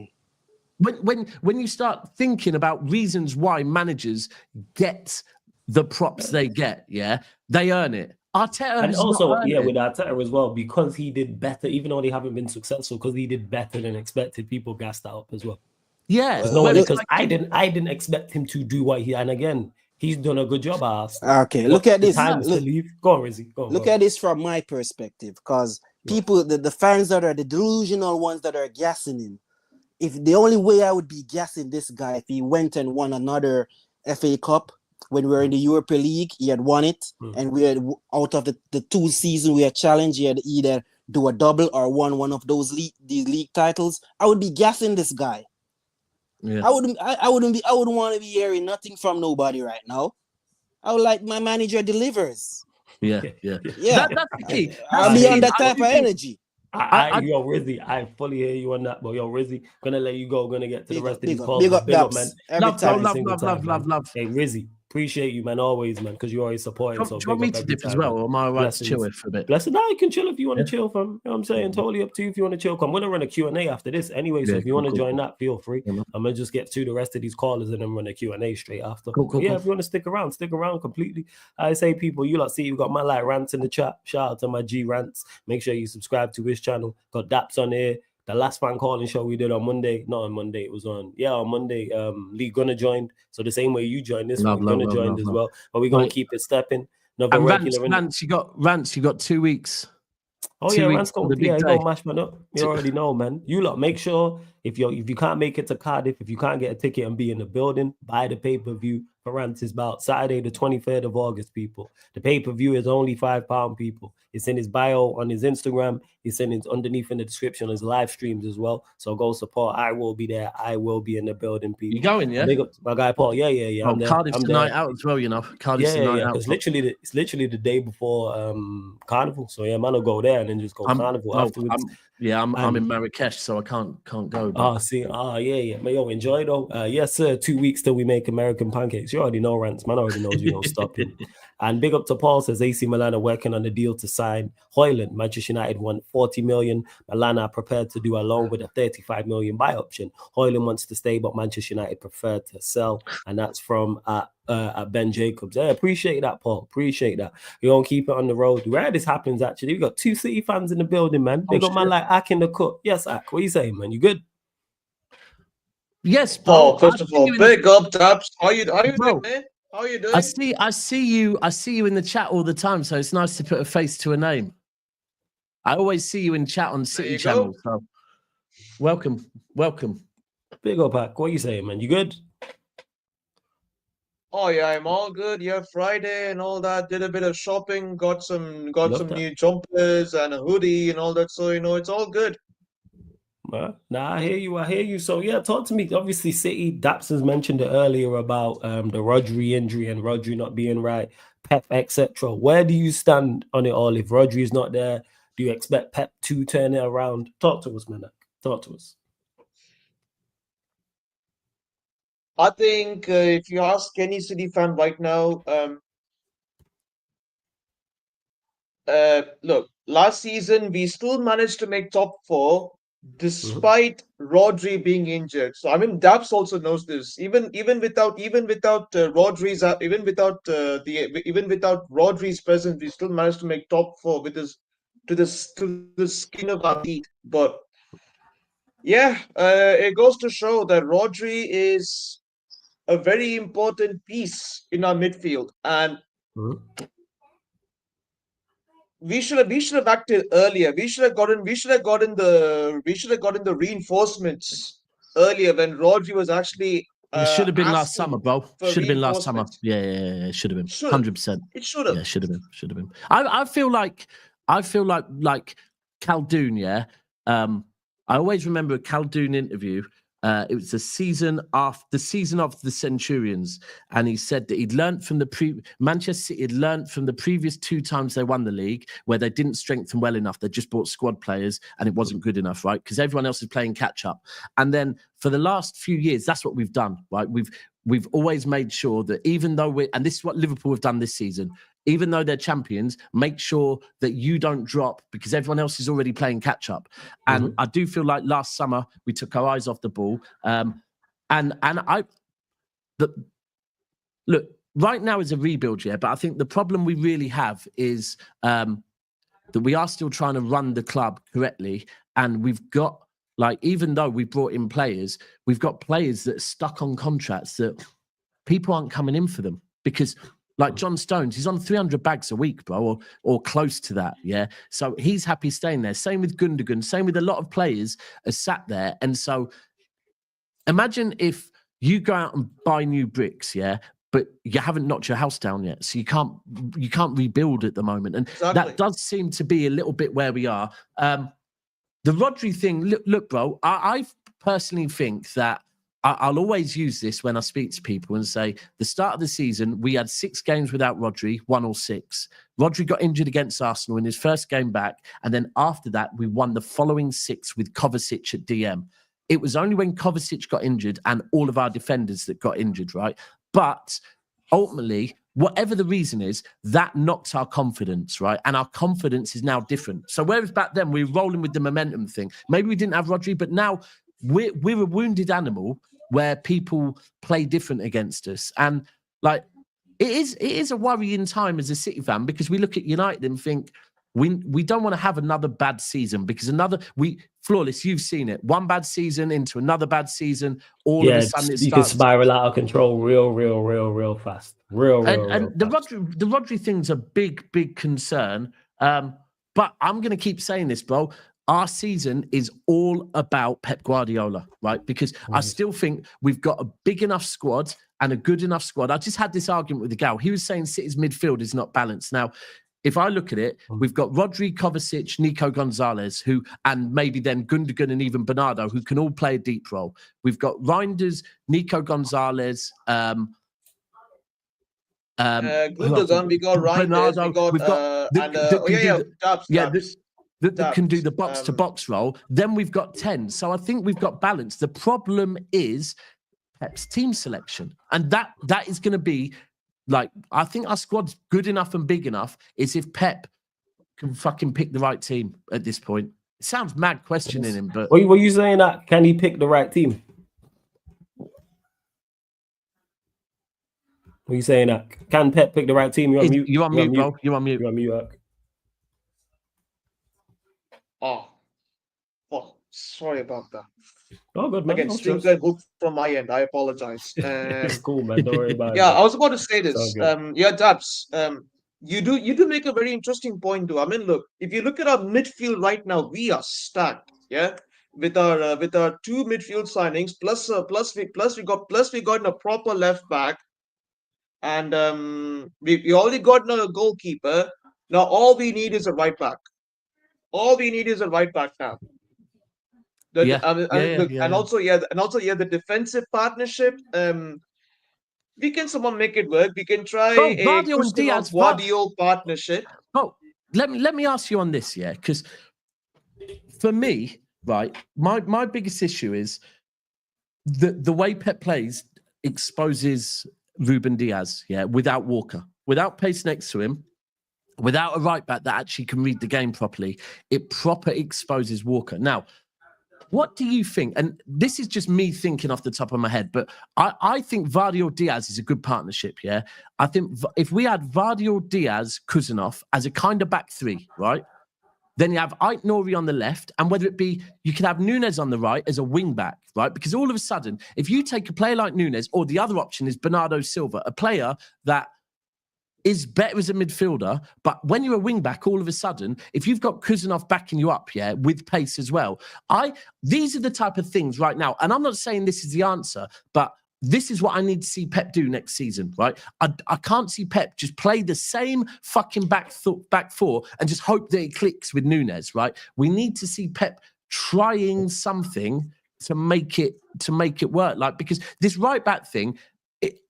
Speaker 4: When you start thinking about reasons why managers get the props they get, they earn it. Arteta,
Speaker 1: and also, with Arteta as well, because he did better, even though they haven't been successful, because he did better than expected, people gassed that up as well.
Speaker 4: Yeah,
Speaker 1: because I didn't expect him to do what he, and again, he's done a good job at Arsenal.
Speaker 6: Okay, look at this.
Speaker 1: To leave. Go on, Rizzy.
Speaker 6: Look at this from my perspective, because people, the fans that are the delusional ones that are gassing him, if the only way I would be gassing this guy if he went and won another FA Cup. When we were in the Europa League, he had won it, and we had, out of the 2 seasons we had challenged, he had either do a double or won one of those league titles. I would be gassing this guy. Yeah. I wouldn't want to be hearing nothing from nobody right now. I would like my manager delivers.
Speaker 4: Yeah.
Speaker 6: Yeah,
Speaker 4: That's the key.
Speaker 6: I'll be on that type of energy.
Speaker 1: Yo, Rizzy, I fully hear you on that, but yo, Rizzy, gonna let you go, gonna get to the rest of these calls.
Speaker 6: Big
Speaker 1: But
Speaker 6: up,
Speaker 1: big up, man.
Speaker 6: Daps. Every time.
Speaker 4: Love.
Speaker 1: Hey, Rizzy, appreciate you, man, always, man, because you're always supporting.
Speaker 4: Do you want me to dip as well, or am I right to chill it for a bit?
Speaker 1: Blessed. No, you can chill if you want to chill, fam. You know what I'm saying? Totally up to you if you want to chill. I'm going to run a Q&A after this anyway, so if you want to join that, feel free. I'm going to just get to the rest of these callers and then run a Q&A straight after. If you want to stick around completely. I say, people, you lot see you got my like rants in the chat. Shout out to my G Rants. Make sure you subscribe to his channel. Got Daps on here. The last fan calling show we did on Monday, not on Monday, it was on Monday. Lee Gunner joined. So the same way you joined this one, Gunner joined as well. But we're going to keep it stepping.
Speaker 4: And Rants, you got 2 weeks.
Speaker 1: Oh yeah, Rants go mash man up. You already know, man. You lot make sure if you can't make it to Cardiff, if you can't get a ticket and be in the building, buy the pay-per-view for Rants. Is about Saturday the 23rd of August, people. The pay-per-view is only £5, people. It's in his bio on his Instagram. It's underneath in the description on his live streams as well. So go support. I will be there. I will be in the building, people.
Speaker 4: You going, yeah?
Speaker 1: Big up my guy Paul. Yeah.
Speaker 4: I'm there. Cardiff's tonight out as well, you know. Cardiff's tonight out.
Speaker 1: It's literally the day before Carnival. So yeah, man will go there and then just go Carnival afterwards.
Speaker 4: I'm in Marrakesh, so I can't go.
Speaker 1: Yeah. But yo, enjoy though. Yes, sir. 2 weeks till we make American pancakes. You already know, Rants. Man already knows you don't stop him. And big up to Paul, says AC Milan are working on the deal to sign Højlund. Manchester United want 40 million. Milan are prepared to do a loan with a 35 million buy option. Højlund wants to stay, but Manchester United prefer to sell. And that's from Ben Jacobs. Yeah, appreciate that, Paul. Appreciate that. You don't keep it on the road. Where this happens, actually, we got 2 City fans in the building, man. Big up man like Ak in the cut. Yes, Ak. What are you saying, man? You good?
Speaker 4: Yes,
Speaker 7: Paul. First of all, big up, Daps. How you doing, man? How are you doing?
Speaker 4: I see you in the chat all the time, so it's nice to put a face to a name. I always see you in chat on City Channel. So welcome.
Speaker 1: Big up, Ak. What are you saying, man? You good?
Speaker 7: Oh yeah, I'm all good. Yeah, Friday and all that. Did a bit of shopping. Got some new jumpers and a hoodie and all that. So it's all good.
Speaker 1: Nah, I hear you. So yeah, talk to me. Obviously, City. Daps has mentioned it earlier about the Rodri injury and Rodri not being right, Pep, etc. Where do you stand on it all? If Rodri is not there, do you expect Pep to turn it around? Talk to us, man. Talk to us.
Speaker 7: I think if you ask any City fan right now, look, last season we still managed to make top 4 despite Rodri being injured. So I mean, Daps also knows this. Even without Rodri's Rodri's presence, we still managed to make top 4 with his to the skin of our teeth. But yeah, it goes to show that Rodri is a very important piece in our midfield, and we should have acted earlier. We should have gotten the reinforcements earlier when Rodri was actually.
Speaker 4: It should have been last summer, bro. Should have been last summer. Yeah, it should have been. 100%.
Speaker 7: It should have.
Speaker 4: Yeah, should have been. I feel like Khaldoon. Yeah. I always remember a Khaldoon interview. It was the season of the Centurions, and he said that he'd learned from Manchester City had learned from the previous 2 times they won the league, where they didn't strengthen well enough. They just bought squad players, and it wasn't good enough, right? Because everyone else is playing catch up. And then for the last few years, that's what we've done, right? We've always made sure that even though and this is what Liverpool have done this season, even though they're champions, make sure that you don't drop because everyone else is already playing catch up. And I do feel like last summer we took our eyes off the ball. Look, right now is a rebuild year, but I think the problem we really have is that we are still trying to run the club correctly, and we've got even though we brought in players, we've got players that are stuck on contracts that people aren't coming in for them because. Like John Stones, he's on 300 bags a week, bro, or close to that, yeah? So he's happy staying there. Same with Gundogan, same with a lot of players are sat there. And so imagine if you go out and buy new bricks, yeah, but you haven't knocked your house down yet. So you can't rebuild at the moment. And that does seem to be a little bit where we are. The Rodri thing, look, bro, I personally think that I'll always use this when I speak to people and say, the start of the season, we had 6 games without Rodri, 1 or 6. Rodri got injured against Arsenal in his first game back. And then after that, we won the following 6 with Kovacic at DM. It was only when Kovacic got injured and all of our defenders that got injured, right? But ultimately, whatever the reason is, that knocked our confidence, right? And our confidence is now different. So whereas back then we were rolling with the momentum thing, maybe we didn't have Rodri, but now we're a wounded animal where people play different against us. And like, it is a worrying time as a City fan, because we look at United and think we don't want to have another bad season, because Flawless, you've seen it. One bad season into another bad season. All of a sudden
Speaker 1: you can spiral out of control real fast. Real
Speaker 4: the Rodri thing's a big concern. But I'm going to keep saying this, bro. Our season is all about Pep Guardiola, right? Because I still think we've got a big enough squad and a good enough squad. I just had this argument with the gal. He was saying City's midfield is not balanced. Now, if I look at it, we've got Rodri, Kovacic, Nico Gonzalez, and maybe then Gundogan and even Bernardo, who can all play a deep role. We've got Reinders, Nico Gonzalez,
Speaker 7: Gundogan, we got Reinders,
Speaker 4: that can do the box-to-box role, then we've got 10. So I think we've got balance. The problem is Pep's team selection. And that is going to be, like, I think our squad's good enough and big enough is if Pep can fucking pick the right team at this point. It sounds mad questioning him, but...
Speaker 1: Were you saying that? Can he pick the right team? Were you saying that? Can Pep pick the right team? You're on mute.
Speaker 4: You're on mute, bro. You're on mute.
Speaker 1: You're on mute.
Speaker 7: Oh, sorry about that.
Speaker 1: Oh, good, man.
Speaker 7: Again, streams are hooked from my end. I apologize.
Speaker 1: It's cool, man. Don't worry about it.
Speaker 7: Yeah, I was about to say this. Dabs, you do make a very interesting point too. I mean, look, if you look at our midfield right now, we are stacked. Yeah, with our 2 midfield signings, plus we got a proper left back, and we already got a goalkeeper. Now all we need is a right back. All we need is a right back now. And also the defensive partnership. We can someone make it work. We can try a Guardiola partnership.
Speaker 4: Oh, let me ask you on this, yeah, because for me, right, my biggest issue is the way Pep plays exposes Ruben Diaz, yeah, without Walker, without pace next to him. Without a right back that actually can read the game properly, it proper exposes Walker. Now, what do you think? And this is just me thinking off the top of my head, but I think Vardy Diaz is a good partnership, yeah? I think if we had Vardy Diaz, Kuzanov as a kind of back 3, right? Then you have Ait Nouri on the left, and whether it be, you can have Nunes on the right as a wing back, right? Because all of a sudden, if you take a player like Nunes, or the other option is Bernardo Silva, a player that is better as a midfielder, but when you're a wing back, all of a sudden, if you've got Kuzanov backing you up, yeah, with pace as well, these are the type of things right now, and I'm not saying this is the answer, but this is what I need to see Pep do next season, right? I can't see Pep just play the same fucking back 4 and just hope that it clicks with Nunes, right? We need to see Pep trying something to make it work, like, because this right back thing,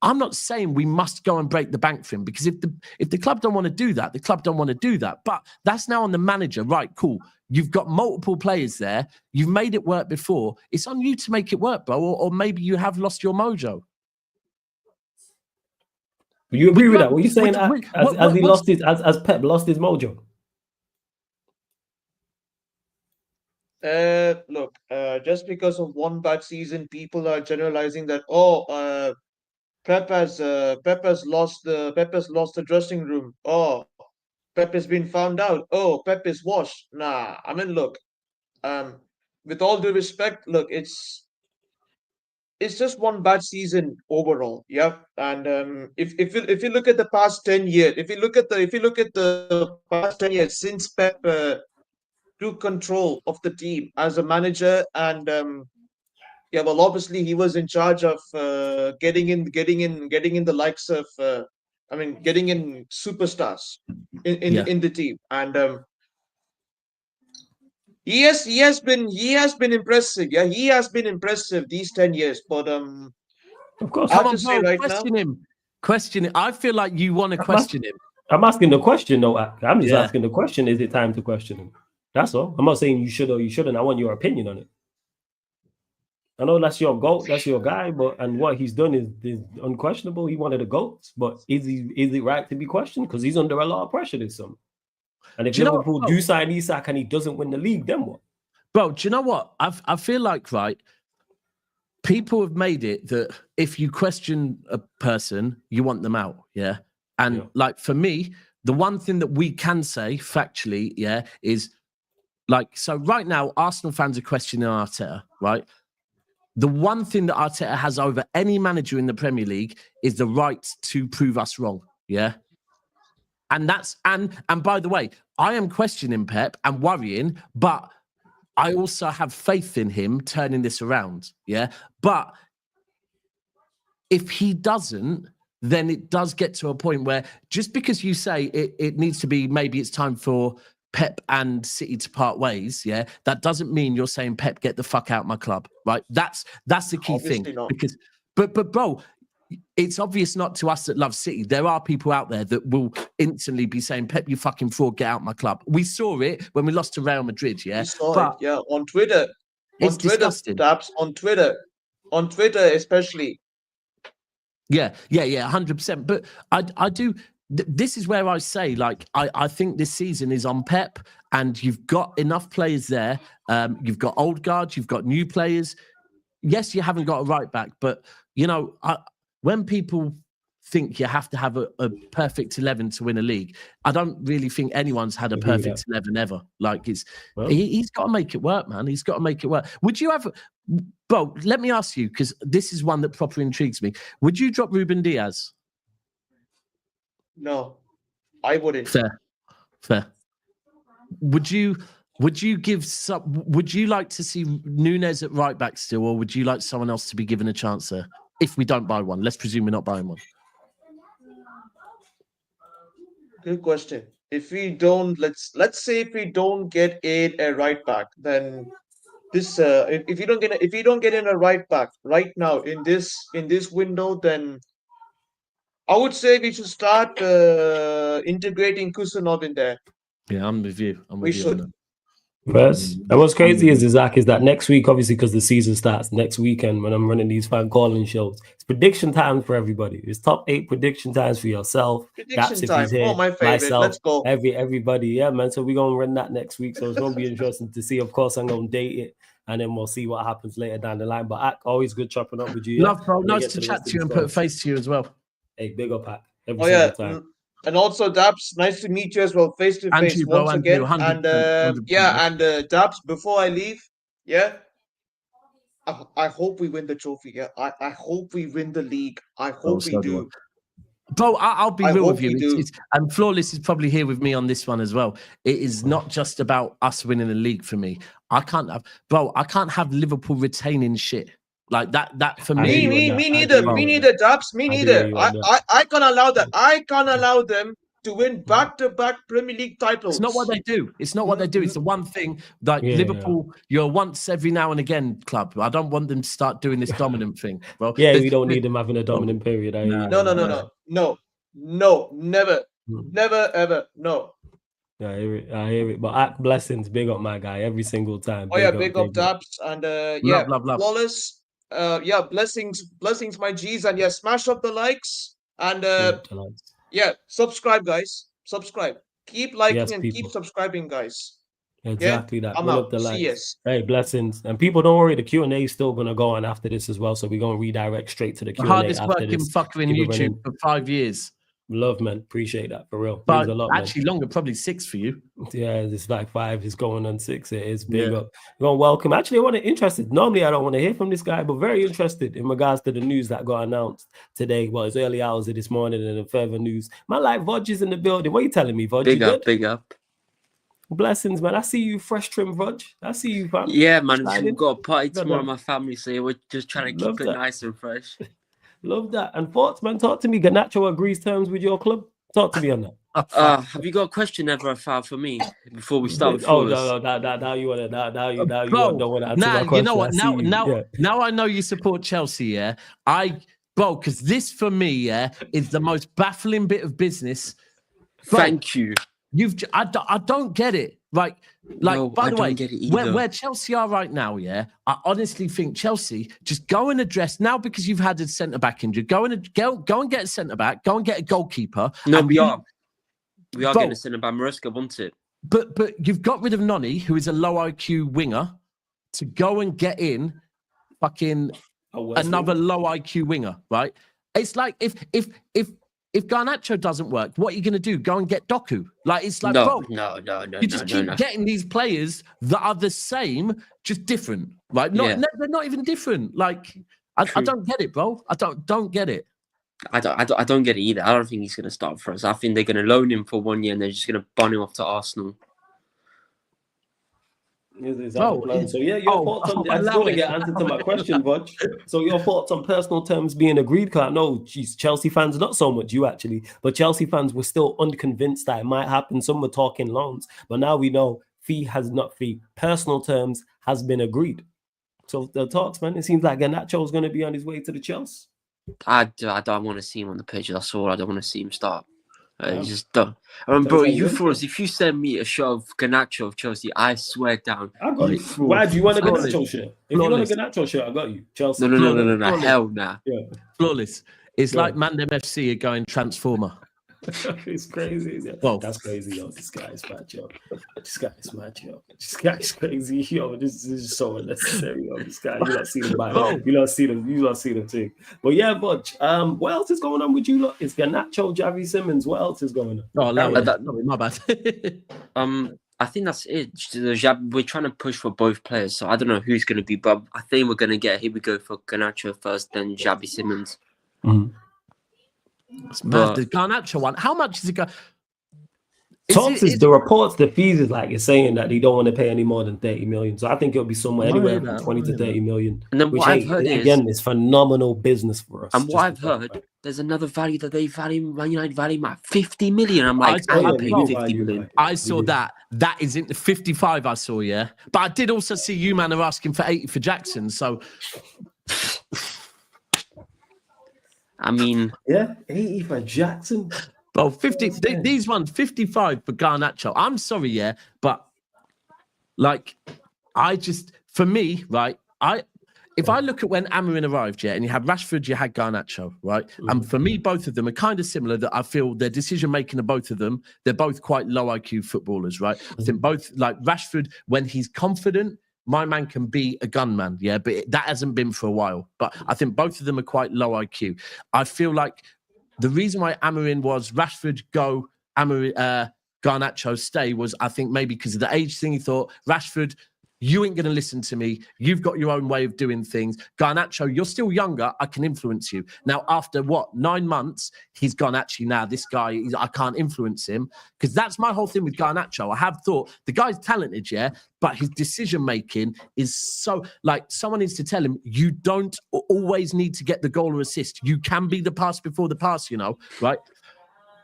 Speaker 4: I'm not saying we must go and break the bank for him, because if the club don't want to do that, the club don't want to do that. But that's now on the manager, right? Cool. You've got multiple players there. You've made it work before. It's on you to make it work, bro. Or maybe you have lost your mojo.
Speaker 1: You agree with that? What are you saying? As Pep lost his mojo?
Speaker 7: Look, just because of one bad season, people are generalizing that. Pep has lost the dressing room. Oh, Pep has been found out. Oh, Pep is washed. Nah, I mean, look, with all due respect, look, it's just one bad season overall. Yeah, and if you look at the past 10 years, if you look at the past 10 years since Pep took control of the team as a manager, and yeah, well, obviously he was in charge of getting in the likes of, getting in superstars in the team, and He has been impressive. Yeah, he has been impressive these 10 years. But
Speaker 1: Of course.
Speaker 7: I have
Speaker 4: Come
Speaker 7: to
Speaker 4: on,
Speaker 7: say
Speaker 4: bro,
Speaker 7: right
Speaker 4: question
Speaker 7: now,
Speaker 4: him. Question it. I feel like you want to question him.
Speaker 1: I'm asking the question, though. I'm just
Speaker 4: Yeah.
Speaker 1: asking the question. Is it time to question him? That's all. I'm not saying you should or you shouldn't. I want your opinion on it. I know that's your goat, that's your guy, but and what he's done is unquestionable. He wanted the goats, but is it right to be questioned? Because he's under a lot of pressure this summer. And if Liverpool do sign Isak and he doesn't win the league, then what?
Speaker 4: Bro, do you know what? I feel like, right, people have made it that if you question a person, you want them out, yeah? And like for me, the one thing that we can say factually, yeah, is like, so right now, Arsenal fans are questioning Arteta, right? The one thing that Arteta has over any manager in the Premier League is the right to prove us wrong, yeah? And that's, and by the way, I am questioning Pep and worrying, but I also have faith in him turning this around, yeah? But if he doesn't, then it does get to a point where just because you say it needs to be, maybe it's time for Pep and City to part ways, yeah, that doesn't mean you're saying, Pep, get the fuck out of my club, right? That's the key
Speaker 7: obviously
Speaker 4: thing.
Speaker 7: not.
Speaker 4: Because, but bro, it's obvious not to us that love City. There are people out there that will instantly be saying, Pep, you fucking fraud, get out my club. We saw it when we lost to Real Madrid, yeah?
Speaker 7: We saw it, yeah, on Twitter.
Speaker 4: It's disgusting.
Speaker 7: Taps, on Twitter especially.
Speaker 4: Yeah, 100%. But I do. This is where I say, like, I think this season is on Pep, and you've got enough players there. You've got old guards, you've got new players. Yes, you haven't got a right back, but you know, when people think you have to have a perfect 11 to win a league, I don't really think anyone's had a perfect 11 ever. Like, he's got to make it work, man. He's got to make it work. Would you have, bro? Let me ask you, because this is one that properly intrigues me. Would you drop Ruben Diaz?
Speaker 7: No, I wouldn't.
Speaker 4: Fair. Would you give some? Would you like to see Nunes at right back still, or would you like someone else to be given a chance there? If we don't buy one, let's presume we're not buying one.
Speaker 7: Good question. If we don't, let's say if we don't get a right back, then this if you don't get in a right back right now in this window, then I would say we should start integrating Kusanov in there.
Speaker 4: Yeah, I'm with you.
Speaker 7: We should.
Speaker 1: Yes. And what's crazy is Zach, is that next week, obviously, because the season starts next weekend when I'm running these fan calling shows, it's prediction time for everybody. It's top 8 prediction times for yourself.
Speaker 7: Prediction time. Oh, my favorite.
Speaker 1: Myself,
Speaker 7: let's go.
Speaker 1: Everybody. Yeah, man. So we're gonna run that next week. So it's gonna be interesting to see. Of course, I'm gonna date it, and then we'll see what happens later down the line. But always good chopping up with you. Yeah?
Speaker 4: Love, bro. Nice to chat to you and put a face to you as well.
Speaker 1: Hey, big up, Ak.
Speaker 7: Oh yeah. Time. And also, Dabs, nice to meet you as well, face to face once again. And Dabs, before I leave, yeah, I hope we win the trophy. Yeah, I hope we win the league. I hope we do.
Speaker 4: Bro, I'll be real with you. And Flawless is probably here with me on this one as well. It is not just about us winning the league for me. I can't have Liverpool retaining shit. Like that for me.
Speaker 7: Me neither, Dabs. Me neither. I can't allow that. I can't allow them to win back-to-back Premier League titles.
Speaker 4: It's not what they do. It's not what they do. It's the one thing, like Liverpool, you're once every now and again club. I don't want them to start doing this dominant thing, bro.
Speaker 1: Yeah, we don't need them having a dominant period.
Speaker 7: No, never, ever, no.
Speaker 1: Yeah, I hear it. But blessings, big up my guy every single time.
Speaker 7: Big up Dabs, and love. Flawless. Blessings, my G's, and smash up the likes, and subscribe, guys. Subscribe. Keep liking and keep subscribing, guys.
Speaker 1: Exactly that.
Speaker 7: I'm out. See us.
Speaker 1: Hey, blessings. And people, don't worry, the Q&A is still gonna go on after this as well. So we're gonna redirect straight to the Q&A.
Speaker 4: Hardest working fucker in YouTube for 5 years.
Speaker 1: Love, man. Appreciate that for real.
Speaker 4: But a lot, actually, longer, probably 6 for you.
Speaker 1: Yeah, it's like 5. It's going on 6. It is big up. We're gonna welcome. Actually, I want to interested. Normally, I don't want to hear from this guy, but very interested in regards to the news that got announced today. Well, it's early hours of this morning, and further news. My life, Vodge is in the building. What are you telling me, Vodge?
Speaker 8: Big up.
Speaker 1: Blessings, man. I see you fresh trim, Vodge. I see you, fam.
Speaker 8: Yeah, man. We've got a party tomorrow with my family, so we're just trying to keep it nice and fresh.
Speaker 1: Love that. And thoughts, man. Talk to me. Garnacho agrees terms with your club. Talk to me on that.
Speaker 8: Have you got a question ever for me before we start with
Speaker 1: Oh
Speaker 8: Flawless?
Speaker 1: no, now you want to now you
Speaker 4: Bro,
Speaker 1: don't want to answer
Speaker 4: now
Speaker 1: my question.
Speaker 4: you know what?
Speaker 1: I see you.
Speaker 4: Now I know you support Chelsea. Yeah, because this for me, is the most baffling bit of business. Bro,
Speaker 8: Thank you.
Speaker 4: I don't get it. Like,
Speaker 8: No,
Speaker 4: by
Speaker 8: I
Speaker 4: the
Speaker 8: don't
Speaker 4: way,
Speaker 8: get it either.
Speaker 4: where Chelsea are right now, I honestly think Chelsea just go and address now because you've had a centre back injury. Go and get a centre back. Go and get a goalkeeper.
Speaker 8: No,
Speaker 4: and
Speaker 8: we are
Speaker 4: Bro,
Speaker 8: getting a centre back. Maresca wants it.
Speaker 4: But you've got rid of Noni, who is a low IQ winger, to go and get in fucking another low IQ winger, right? It's like if Garnacho doesn't work, what are you going to do? Go and get Doku? Like, it's like,
Speaker 8: No.
Speaker 4: You just keep getting these players that are the same, just different, right? No, they're not even different. Like, I don't get it, bro. I don't get it.
Speaker 8: I don't get it either. I don't think he's going to start for us. I think they're going to loan him for 1 year and they're just going to bun him off to Arsenal.
Speaker 1: So yeah, your thoughts on I just want to get answer to my question, Bud. So your thoughts on personal terms being agreed? Because I know, Chelsea fans, not so much you actually, but Chelsea fans were still unconvinced that it might happen. Some were talking loans, but now we know personal terms has been agreed. So the talks, man, it seems like Garnacho is going to be on his way to the Chelsea.
Speaker 8: I don't want to see him on the pitch. That's all. I don't want to see him start. Just don't. Bro, if you send me a shot of Garnacho of Chelsea, I swear down.
Speaker 1: I got you. Why do you want a Garnacho shirt? If you want a Garnacho shirt, I got you. Chelsea.
Speaker 8: No. Hell nah.
Speaker 1: Yeah.
Speaker 4: Flawless. It's like Mandem FC are going Transformer.
Speaker 1: It's crazy.
Speaker 4: Well,
Speaker 1: that's crazy, yo. This guy is mad, yo. This guy is mad, yo. This guy is crazy, yo. This is so unnecessary, yo. This guy, you not see the Bible. You not see the thing. But yeah, Budge. What else is going on with you? Look, it's Garnacho, Javi Simmons. What else is going on?
Speaker 4: Oh, my bad.
Speaker 8: I think that's it. We're trying to push for both players, so I don't know who's going to be, but I think we're going to get. Here we go for Garnacho first, then Javi Simmons.
Speaker 1: Mm-hmm.
Speaker 4: It's mad. The Garnacho one. How much is it?
Speaker 1: The reports, the fees is like it's saying that they don't want to pay any more than 30 million. So I think it'll be somewhere anywhere from 20 to 30 million.
Speaker 8: And then what I've heard
Speaker 1: is phenomenal business for us.
Speaker 8: And what I've heard, there's another value that they value, Man United value at 50 million. I'm like, I pay 50 million.
Speaker 4: I saw that. That is in the 55 I saw, yeah. But I did also see you, man, are asking for 80 for Jackson. So
Speaker 8: I mean,
Speaker 1: 80 for Jackson.
Speaker 4: Well, 50. These ones 55 for Garnacho. I'm sorry, but like, for me, right? If I look at when Amorim arrived, and you had Rashford, you had Garnacho, right? And for me, both of them are kind of similar. That I feel their decision making of both of them, they're both quite low IQ footballers, right? I think both, like Rashford, when he's confident, my man can be a gunman, but that hasn't been for a while. But I think both of them are quite low IQ. I feel like the reason why Amorim was Rashford go, Garnacho stay was, I think, maybe because of the age thing. He thought, Rashford, you ain't going to listen to me. You've got your own way of doing things. Garnacho, you're still younger. I can influence you. Now, after 9 months, he's gone, actually, now this guy, I can't influence him. Because that's my whole thing with Garnacho. I have thought the guy's talented, but his decision-making is so, like, someone needs to tell him, you don't always need to get the goal or assist. You can be the pass before the pass, right?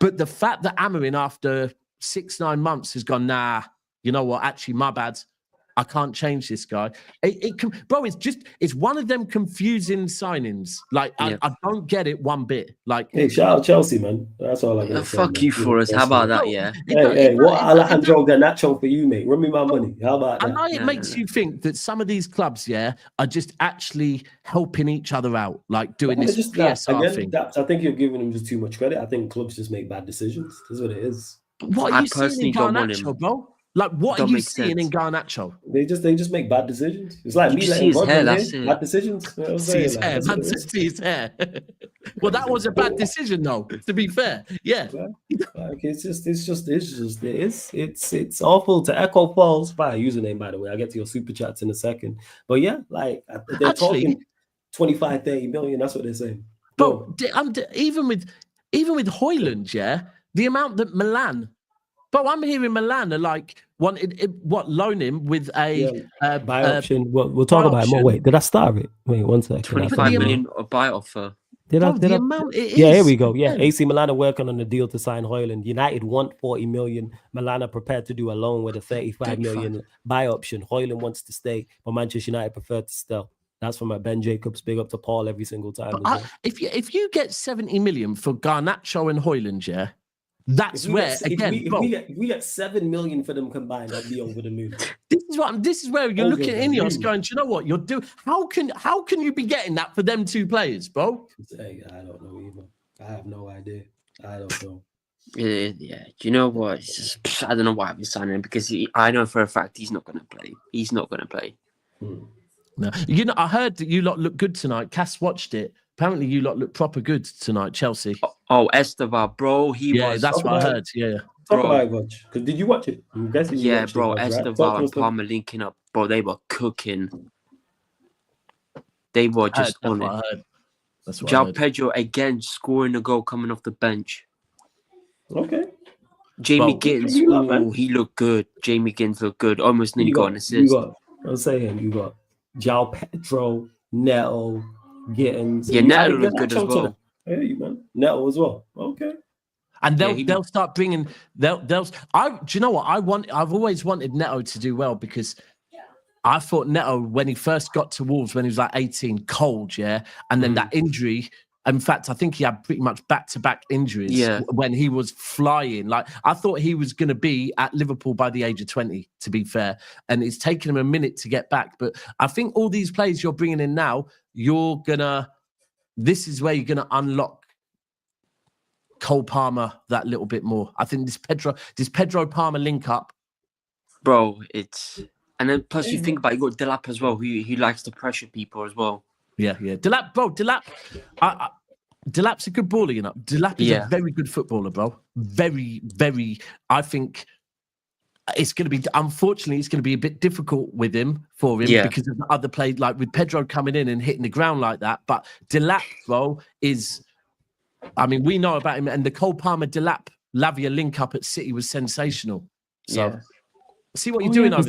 Speaker 4: But the fact that Amorim, after 6-9 months, has gone, nah, you know what, actually, my bad. I can't change this guy. Bro, it's one of them confusing signings. Like, I don't get it one bit. Like,
Speaker 1: hey, shout out Chelsea, man. That's all I got.
Speaker 8: Fuck you for us. How about that? Yeah.
Speaker 1: Hey, what Alejandro Garnacho for you, mate? Run me my money. How about that?
Speaker 4: I know it makes you think that some of these clubs, are just actually helping each other out, like doing this PSR thing.
Speaker 1: I think you're giving them just too much credit. I think clubs just make bad decisions. That's what it is.
Speaker 4: What are you seeing in Garnacho, bro? Like, what are you seeing in Garnacho?
Speaker 1: They just make bad decisions. It's like me letting bad decisions.
Speaker 4: See his hair. Man, see his hair. Well, that was a bad decision, though. To be fair,
Speaker 1: Like, it's awful to echo Paul's username, by the way. I'll get to your super chats in a second. But like they're talking 25, 30 million. That's what they're saying.
Speaker 4: Bro, even with Højlund, the amount that Milan. But I'm hearing Milan are like loan him with a
Speaker 1: buy option. We'll talk about it more. Wait, did I start it? Wait, 1 second.
Speaker 8: 25 million buy offer.
Speaker 4: The amount it is.
Speaker 1: Yeah, here we go. Yeah, AC Milan are working on a deal to sign Højlund. United want 40 million. Milan are prepared to do a loan with a 35 million buy option. Højlund wants to stay, but Manchester United prefer to sell. That's from my Ben Jacobs. Big up to Paul every single time.
Speaker 4: If you get 70 million for Garnacho and Højlund, yeah, that's
Speaker 1: if we get 7 million for them combined, I'll be over the moon.
Speaker 4: This is where you're looking at Ineos going, do you know what you're doing? How can you be getting that for them two players, bro?
Speaker 1: Hey, I don't know either. I have no idea. I don't know.
Speaker 8: Yeah. Do you know what? It's just, I don't know why I've been signing him because I know for a fact he's not going to play. He's not going to play.
Speaker 4: No. You know, I heard that you lot look good tonight. Cass watched it. Apparently, you lot look proper good tonight, Chelsea.
Speaker 8: Oh, Esteban, bro,
Speaker 4: that's what I heard. Yeah.
Speaker 1: Talk about it, watch. Because did you watch it? I'm guessing you watched
Speaker 8: bro,
Speaker 1: it,
Speaker 8: Esteban and Palmer linking up, bro. They were cooking. They were just on it.
Speaker 4: That's what
Speaker 8: João Pedro again scoring a goal coming off the bench.
Speaker 1: Okay.
Speaker 8: Jamie Gittins, he looked good. Jamie Gittins looked good. Almost nearly got an assist.
Speaker 1: I'm saying you got João Pedro, Neto, Gittins.
Speaker 8: Yeah, Neto looked good as well.
Speaker 1: Hey, man. Neto as well. Okay.
Speaker 4: And they'll start bringing do you know what I've always wanted Neto to do well because I thought Neto when he first got to Wolves when he was like 18 cold, yeah, and then that injury. In fact, I think he had pretty much back-to-back injuries when he was flying. Like I thought he was going to be at Liverpool by the age of 20, to be fair. And it's taken him a minute to get back. But I think all these players you're bringing in now, this is where you're going to unlock Cole Palmer that little bit more. I think this Pedro Palmer link up.
Speaker 8: Bro, and then plus you think about you got Delap as well, who likes to pressure people as well.
Speaker 4: Yeah. Delap, Delap's a good baller, you know. Delap is a very good footballer, bro. Very, very. I think unfortunately, it's going to be a bit difficult with him because of the other play, like with Pedro coming in and hitting the ground like that. But Delap, bro, we know about him, and the Cole Palmer Delap Lavia link up at City was sensational. So. See what you're doing over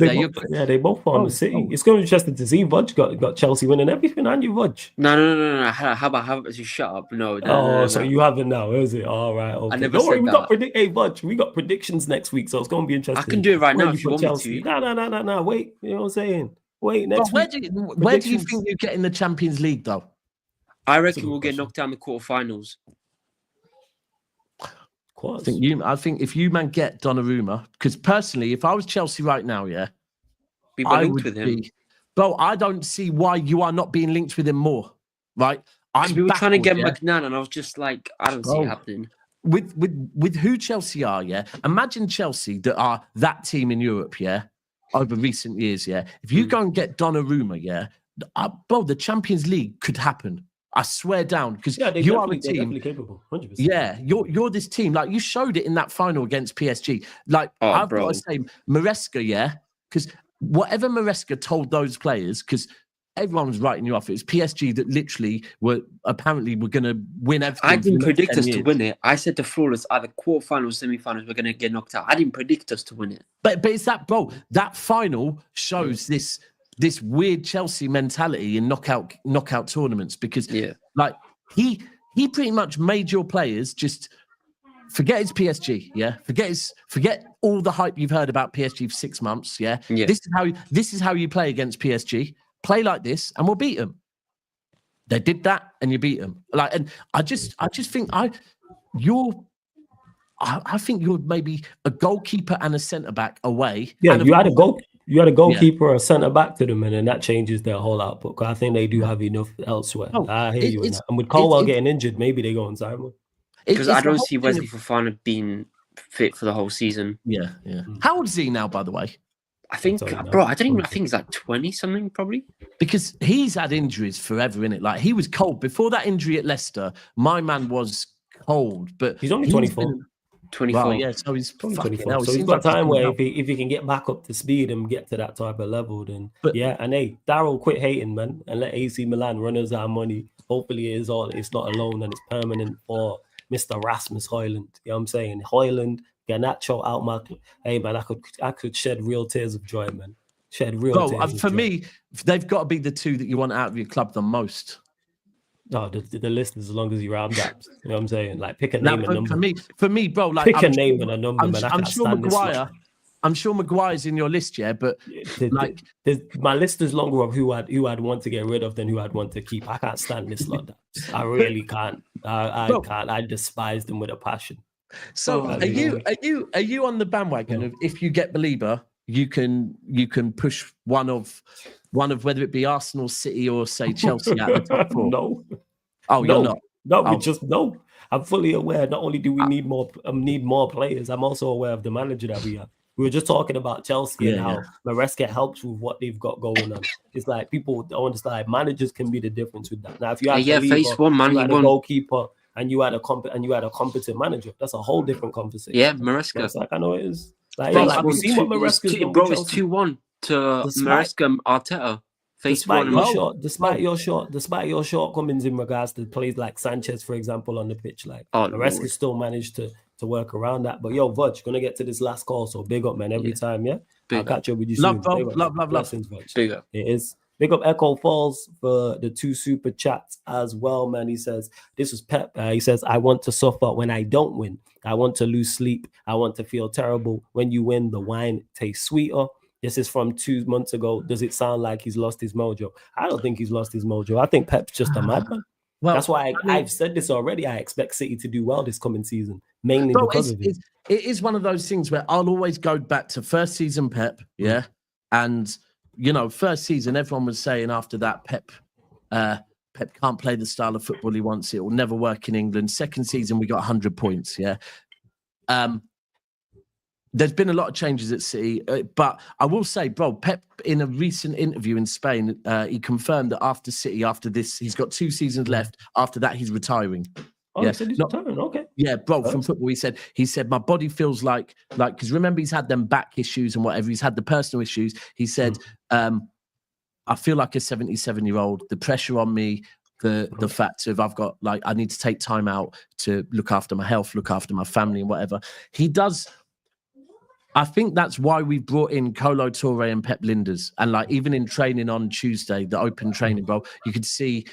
Speaker 4: there.
Speaker 1: They both form the City. It's going to be interesting to see. Vudge got Chelsea winning everything, and you Vudge.
Speaker 8: No. How about you shut up? No.
Speaker 1: So you have it now, is it? All right. Okay.
Speaker 8: I never said that.
Speaker 1: Hey, Vudge, we got predictions next week, so it's going to be interesting.
Speaker 8: I can do it right now if you want me to.
Speaker 1: No. Wait, you know what I'm saying? Wait, next
Speaker 4: week. Where do you think you get in the Champions League, though?
Speaker 8: I reckon we'll get knocked down the quarterfinals.
Speaker 4: I think if you get Donnarumma, because personally, if I was Chelsea right now,
Speaker 8: I would with him.
Speaker 4: Bro, I don't see why you are not being linked with him more, right?
Speaker 8: We were trying to get McNann, and I was just like, I don't see it happening.
Speaker 4: With who Chelsea are, imagine Chelsea that are that team in Europe, over recent years, If you go and get Donnarumma, bro, the Champions League could happen. I swear down, because you are a team.
Speaker 1: Definitely capable, 100%.
Speaker 4: Yeah, you're this team. Like you showed it in that final against PSG. Like I've got to say, Maresca, because whatever Maresca told those players, because everyone was writing you off. It was PSG that literally were going to win everything.
Speaker 8: I didn't predict us to win it. I said the flawless either quarterfinals, semi-finals, we're going to get knocked out. I didn't predict us to win it.
Speaker 4: But it's that, bro. That final shows this weird Chelsea mentality in knockout tournaments because like he pretty much made your players just forget his PSG, forget all the hype you've heard about PSG for 6 months, This is how you play against PSG. Play like this and we'll beat them. They did that and you beat them. Like, and I just think I think you're maybe a goalkeeper and a centre back away.
Speaker 1: Yeah, you had a goalkeeper or a centre back to them, and then that changes their whole output. I think they do have enough elsewhere. I hear you on that. And with Colwell getting injured, maybe they go on Simon.
Speaker 8: Because I don't see Wesley Fofana being fit for the whole season.
Speaker 4: Yeah. How old is he now, by the way?
Speaker 8: I think, I think he's like 20 something probably.
Speaker 4: Because he's had injuries forever, innit? Like he was cold before that injury at Leicester. My man was cold, but
Speaker 1: he's only 24.
Speaker 8: 24.
Speaker 4: Wow, yeah, so he's
Speaker 1: 24. So he's got time where if he can get back up to speed and get to that type of level, then and hey, Daryl, quit hating, man, and let AC Milan run us our money. Hopefully it's not a loan and it's permanent for Mr. Rasmus Højlund. You know what I'm saying? Højlund, Garnacho out my hey man, I could shed real tears of joy, man. Shed real tears.
Speaker 4: For me, they've got to be the two that you want out of your club the most.
Speaker 1: No, the list is as long as you round gaps. You know what I'm saying? Like, pick a
Speaker 4: Now,
Speaker 1: name and number.
Speaker 4: for me, bro, like
Speaker 1: Pick a name and a number, man.
Speaker 4: I'm sure Maguire. I'm sure Maguire's in your list, yeah, but like
Speaker 1: my list is longer of who I'd want to get rid of than who I'd want to keep. I can't stand this lot. I really can't. I can't. I despise them with a passion.
Speaker 4: So are you on the bandwagon of if you get Belieber, you can push one of whether it be Arsenal, City, or say Chelsea out of the top four?
Speaker 1: No.
Speaker 4: Oh,
Speaker 1: no.
Speaker 4: You're not.
Speaker 1: No, we just no. I'm fully aware. Not only do we need more players, I'm also aware of the manager that we have. We were just talking about Chelsea and how Maresca helps with what they've got going on. It's like people don't understand. Managers can be the difference with that. Now, if you had
Speaker 8: phase one, man,
Speaker 1: you had a goalkeeper and you had a competent manager, that's a whole different conversation.
Speaker 8: Yeah, Maresca.
Speaker 1: Like, I know it is. Like we've seen what Maresca's done.
Speaker 8: Bro, it's 2-1 to Maresca Arteta.
Speaker 1: Despite your shortcomings in regards to plays like Sanchez, for example, on the pitch, like Maresca still managed to work around that. But yo, Vudge, gonna get to this last call, so big up, man. Every time, yeah. I'll catch up with you soon.
Speaker 4: Love.
Speaker 1: Blessings, Vudge.
Speaker 8: Big up.
Speaker 1: It is. Big up Echo Falls for the 2 super chats as well, man. He says, this was Pep. He says, I want to suffer when I don't win. I want to lose sleep. I want to feel terrible. When you win, the wine tastes sweeter. This is from 2 months ago. Does it sound like he's lost his mojo? I don't think he's lost his mojo. I think Pep's just a madman. Well, that's why I've said this already. I expect City to do well this coming season, mainly because of it.
Speaker 4: It is one of those things where I'll always go back to first season Pep, yeah? And, you know, first season, everyone was saying after that, Pep can't play the style of football he wants. It will never work in England. Second season, we got 100 points, yeah? There's been a lot of changes at City, but I will say, bro, Pep, in a recent interview in Spain, he confirmed that after City, after this, he's got 2 seasons left. After that, he's retiring.
Speaker 1: Oh, he said he's retiring, okay.
Speaker 4: Yeah, bro, from football, he said, my body feels like, because remember, he's had them back issues and whatever, he's had the personal issues. He said, I feel like a 77-year-old, the pressure on me, the fact of I've got, like, I need to take time out to look after my health, look after my family and whatever. He does. I think that's why we brought in Kolo Touré and Pep Linders. And like even in training on Tuesday, the open training, bro, you could see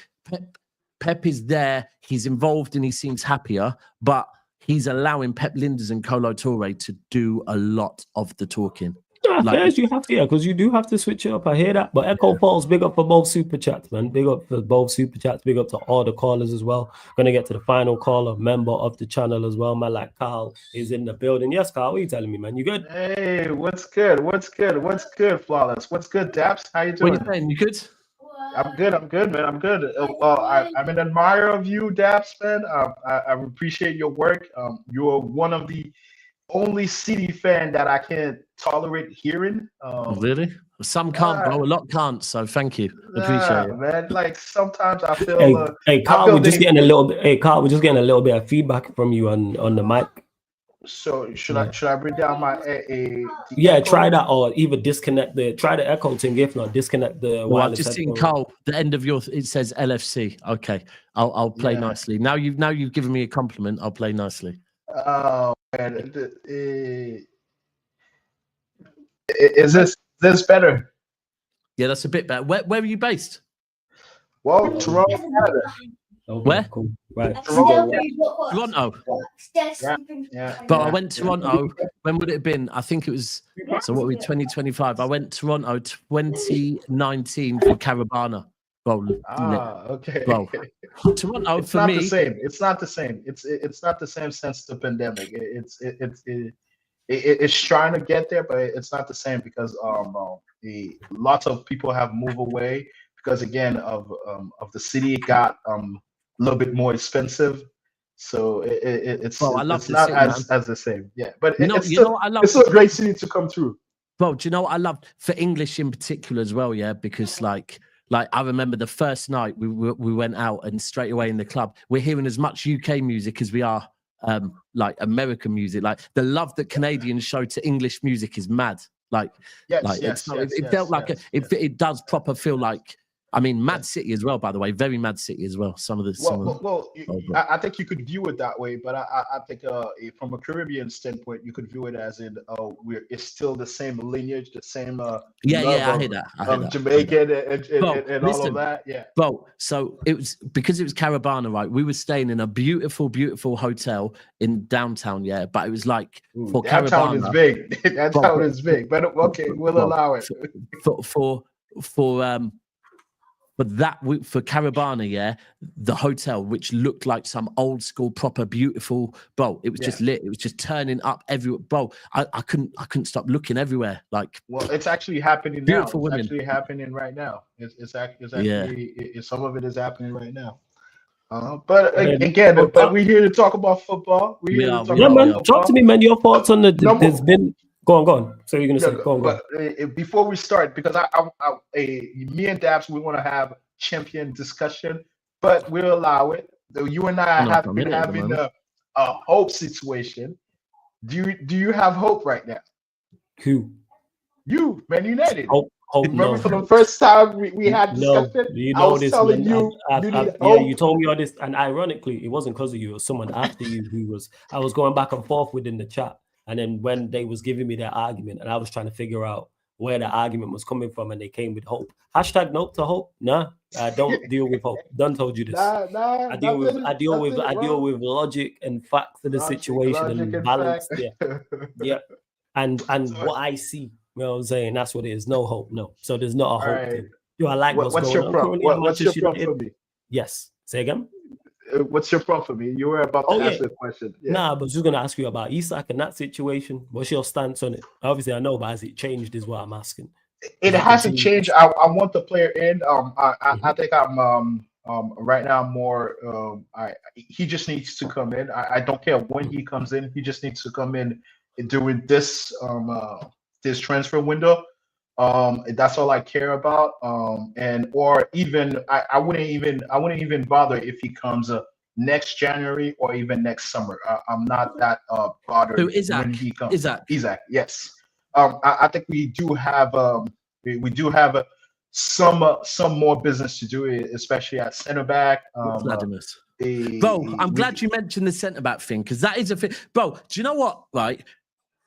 Speaker 4: Pep is there. He's involved and he seems happier, but he's allowing Pep Linders and Kolo Touré to do a lot of the talking.
Speaker 1: Like, you have to, because you do have to switch it up. I hear that. But Echo Falls, big up for both super chats, man. Big up for both super chats. Big up to all the callers as well. Gonna get to the final caller, member of the channel as well, man. Like Carl is in the building. Yes, Carl, what are you telling me, man? You good?
Speaker 9: Hey, what's good? What's good, Flawless? What's good, Daps? How you doing?
Speaker 4: What are you saying? You good?
Speaker 9: I'm good, man. I'm good. I'm an admirer of you, Daps, man. I appreciate your work. You're one of the only City fan that I can't tolerate hearing.
Speaker 4: Really? Some can't, bro. A lot can't. So thank you. Appreciate it,
Speaker 9: man. Like sometimes I feel.
Speaker 1: Hey, Carl, we're just getting a little bit. Hey, Carl, we're just getting a little bit of feedback from you on the mic.
Speaker 9: So should I bring down my
Speaker 1: echo? Try that, or either disconnect try the echo thing. If not, disconnect the wireless.
Speaker 4: Well, I've just seen Carl. The end of it says LFC. Okay, I'll play nicely. Now you've given me a compliment. I'll play nicely.
Speaker 9: Oh man, is this better?
Speaker 4: Yeah, that's a bit better. Where are you based?
Speaker 9: Well, Toronto, Canada.
Speaker 1: Okay,
Speaker 4: where?
Speaker 1: Cool. Right.
Speaker 4: Toronto.
Speaker 9: Yeah.
Speaker 4: But I went to Toronto. When would it have been? I think it was. So what were we? 2025. I went to Toronto 2019 for Caravana.
Speaker 9: Okay.
Speaker 4: Well, Toronto
Speaker 9: it's
Speaker 4: for
Speaker 9: not
Speaker 4: me.
Speaker 9: The same. It's not the same. It's not the same since the pandemic. It's trying to get there, but it's not the same because lots of people have moved away because again of the city got a little bit more expensive. So it's not as the same. Yeah, but it's still a great city to come through.
Speaker 4: Well, do you know what I love for English in particular as well? Yeah, because like I remember the first night we went out and straight away in the club, we're hearing as much UK music as we are like American music. Like the love that Canadians show to English music is mad. It felt like it does proper feel like I mean, Mad City as well, by the way, very Mad City as well.
Speaker 9: I think you could view it that way, but I think from a Caribbean standpoint, you could view it as in it's still the same lineage, the same
Speaker 4: I hear that. I hear that.
Speaker 9: Jamaican and all of that. Yeah.
Speaker 4: Bro, so it was because it was Caravana, right? We were staying in a beautiful, beautiful hotel in downtown, yeah. But it was like for
Speaker 9: downtown
Speaker 4: Caravana
Speaker 9: is big. Downtown is big, but okay, we'll allow it. For Caravana, yeah, the hotel, which looked like some old school, proper, beautiful, bro. It was just lit. It was just turning up everywhere, bro. I couldn't stop looking everywhere. Like, well, it's actually happening now. It's women. Actually happening right now. It's actually some of it is happening right now. But again, but we're here to talk about football.
Speaker 1: Talk to me, man. Your thoughts on there's been. Go on. So you're gonna say, go on.
Speaker 9: But before we start, because me and Dabs, we want to have champion discussion, but we'll allow it. You and I have been having a hope situation. Do you have hope right now?
Speaker 1: Who?
Speaker 9: You, Man United.
Speaker 1: Hope.
Speaker 9: Remember for the first time we had discussion?
Speaker 1: You know, I was telling you, you told me all this, and ironically, it wasn't because of you. It was someone after you I was going back and forth within the chat. And then when they was giving me their argument, and I was trying to figure out where the argument was coming from, and they came with hope. Hashtag nope to hope. Nah, I don't deal with hope. Done told you this. I deal with logic and facts of the situation and balance. Yeah. And what I see, you know what I'm saying? That's what it is. No hope. No. So there's not a hope thing. I like what's going on.
Speaker 9: What's your prompt for me?
Speaker 1: Yes. Say again.
Speaker 9: What's your prompt for me? You were about to ask the question. Yeah.
Speaker 1: Nah, but I was just going to ask you about Isak and that situation. What's your stance on it? Obviously, I know, but has it changed is what I'm asking.
Speaker 9: It hasn't changed. I want the player in. I think I'm right now more. He just needs to come in. I don't care when he comes in. He just needs to come in during this this transfer window. That's all I care about. Or even I wouldn't even bother if he comes next January or even next summer. I'm not that bothered when he comes. Isaac, yes. I think we do have some more business to do, especially at center back.
Speaker 4: Bro, I'm glad you mentioned the centre back thing, because that is a thing. Bro, do you know what? Right.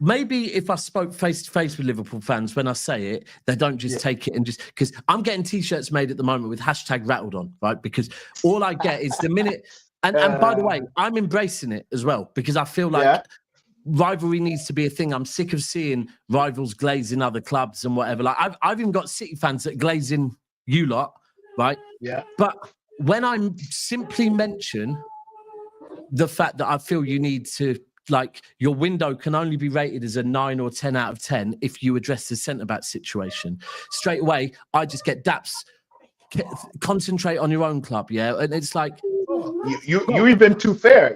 Speaker 4: Maybe if I spoke face to face with Liverpool fans, when I say it, they don't just take it and just, because I'm getting T-shirts made at the moment with hashtag rattled on, right? Because all I get is the minute, and by the way, I'm embracing it as well, because I feel like rivalry needs to be a thing. I'm sick of seeing rivals glazing other clubs and whatever. Like I've even got City fans that glaze in you lot, right?
Speaker 9: Yeah.
Speaker 4: But when I simply mention the fact that I feel you need to, like, your window can only be rated as a 9 or 10 out of 10 if you address the centre-back situation. Straight away, I just get daps. Concentrate on your own club, yeah? And it's like...
Speaker 9: You're even too fair.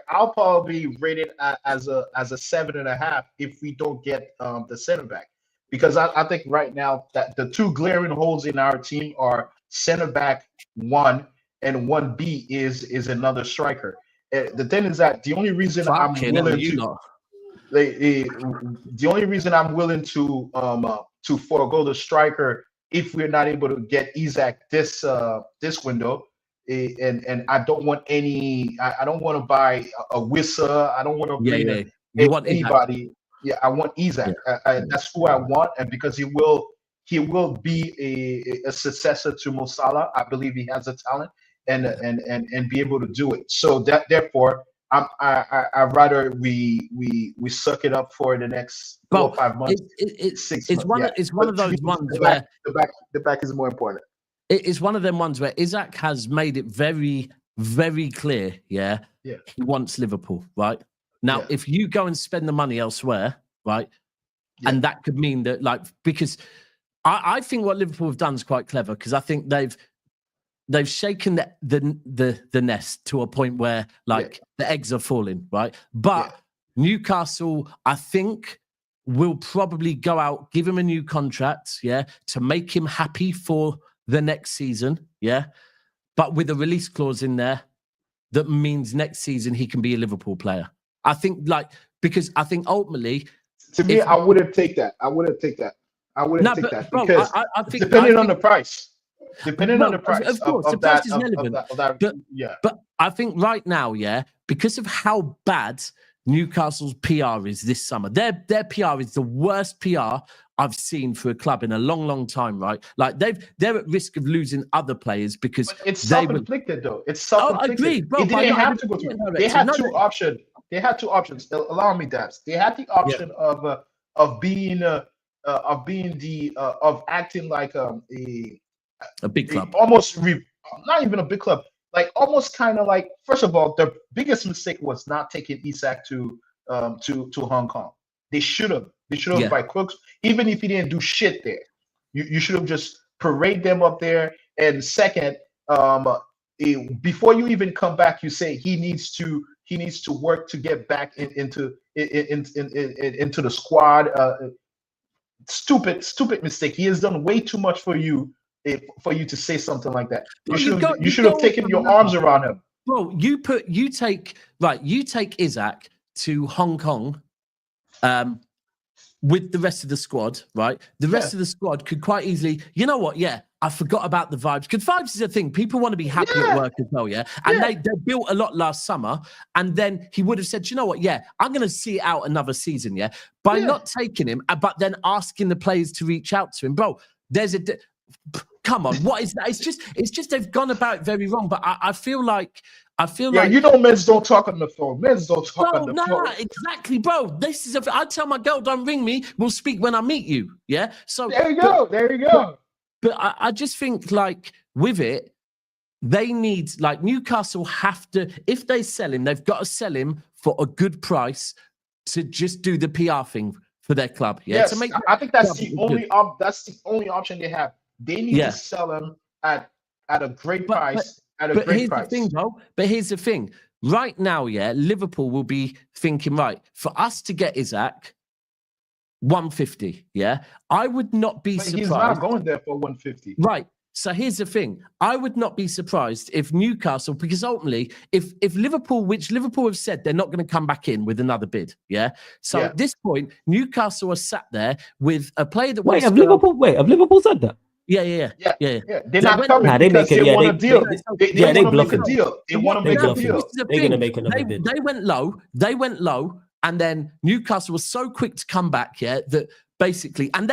Speaker 9: I'll probably rate it as a 7.5 if we don't get the centre-back. Because I think right now that the two glaring holes in our team are centre-back 1 and 1B is another striker. The thing is that the only reason I'm willing to forego the striker if we're not able to get Isaac this window, and I don't want I don't want to buy a Wissa. I don't want to bring anybody. Yeah, I want Isaac. That's who I want, and because he will be a successor to Mo Salah. I believe he has the talent. And be able to do it. So that therefore, I'd rather we suck it up for the next 4 or 5 months.
Speaker 4: It's one of those ones where
Speaker 9: the back is more important.
Speaker 4: It's one of them ones where Isaac has made it very, very clear. Yeah. He wants Liverpool, right? Now, if you go and spend the money elsewhere, right, and that could mean that, like, because I think what Liverpool have done is quite clever, because I think they've shaken the nest to a point where, like, the eggs are falling, right? But Newcastle, I think, will probably go out, give him a new contract, to make him happy for the next season, but with a release clause in there that means next season he can be a Liverpool player. I think, like, because I think ultimately...
Speaker 9: To me, I wouldn't take that. I wouldn't take that. Because
Speaker 4: I think,
Speaker 9: depending on the price. depending on the price
Speaker 4: of course, the
Speaker 9: of
Speaker 4: price
Speaker 9: that,
Speaker 4: is relevant.
Speaker 9: of that,
Speaker 4: But,
Speaker 9: yeah.
Speaker 4: but I think right now, because of how bad Newcastle's PR is this summer, their PR is the worst PR I've seen for a club in a long, long time, right? Like they're at risk of losing other players because
Speaker 9: but it's self-inflicted though. It's self-inflicted.
Speaker 4: I agree, bro.
Speaker 9: It didn't have to go through. They had two options. They had two options. Allow me, Dabs. They had the option of acting like a
Speaker 4: big club,
Speaker 9: not even a big club. Like almost kind of like, first of all, the biggest mistake was not taking Isak to Hong Kong. They should have by Crooks, even if he didn't do shit there. You should have just parade them up there. And second, before you even come back, you say he needs to work to get back into the squad. Stupid mistake. He has done way too much for you to say something like that. You should have taken your arms around him.
Speaker 4: Bro, you take Isak to Hong Kong with the rest of the squad, right? The rest of the squad could quite easily, you know what? Yeah, I forgot about the vibes. Because vibes is a thing. People want to be happy at work as well, And they built a lot last summer. And then he would have said, you know what? Yeah, I'm going to see it out another season, By not taking him, but then asking the players to reach out to him. Bro, there's come on, what is that? It's just they've gone about it very wrong. But I feel like
Speaker 9: men's don't talk on the phone. Men's don't talk on the phone.
Speaker 4: Exactly, bro. This is I tell my girl, don't ring me. We'll speak when I meet you. Yeah. So
Speaker 9: there you go.
Speaker 4: But I just think like with it, they need Newcastle have to, if they sell him, they've got to sell him for a good price to just do the PR thing for their club. Yeah.
Speaker 9: Yes,
Speaker 4: to make
Speaker 9: I think that's the only option they have. They need to sell him at a great price.
Speaker 4: But here's the thing, bro. But here's the thing. Right now, Liverpool will be thinking, right, for us to get Isak, 150, I would not be surprised.
Speaker 9: He's not going there for 150.
Speaker 4: Right. So here's the thing. I would not be surprised if Newcastle, because ultimately, if Liverpool, which Liverpool have said they're not going to come back in with another bid, So at this point, Newcastle are sat there with a player that
Speaker 1: have Liverpool said that?
Speaker 4: Yeah.
Speaker 9: They're not coming because they want a deal. They want to make a deal. They want to make a deal.
Speaker 1: They're going to make another bid.
Speaker 4: They went low, and then Newcastle was so quick to come back, that basically, and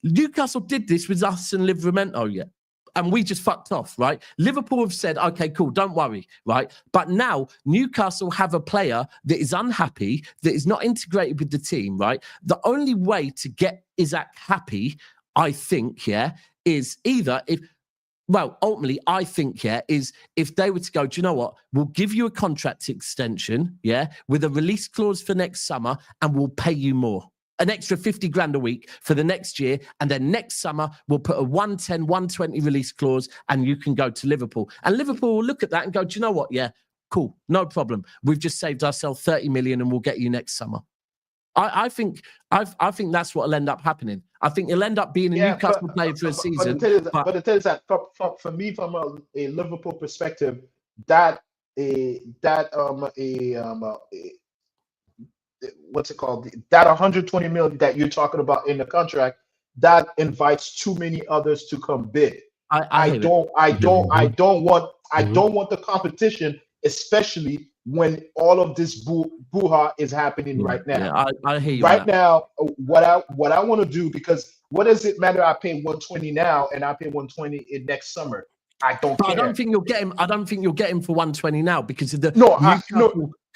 Speaker 4: Newcastle did this with us and Livramento, and we just fucked off, right? Liverpool have said, okay, cool, don't worry, right? But now Newcastle have a player that is unhappy, that is not integrated with the team, right? The only way to get Isak happy, I think, is either ultimately, I think, is if they were to go, do you know what? We'll give you a contract extension, with a release clause for next summer, and we'll pay you more. An extra 50 grand a week for the next year. And then next summer, we'll put a 110, 120 release clause, and you can go to Liverpool. And Liverpool will look at that and go, do you know what? Yeah, cool. No problem. We've just saved ourselves 30 million and we'll get you next summer. I think that's what will end up happening. I think he'll end up being a Newcastle player for a season.
Speaker 9: But the thing is that for me, from a Liverpool perspective, what's it called? That 120 million that you're talking about in the contract, that invites too many others to come bid. I don't want the competition, especially when all of this boo-ha is happening right now.
Speaker 4: Yeah, I hear you.
Speaker 9: Right now, what I want to do, because what does it matter? I pay 120 now and I pay 120 in next summer. I don't care.
Speaker 4: I don't think you'll get him for 120 now because of the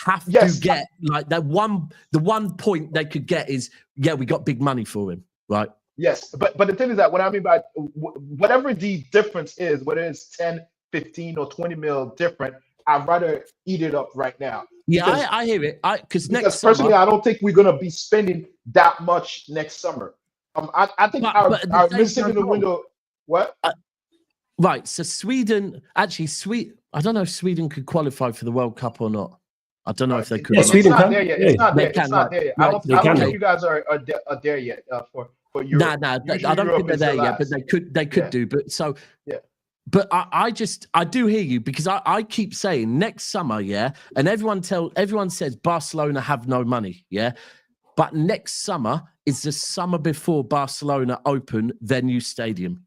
Speaker 4: have to get like the one point they could get is we got big money for him, right?
Speaker 9: Yes, but the thing is that what I mean by whatever the difference is, whether it's 10, 15, or 20 mil different, I'd rather eat it up right now.
Speaker 4: Yeah, I hear it. Because next
Speaker 9: personally,
Speaker 4: summer,
Speaker 9: I don't think we're gonna be spending that much next summer. I think our missing in the window. What?
Speaker 4: Right. So Sweden, I don't know if Sweden could qualify for the World Cup or not. I don't know if they could.
Speaker 1: Yeah, Sweden can.
Speaker 9: It's not there yet. I don't think you guys are there yet for Europe.
Speaker 4: No, I don't think they're there yet, but they could do. But so But I do hear you because I keep saying next summer, and everyone says Barcelona have no money, but next summer is the summer before Barcelona open their new stadium,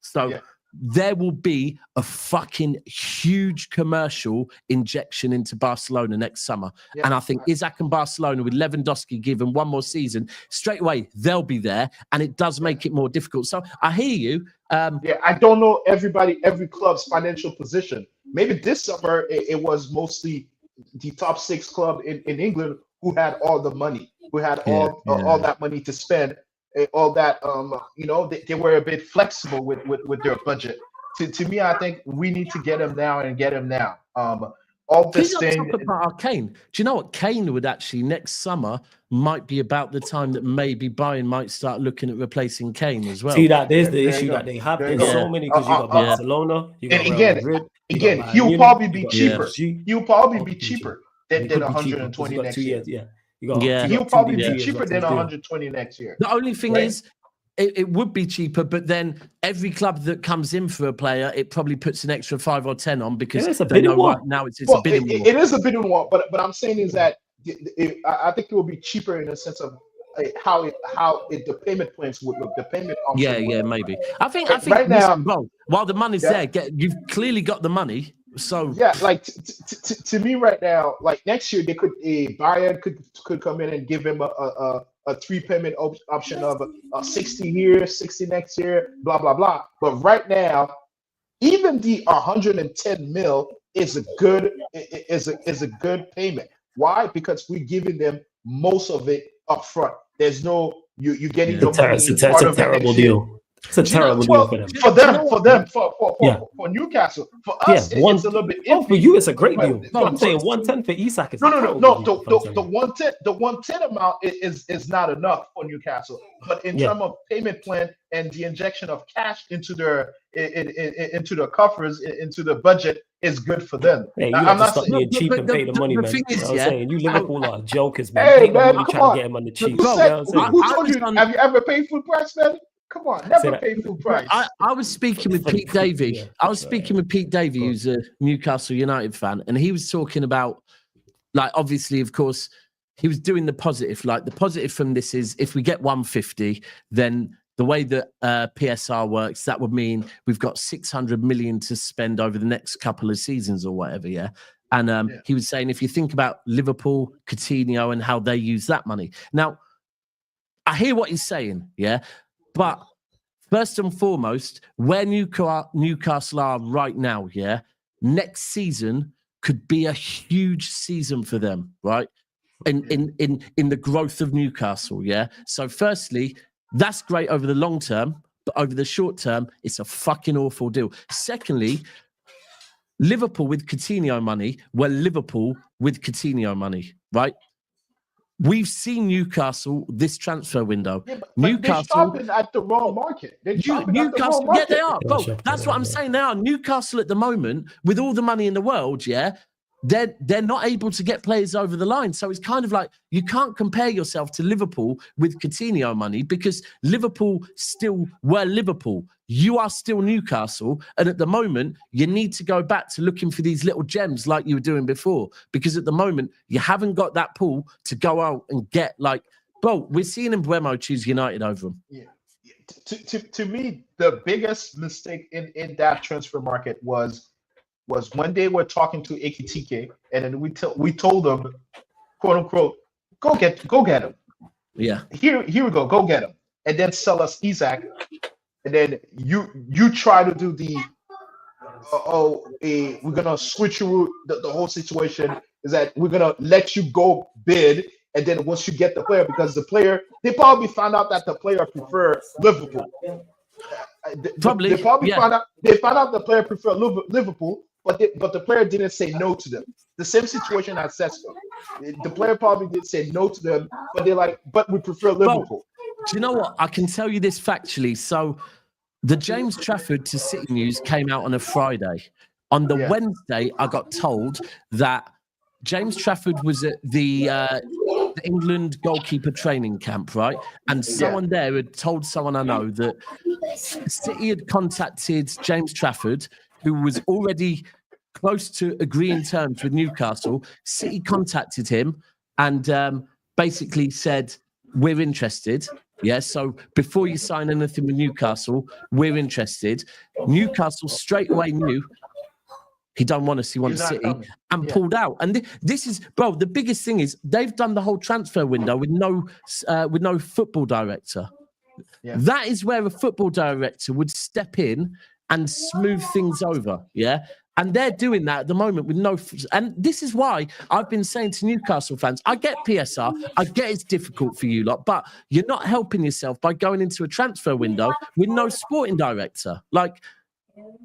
Speaker 4: So there will be a fucking huge commercial injection into Barcelona next summer.
Speaker 9: Yeah.
Speaker 4: And I think Isaac and Barcelona, with Lewandowski given one more season, straight away, they'll be there. And it does make it more difficult. So I hear you.
Speaker 9: I don't know every club's financial position. Maybe this summer it was mostly the top 6 club in England who had all the money, who had all that money to spend, all that they were a bit flexible with their budget. To me, I think we need to get him now and get him now. All this thing.
Speaker 4: Talk about Kane. Do you know what? Kane would actually next summer might be about the time that maybe Bayern might start looking at replacing Kane as well.
Speaker 1: See, that there's the issue that they have. There's so many, because you got Barcelona, you got Real Madrid,
Speaker 9: he'll probably be cheaper. He'll probably be cheaper than 120 next year. He'll probably be cheaper than 120 next year.
Speaker 4: The only thing is, it would be cheaper, but then every club that comes in for a player, it probably puts an extra 5 or 10 on, because
Speaker 1: it's a bidding war.
Speaker 4: Right now it's a bidding war.
Speaker 9: It is a bidding war, but I'm saying is that I think it will be cheaper in the sense of how the payment plans would look, the payment option.
Speaker 4: Maybe. I think
Speaker 9: right now,
Speaker 4: while the money's there, you've clearly got the money. So
Speaker 9: like to me right now, like next year Bayern could come in and give him a 3 payment option of 60 here, 60 next year, blah blah blah. But right now, even the 110 mil is a good payment. Why? Because we're giving them most of it up front. There's no you're getting your money.
Speaker 1: It's a terrible deal. It's a terrible deal for them.
Speaker 9: For Newcastle. For us, it's a little bit.
Speaker 1: For you, it's a great deal. No, I'm saying 110 for Isak is
Speaker 9: no. The 110 amount is not enough for Newcastle. But in terms of payment plan and the injection of cash into their coffers, into the budget, is good for them.
Speaker 1: Hey, you have to stop being cheap and pay the money, man.
Speaker 4: Is,
Speaker 1: I'm saying you Liverpool are jokers, man.
Speaker 9: Hey, man, come
Speaker 1: on. To get him on the cheap.
Speaker 9: Who told you? Have you ever paid full price, man? Come on, never pay full price.
Speaker 4: I was speaking with Pete Davey. Who's a Newcastle United fan, and he was talking about, like, obviously, of course, he was doing the positive. Like, the positive from this is, if we get 150, then the way that PSR works, that would mean we've got 600 million to spend over the next couple of seasons or whatever, yeah? And he was saying, if you think about Liverpool, Coutinho, and how they use that money. Now, I hear what he's saying, yeah? But first and foremost, where Newcastle are right now, yeah, next season could be a huge season for them, right? In the growth of Newcastle, yeah. So firstly, that's great over the long term, but over the short term, it's a fucking awful deal. Secondly, Liverpool with Coutinho money, Liverpool with Coutinho money, right? We've seen Newcastle this transfer window.
Speaker 9: But
Speaker 4: Newcastle
Speaker 9: they're shopping at the wrong market.
Speaker 4: Newcastle, yeah, they are. Bro, that's what I'm saying now. Newcastle at the moment, with all the money in the world, yeah, they're not able to get players over the line. So it's kind of like, you can't compare yourself to Liverpool with Coutinho money, because Liverpool still were Liverpool. You are still Newcastle. And at the moment, you need to go back to looking for these little gems like you were doing before. Because at the moment, you haven't got that pool to go out and get, like, bro, we're seeing Mbeumo choose United over them.
Speaker 9: Yeah. To me, the biggest mistake in that transfer market was when they were talking to Ekitike, and then we told them, quote unquote, go get him.
Speaker 4: Yeah.
Speaker 9: Here we go get him, and then sell us Isaac, and then you try to do the we're gonna switch you the whole situation is that we're gonna let you go bid, and then once you get the player, because the player, they probably found out that the player prefer Liverpool. They found out the player prefer Liverpool. But the player didn't say no to them. The same situation at Sesko. The player probably did say no to them, but they're like, but we prefer Liverpool.
Speaker 4: Well, do you know what? I can tell you this factually. So the James Trafford to City news came out on a Friday. On the Wednesday, I got told that James Trafford was at the England goalkeeper training camp, right? And someone there had told someone I know that City had contacted James Trafford, who was already close to agreeing terms with Newcastle. City contacted him and basically said, we're interested. Yeah, so before you sign anything with Newcastle, we're interested. Newcastle straight away knew he don't want us, he wants City, and pulled out. And this is, bro, the biggest thing is they've done the whole transfer window with no football director. Yeah. That is where a football director would step in and smooth things over, yeah? And they're doing that at the moment with no... And this is why I've been saying to Newcastle fans, I get PSR, I get it's difficult for you lot, but you're not helping yourself by going into a transfer window with no sporting director. Like,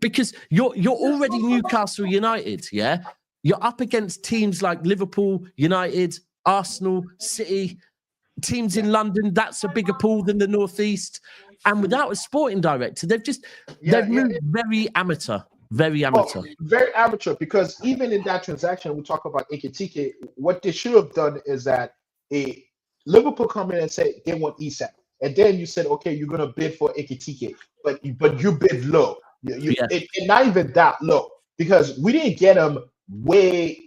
Speaker 4: because you're already Newcastle United, yeah? You're up against teams like Liverpool, United, Arsenal, City, teams in London. That's a bigger pool than the Northeast. And without a sporting director, they've moved very amateur. Very amateur.
Speaker 9: Very amateur, because even in that transaction, we talk about Ekitike, what they should have done is that Liverpool come in and say they want Isak. And then you said, okay, you're going to bid for Ekitike, but you bid low. It's not even that low, because we didn't get him way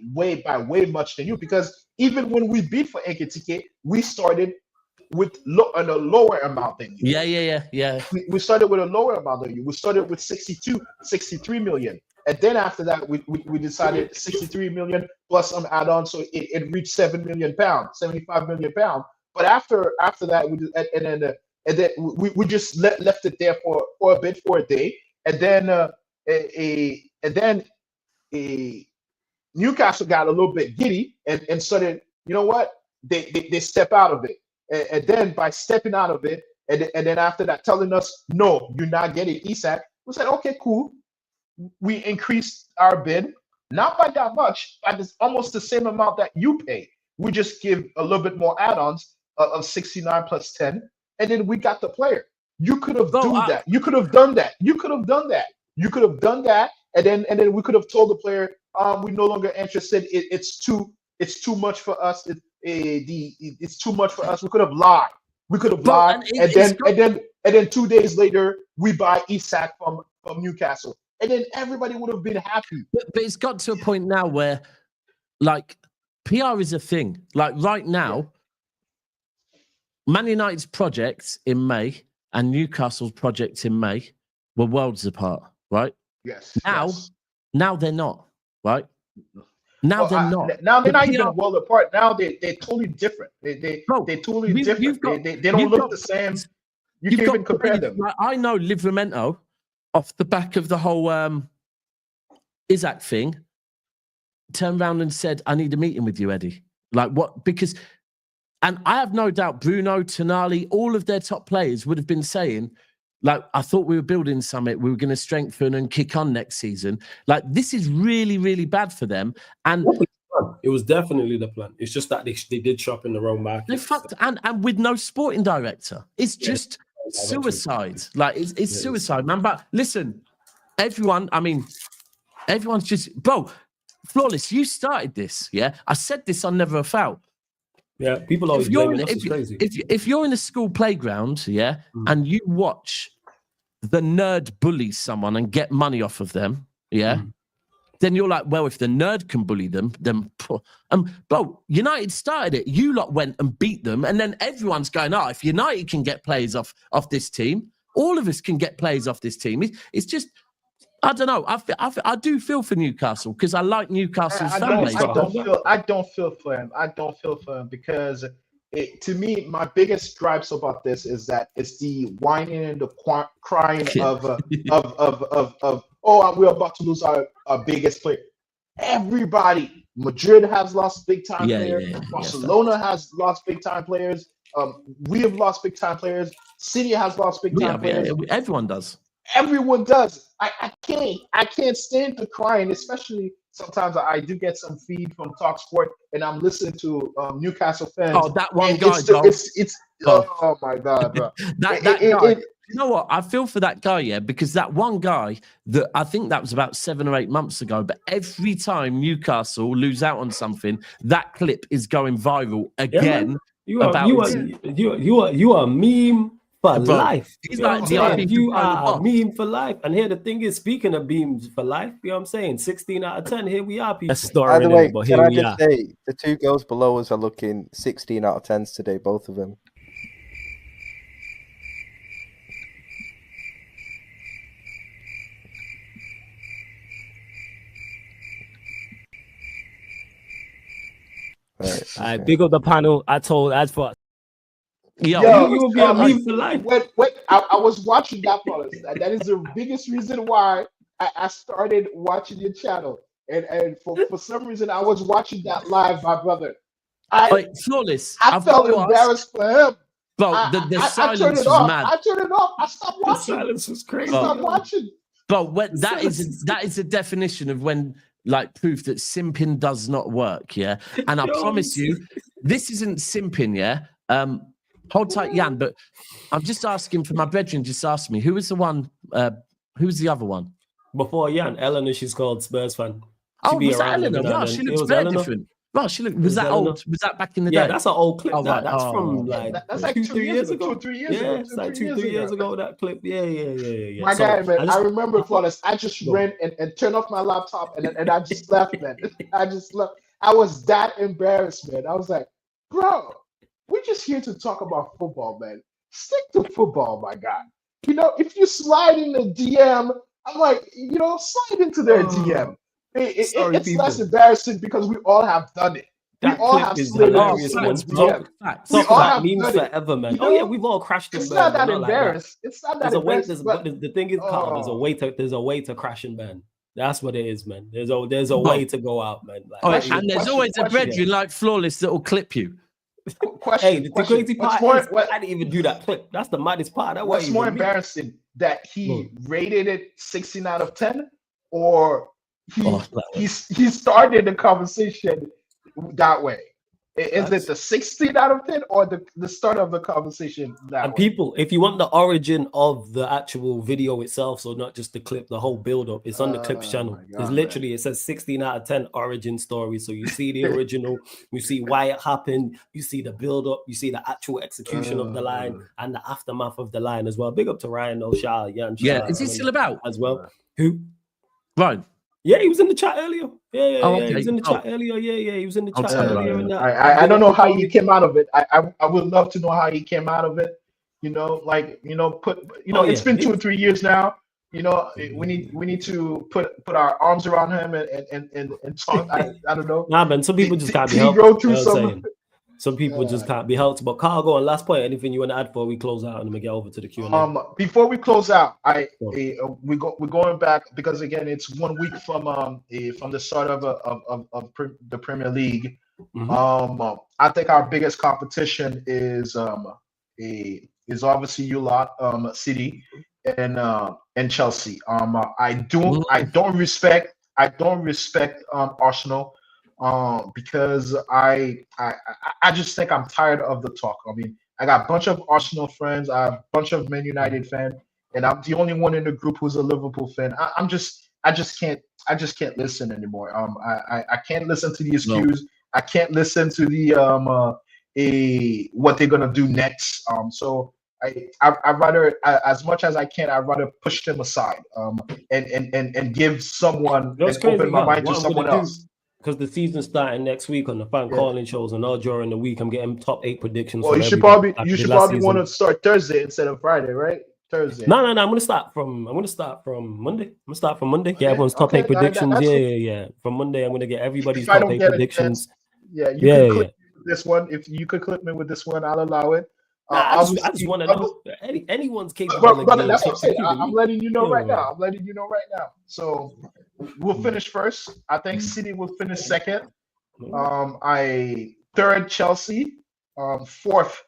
Speaker 9: much than you, because even when we bid for Ekitike, we started with a lower amount than you.
Speaker 4: Yeah.
Speaker 9: We started with a lower amount than you. We started with 63 million. And then after that, we decided 63 million plus some add-ons, so it reached 7 million pounds, 75 million pounds. But after that, we just left it there for a bit, for a day. And then Newcastle got a little bit giddy and started, you know what? They step out of it. And then by stepping out of it, and then after that telling us, no, you're not getting Isak, we said, okay, cool. We increased our bid, not by that much, but it's almost the same amount that you pay. We just give a little bit more add-ons of 69 plus 10, and then we got the player. You could have done that. You could have done that. You could have done that. You could have done that, and then we could have told the player, we're no longer interested. It's too much for us. It's too much for us. We could have lied. And then 2 days later we buy Isak from Newcastle, and then everybody would have been happy.
Speaker 4: But it's got to a point now where, like, PR is a thing. Like right now, Man United's projects in May and Newcastle's projects in May were worlds apart, right?
Speaker 9: Yes.
Speaker 4: Now they're not, right? Now they're not.
Speaker 9: Now they're not even well apart. Now they're totally different. They're totally different. They don't look the same. You can't even compare them.
Speaker 4: Like, I know Livramento, off the back of the whole Isak thing, turned around and said, I need a meeting with you, Eddie. Like what? Because, and I have no doubt Bruno, Tonali, all of their top players would have been saying, like, I thought we were building something. We were going to strengthen and kick on next season. Like, this is really, really bad for them. And
Speaker 1: it was definitely the plan. It's just that they did shop in the wrong market.
Speaker 4: They fucked, and with no sporting director. It's just suicide. Like, it's suicide, man. But listen, everyone's just, bro, Flawless, you started this, yeah? I said this on Never a Foul.
Speaker 1: Yeah, people always blaming us. It's crazy.
Speaker 4: If you're in a school playground, yeah, and you watch the nerd bully someone and get money off of them, yeah, then you're like, well, if the nerd can bully them, then bro, United started it. You lot went and beat them, and then everyone's going, oh, if United can get players off this team, all of us can get players off this team. It's just, I don't know. I do feel for Newcastle because I like Newcastle's fan base.
Speaker 9: I don't feel for him. I don't feel for him because to me, my biggest gripes about this is that it's the whining and the crying of we're about to lose our biggest player. Everybody, Madrid has lost big time players. Barcelona has lost big time players. We have lost big time players. City has lost big time players.
Speaker 4: Everyone does.
Speaker 9: Everyone does. I can't stand the crying, especially sometimes I do get some feed from Talk Sport and I'm listening to Newcastle fans.
Speaker 4: Oh, that one guy.
Speaker 9: Oh my God, bro.
Speaker 4: that guy. You know what? I feel for that guy, yeah, because that one guy that I think that was about 7 or 8 months ago, but every time Newcastle lose out on something, that clip is going viral again.
Speaker 1: You are a meme for life.
Speaker 4: He's like,
Speaker 1: you are a meme for life. And here the thing is, speaking of memes for life, you know what I'm saying? 16 out of 10, here we are, people.
Speaker 10: By the way, can I just say, the two girls below us are looking 16 out of 10s today, both of them.
Speaker 1: Right, big up the panel. I told as for
Speaker 9: Yo,
Speaker 1: you will be a meme for life.
Speaker 9: I was watching that, fellas. That is the biggest reason why I started watching your channel. And for some reason, I was watching that live, my brother.
Speaker 4: Flawless.
Speaker 9: I felt embarrassed for him.
Speaker 4: Bro, the
Speaker 9: I turned
Speaker 4: silence
Speaker 9: it
Speaker 4: was
Speaker 9: off.
Speaker 4: mad.
Speaker 9: I turned it off. I stopped watching.
Speaker 1: The silence was crazy.
Speaker 9: I stopped watching.
Speaker 4: But that is a definition of when proof that simping does not work, yeah. And I promise you, this isn't simping, yeah. Hold tight, Jan. But I'm just asking for my brethren. Just asked me who was the one. Who was the other one
Speaker 1: before Jan? Eleanor. She's called Spurs fan.
Speaker 4: Was that Eleanor? Wow, she looks very different. Well, she looked. Was that
Speaker 1: Eleanor.
Speaker 4: old? Was that back in the day?
Speaker 1: Yeah, that's an old clip. That's
Speaker 9: from
Speaker 1: that's
Speaker 9: like 2-3 years ago.
Speaker 1: 2-3 years ago. Yeah, it's like 2-3 years ago. That clip. Yeah.
Speaker 9: My guy, man. I remember, Flawless. I just ran and turned off my laptop and I just left, man. I just left. I was that embarrassed, man. I was like, bro, we're just here to talk about football, man. Stick to football, my guy. If you slide in the DM, I'm like, slide into their DM. It's less embarrassing because we all have done it.
Speaker 1: That
Speaker 9: we all
Speaker 1: clip
Speaker 9: have
Speaker 1: is
Speaker 9: slid
Speaker 1: hilarious,
Speaker 9: into
Speaker 1: man.
Speaker 9: DM.
Speaker 1: Talk about memes forever, man. Oh yeah, we've all crashed in
Speaker 9: It's
Speaker 1: burn.
Speaker 9: not that embarrassed. It's not that
Speaker 1: embarrassing.
Speaker 9: embarrassing.
Speaker 1: The thing is, Carl, there's a way to crash and burn. That's what it is, man. There's a way to go out, man.
Speaker 4: And there's always a brethren like Flawless that will clip you.
Speaker 1: Hey, the crazy part is I didn't even do that clip. That's the maddest part.
Speaker 9: What's more embarrassing, that he rated it 16 out of 10, or he started the conversation that way? Is it the 16 out of 10 or the start of the conversation that way?
Speaker 1: People, if you want the origin of the actual video itself, so not just the clip, the whole build-up, it's on the Clips channel. It's literally, it says 16 out of 10 origin story. So you see the original, you see why it happened, you see the build-up, you see the actual execution of the line and the aftermath of the line as well. Big up to Ryan O'Shea.
Speaker 4: Yeah, is he still about?
Speaker 1: As well. Who?
Speaker 4: Ryan.
Speaker 1: Yeah, he was in the chat earlier. Yeah.
Speaker 4: Okay.
Speaker 1: He was in the chat earlier. Yeah, he was in the chat earlier.
Speaker 9: I don't know how he came out of it. I would love to know how he came out of it. It's been 2 or 3 years now. We need to put our arms around him and talk. I don't know.
Speaker 1: Nah, man. Some people just can't be helped. Some people just can't be helped. But Carl, go on. Last point. Anything you want to add before we close out and then we get over to the Q&A?
Speaker 9: Before we close out, we're going back because again it's 1 week from the start of the Premier League. I think our biggest competition is obviously you lot, City and Chelsea. I don't respect Arsenal. Because I just think I'm tired of the talk. I mean, I got a bunch of Arsenal friends, I have a bunch of Man United fans, and I'm the only one in the group who's a Liverpool fan. I just can't listen anymore. I can't listen to the excuse. I can't listen to the what they're gonna do next. So I'd rather, as much as I can, I'd rather push them aside and give someone and open my mind to someone else.
Speaker 1: Because the season's starting next week on the fan calling shows, and all during the week I'm getting top 8 predictions.
Speaker 9: Well, you should probably want to start Thursday instead of Friday, right? Thursday.
Speaker 1: No. I'm gonna start from Monday. Get everyone's top 8 predictions. Yeah. From Monday, I'm gonna get everybody's top 8 predictions.
Speaker 9: You can clip this one. If you could clip me with this one, I'll allow it.
Speaker 1: I just want to know anyone's capable.
Speaker 9: Brother, that's what I'm saying. I'm letting you know right now. So we'll finish first. I think City will finish second. Third, Chelsea. Fourth,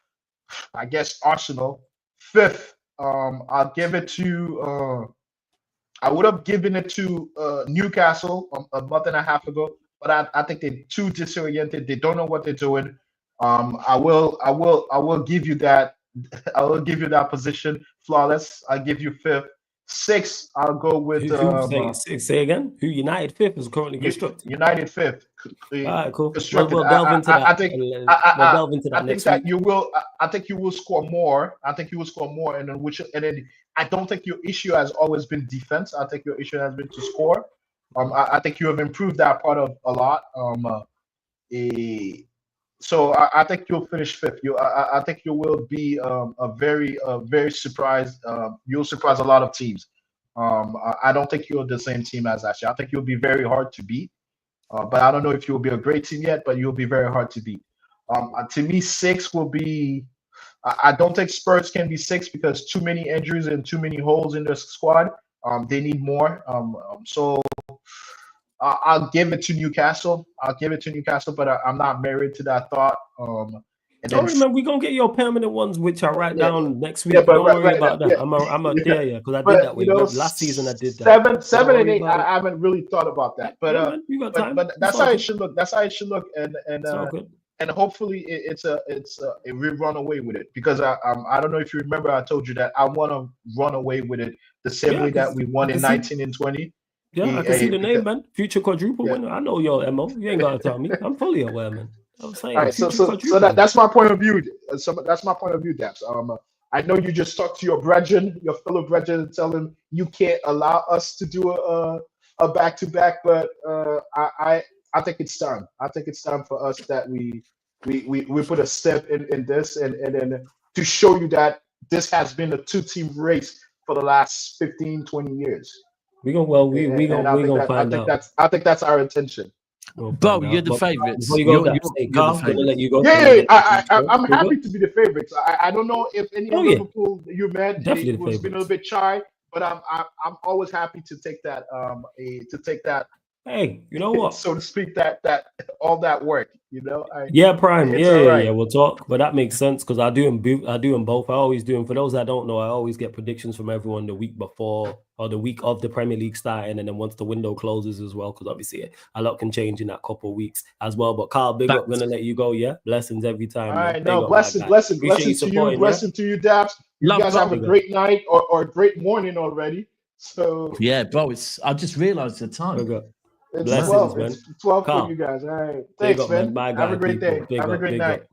Speaker 9: I guess Arsenal. Fifth, I'll give it to. I would have given it to Newcastle a month and a half ago, but I think they're too disoriented. They don't know what they're doing. I will give you that. I will give you that position. Flawless. I'll give you fifth. Sixth, I'll go with.
Speaker 1: Say again. Who? United fifth is currently constructed.
Speaker 9: United fifth.
Speaker 1: All right, cool.
Speaker 9: We'll
Speaker 1: delve into that.
Speaker 9: I think that you will. I think you will score more. And then I don't think your issue has always been defense. I think your issue has been to score. I think you have improved that part of a lot. So I think you'll finish fifth. I think you will be a very surprised. You'll surprise a lot of teams. I don't think you're the same team as last year. I think you'll be very hard to beat. But I don't know if you'll be a great team yet, but you'll be very hard to beat. To me, 6 will be. I don't think Spurs can be 6 because too many injuries and too many holes in their squad. They need more. So I'll give it to Newcastle. But I'm not married to that thought. And
Speaker 1: Don't
Speaker 9: then
Speaker 1: remember, we're gonna get your permanent ones, which I write down next week.
Speaker 9: Yeah, but
Speaker 1: Don't worry
Speaker 9: right
Speaker 1: about
Speaker 9: now,
Speaker 1: that. I'm a
Speaker 9: yeah.
Speaker 1: yeah, because I
Speaker 9: But
Speaker 1: did that way.
Speaker 9: you know,
Speaker 1: Last season I did that.
Speaker 9: 7
Speaker 1: Don't
Speaker 9: and
Speaker 1: worry
Speaker 9: 8,
Speaker 1: about it.
Speaker 9: I haven't really thought about that. But
Speaker 1: Yeah, man, you got time.
Speaker 9: but that's
Speaker 1: It's all
Speaker 9: how it
Speaker 1: good.
Speaker 9: should look. That's how it should look.
Speaker 1: It's all good.
Speaker 9: And hopefully we run away with it, because I don't know if you remember, I told you that I want to run away with it the same
Speaker 1: Yeah,
Speaker 9: way that we won in
Speaker 1: see-
Speaker 9: 19 and 20.
Speaker 1: Yeah, I can see the name,
Speaker 9: because-
Speaker 1: man. Future quadruple
Speaker 9: Yeah.
Speaker 1: winner. I know your MO. You ain't gotta tell me. I'm fully aware, man. I'm saying
Speaker 9: All right, so
Speaker 1: future quadruple.
Speaker 9: that's my point of view. That's my point of view, Daps. I know you just talked to your brethren, your fellow brethren, and tell them you can't allow us to do a back-to-back, but I think it's time. I think it's time for us that we put a step in this, and then to show you that this has been a 2-team race for the last 15, 20 years.
Speaker 1: We gonna find out.
Speaker 9: I think that's our intention.
Speaker 4: Bo, you're the favourites.
Speaker 1: Before you go,
Speaker 4: You're
Speaker 1: Carl,
Speaker 4: the
Speaker 1: I'm gonna let you go.
Speaker 9: Yeah, I'm happy to be the favorites. I don't know if any of
Speaker 1: yeah.
Speaker 9: Liverpool you met
Speaker 1: Definitely the
Speaker 9: was been a little bit shy, but I'm always happy to take that
Speaker 1: Hey, you know what?
Speaker 9: so to speak, that all that work, you know.
Speaker 1: Yeah, Prime.
Speaker 9: It's
Speaker 1: Yeah,
Speaker 9: all
Speaker 1: yeah,
Speaker 9: right.
Speaker 1: yeah. We'll talk, but that makes sense because I do them both. I always do them. For those that don't know, I always get predictions from everyone the week before or the week of the Premier League starting, and then once the window closes as well, because obviously a lot can change in that couple of weeks as well. But Carl, big up. Gonna let you go. Yeah, blessings every time.
Speaker 9: All
Speaker 1: man.
Speaker 9: right,
Speaker 1: Big
Speaker 9: no,
Speaker 1: up,
Speaker 9: blessings
Speaker 1: my guy.
Speaker 9: to
Speaker 1: supporting,
Speaker 9: you, to you, Daps. You
Speaker 4: Love
Speaker 9: guys have a
Speaker 1: Big up.
Speaker 9: great night or a great morning already. So
Speaker 4: Yeah, bro. I just realised the time.
Speaker 1: Big up.
Speaker 9: it's
Speaker 1: Blessings,
Speaker 9: 12.
Speaker 1: man.
Speaker 9: It's 12
Speaker 1: Carl,
Speaker 9: for you guys. All right,
Speaker 1: Big
Speaker 9: thanks,
Speaker 1: up,
Speaker 9: man.
Speaker 1: My
Speaker 9: Have
Speaker 1: guy,
Speaker 9: a great
Speaker 1: people.
Speaker 9: day.
Speaker 1: Big
Speaker 9: Have
Speaker 1: up,
Speaker 9: a great
Speaker 1: big
Speaker 9: night.
Speaker 1: up.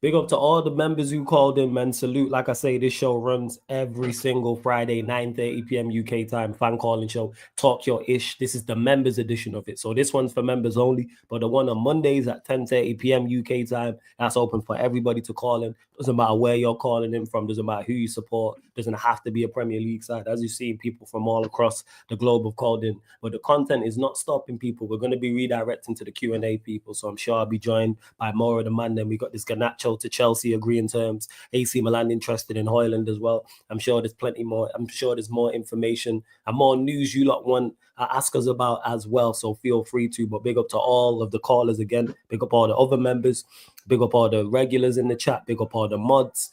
Speaker 1: Big up to all the members who called in, man. Salute. Like I say, this show runs every single Friday, 9:30 p.m. UK time. Fan calling show. Talk Your Ish. This is the members edition of it. So this one's for members only. But the one on Mondays at 10:30 p.m. UK time, that's open for everybody to call in. Doesn't matter where you're calling in from. Doesn't matter who you support. Doesn't have to be a Premier League side. As you've seen, people from all across the globe have called in. But the content is not stopping people. We're going to be redirecting to the Q&A people. So I'm sure I'll be joined by more of the man. Then we got this Garnacho to Chelsea agreeing terms. AC Milan interested in Hoyland as well. I'm sure there's plenty more. I'm sure there's more information and more news you lot want to ask us about as well. So feel free to. But big up to all of the callers again. Big up all the other members. Big up all the regulars in the chat. Big up all the mods.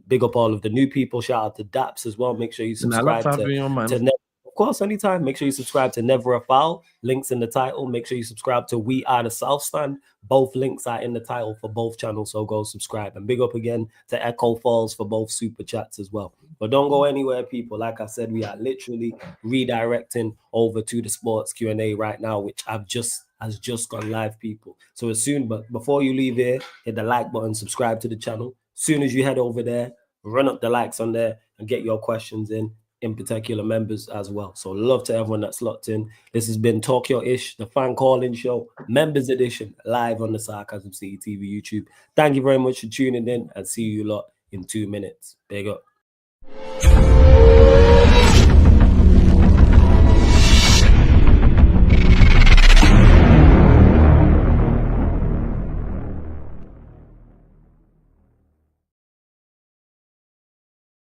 Speaker 1: Big up all of the new people. Shout out to Daps as well. Make sure you subscribe to of course, anytime. Make sure you subscribe to Never a Foul. Links in the title. Make sure you subscribe to We Are the South Stand. Both links are in the title for both channels, so go subscribe. And big up again to Echo Falls for both super chats as well. But don't go anywhere, people. Like I said, we are literally redirecting over to the sports Q&A right now, which has just gone live, people. So but before you leave here, hit the like button, subscribe to the channel. As soon as you head over there, run up the likes on there and get your questions in particular members as well. So love to everyone that's locked in. This has been Talk Your Ish, the fan calling show, members edition, live on the Sarcasm City TV YouTube. Thank you very much for tuning in and see you lot in 2 minutes. Big up.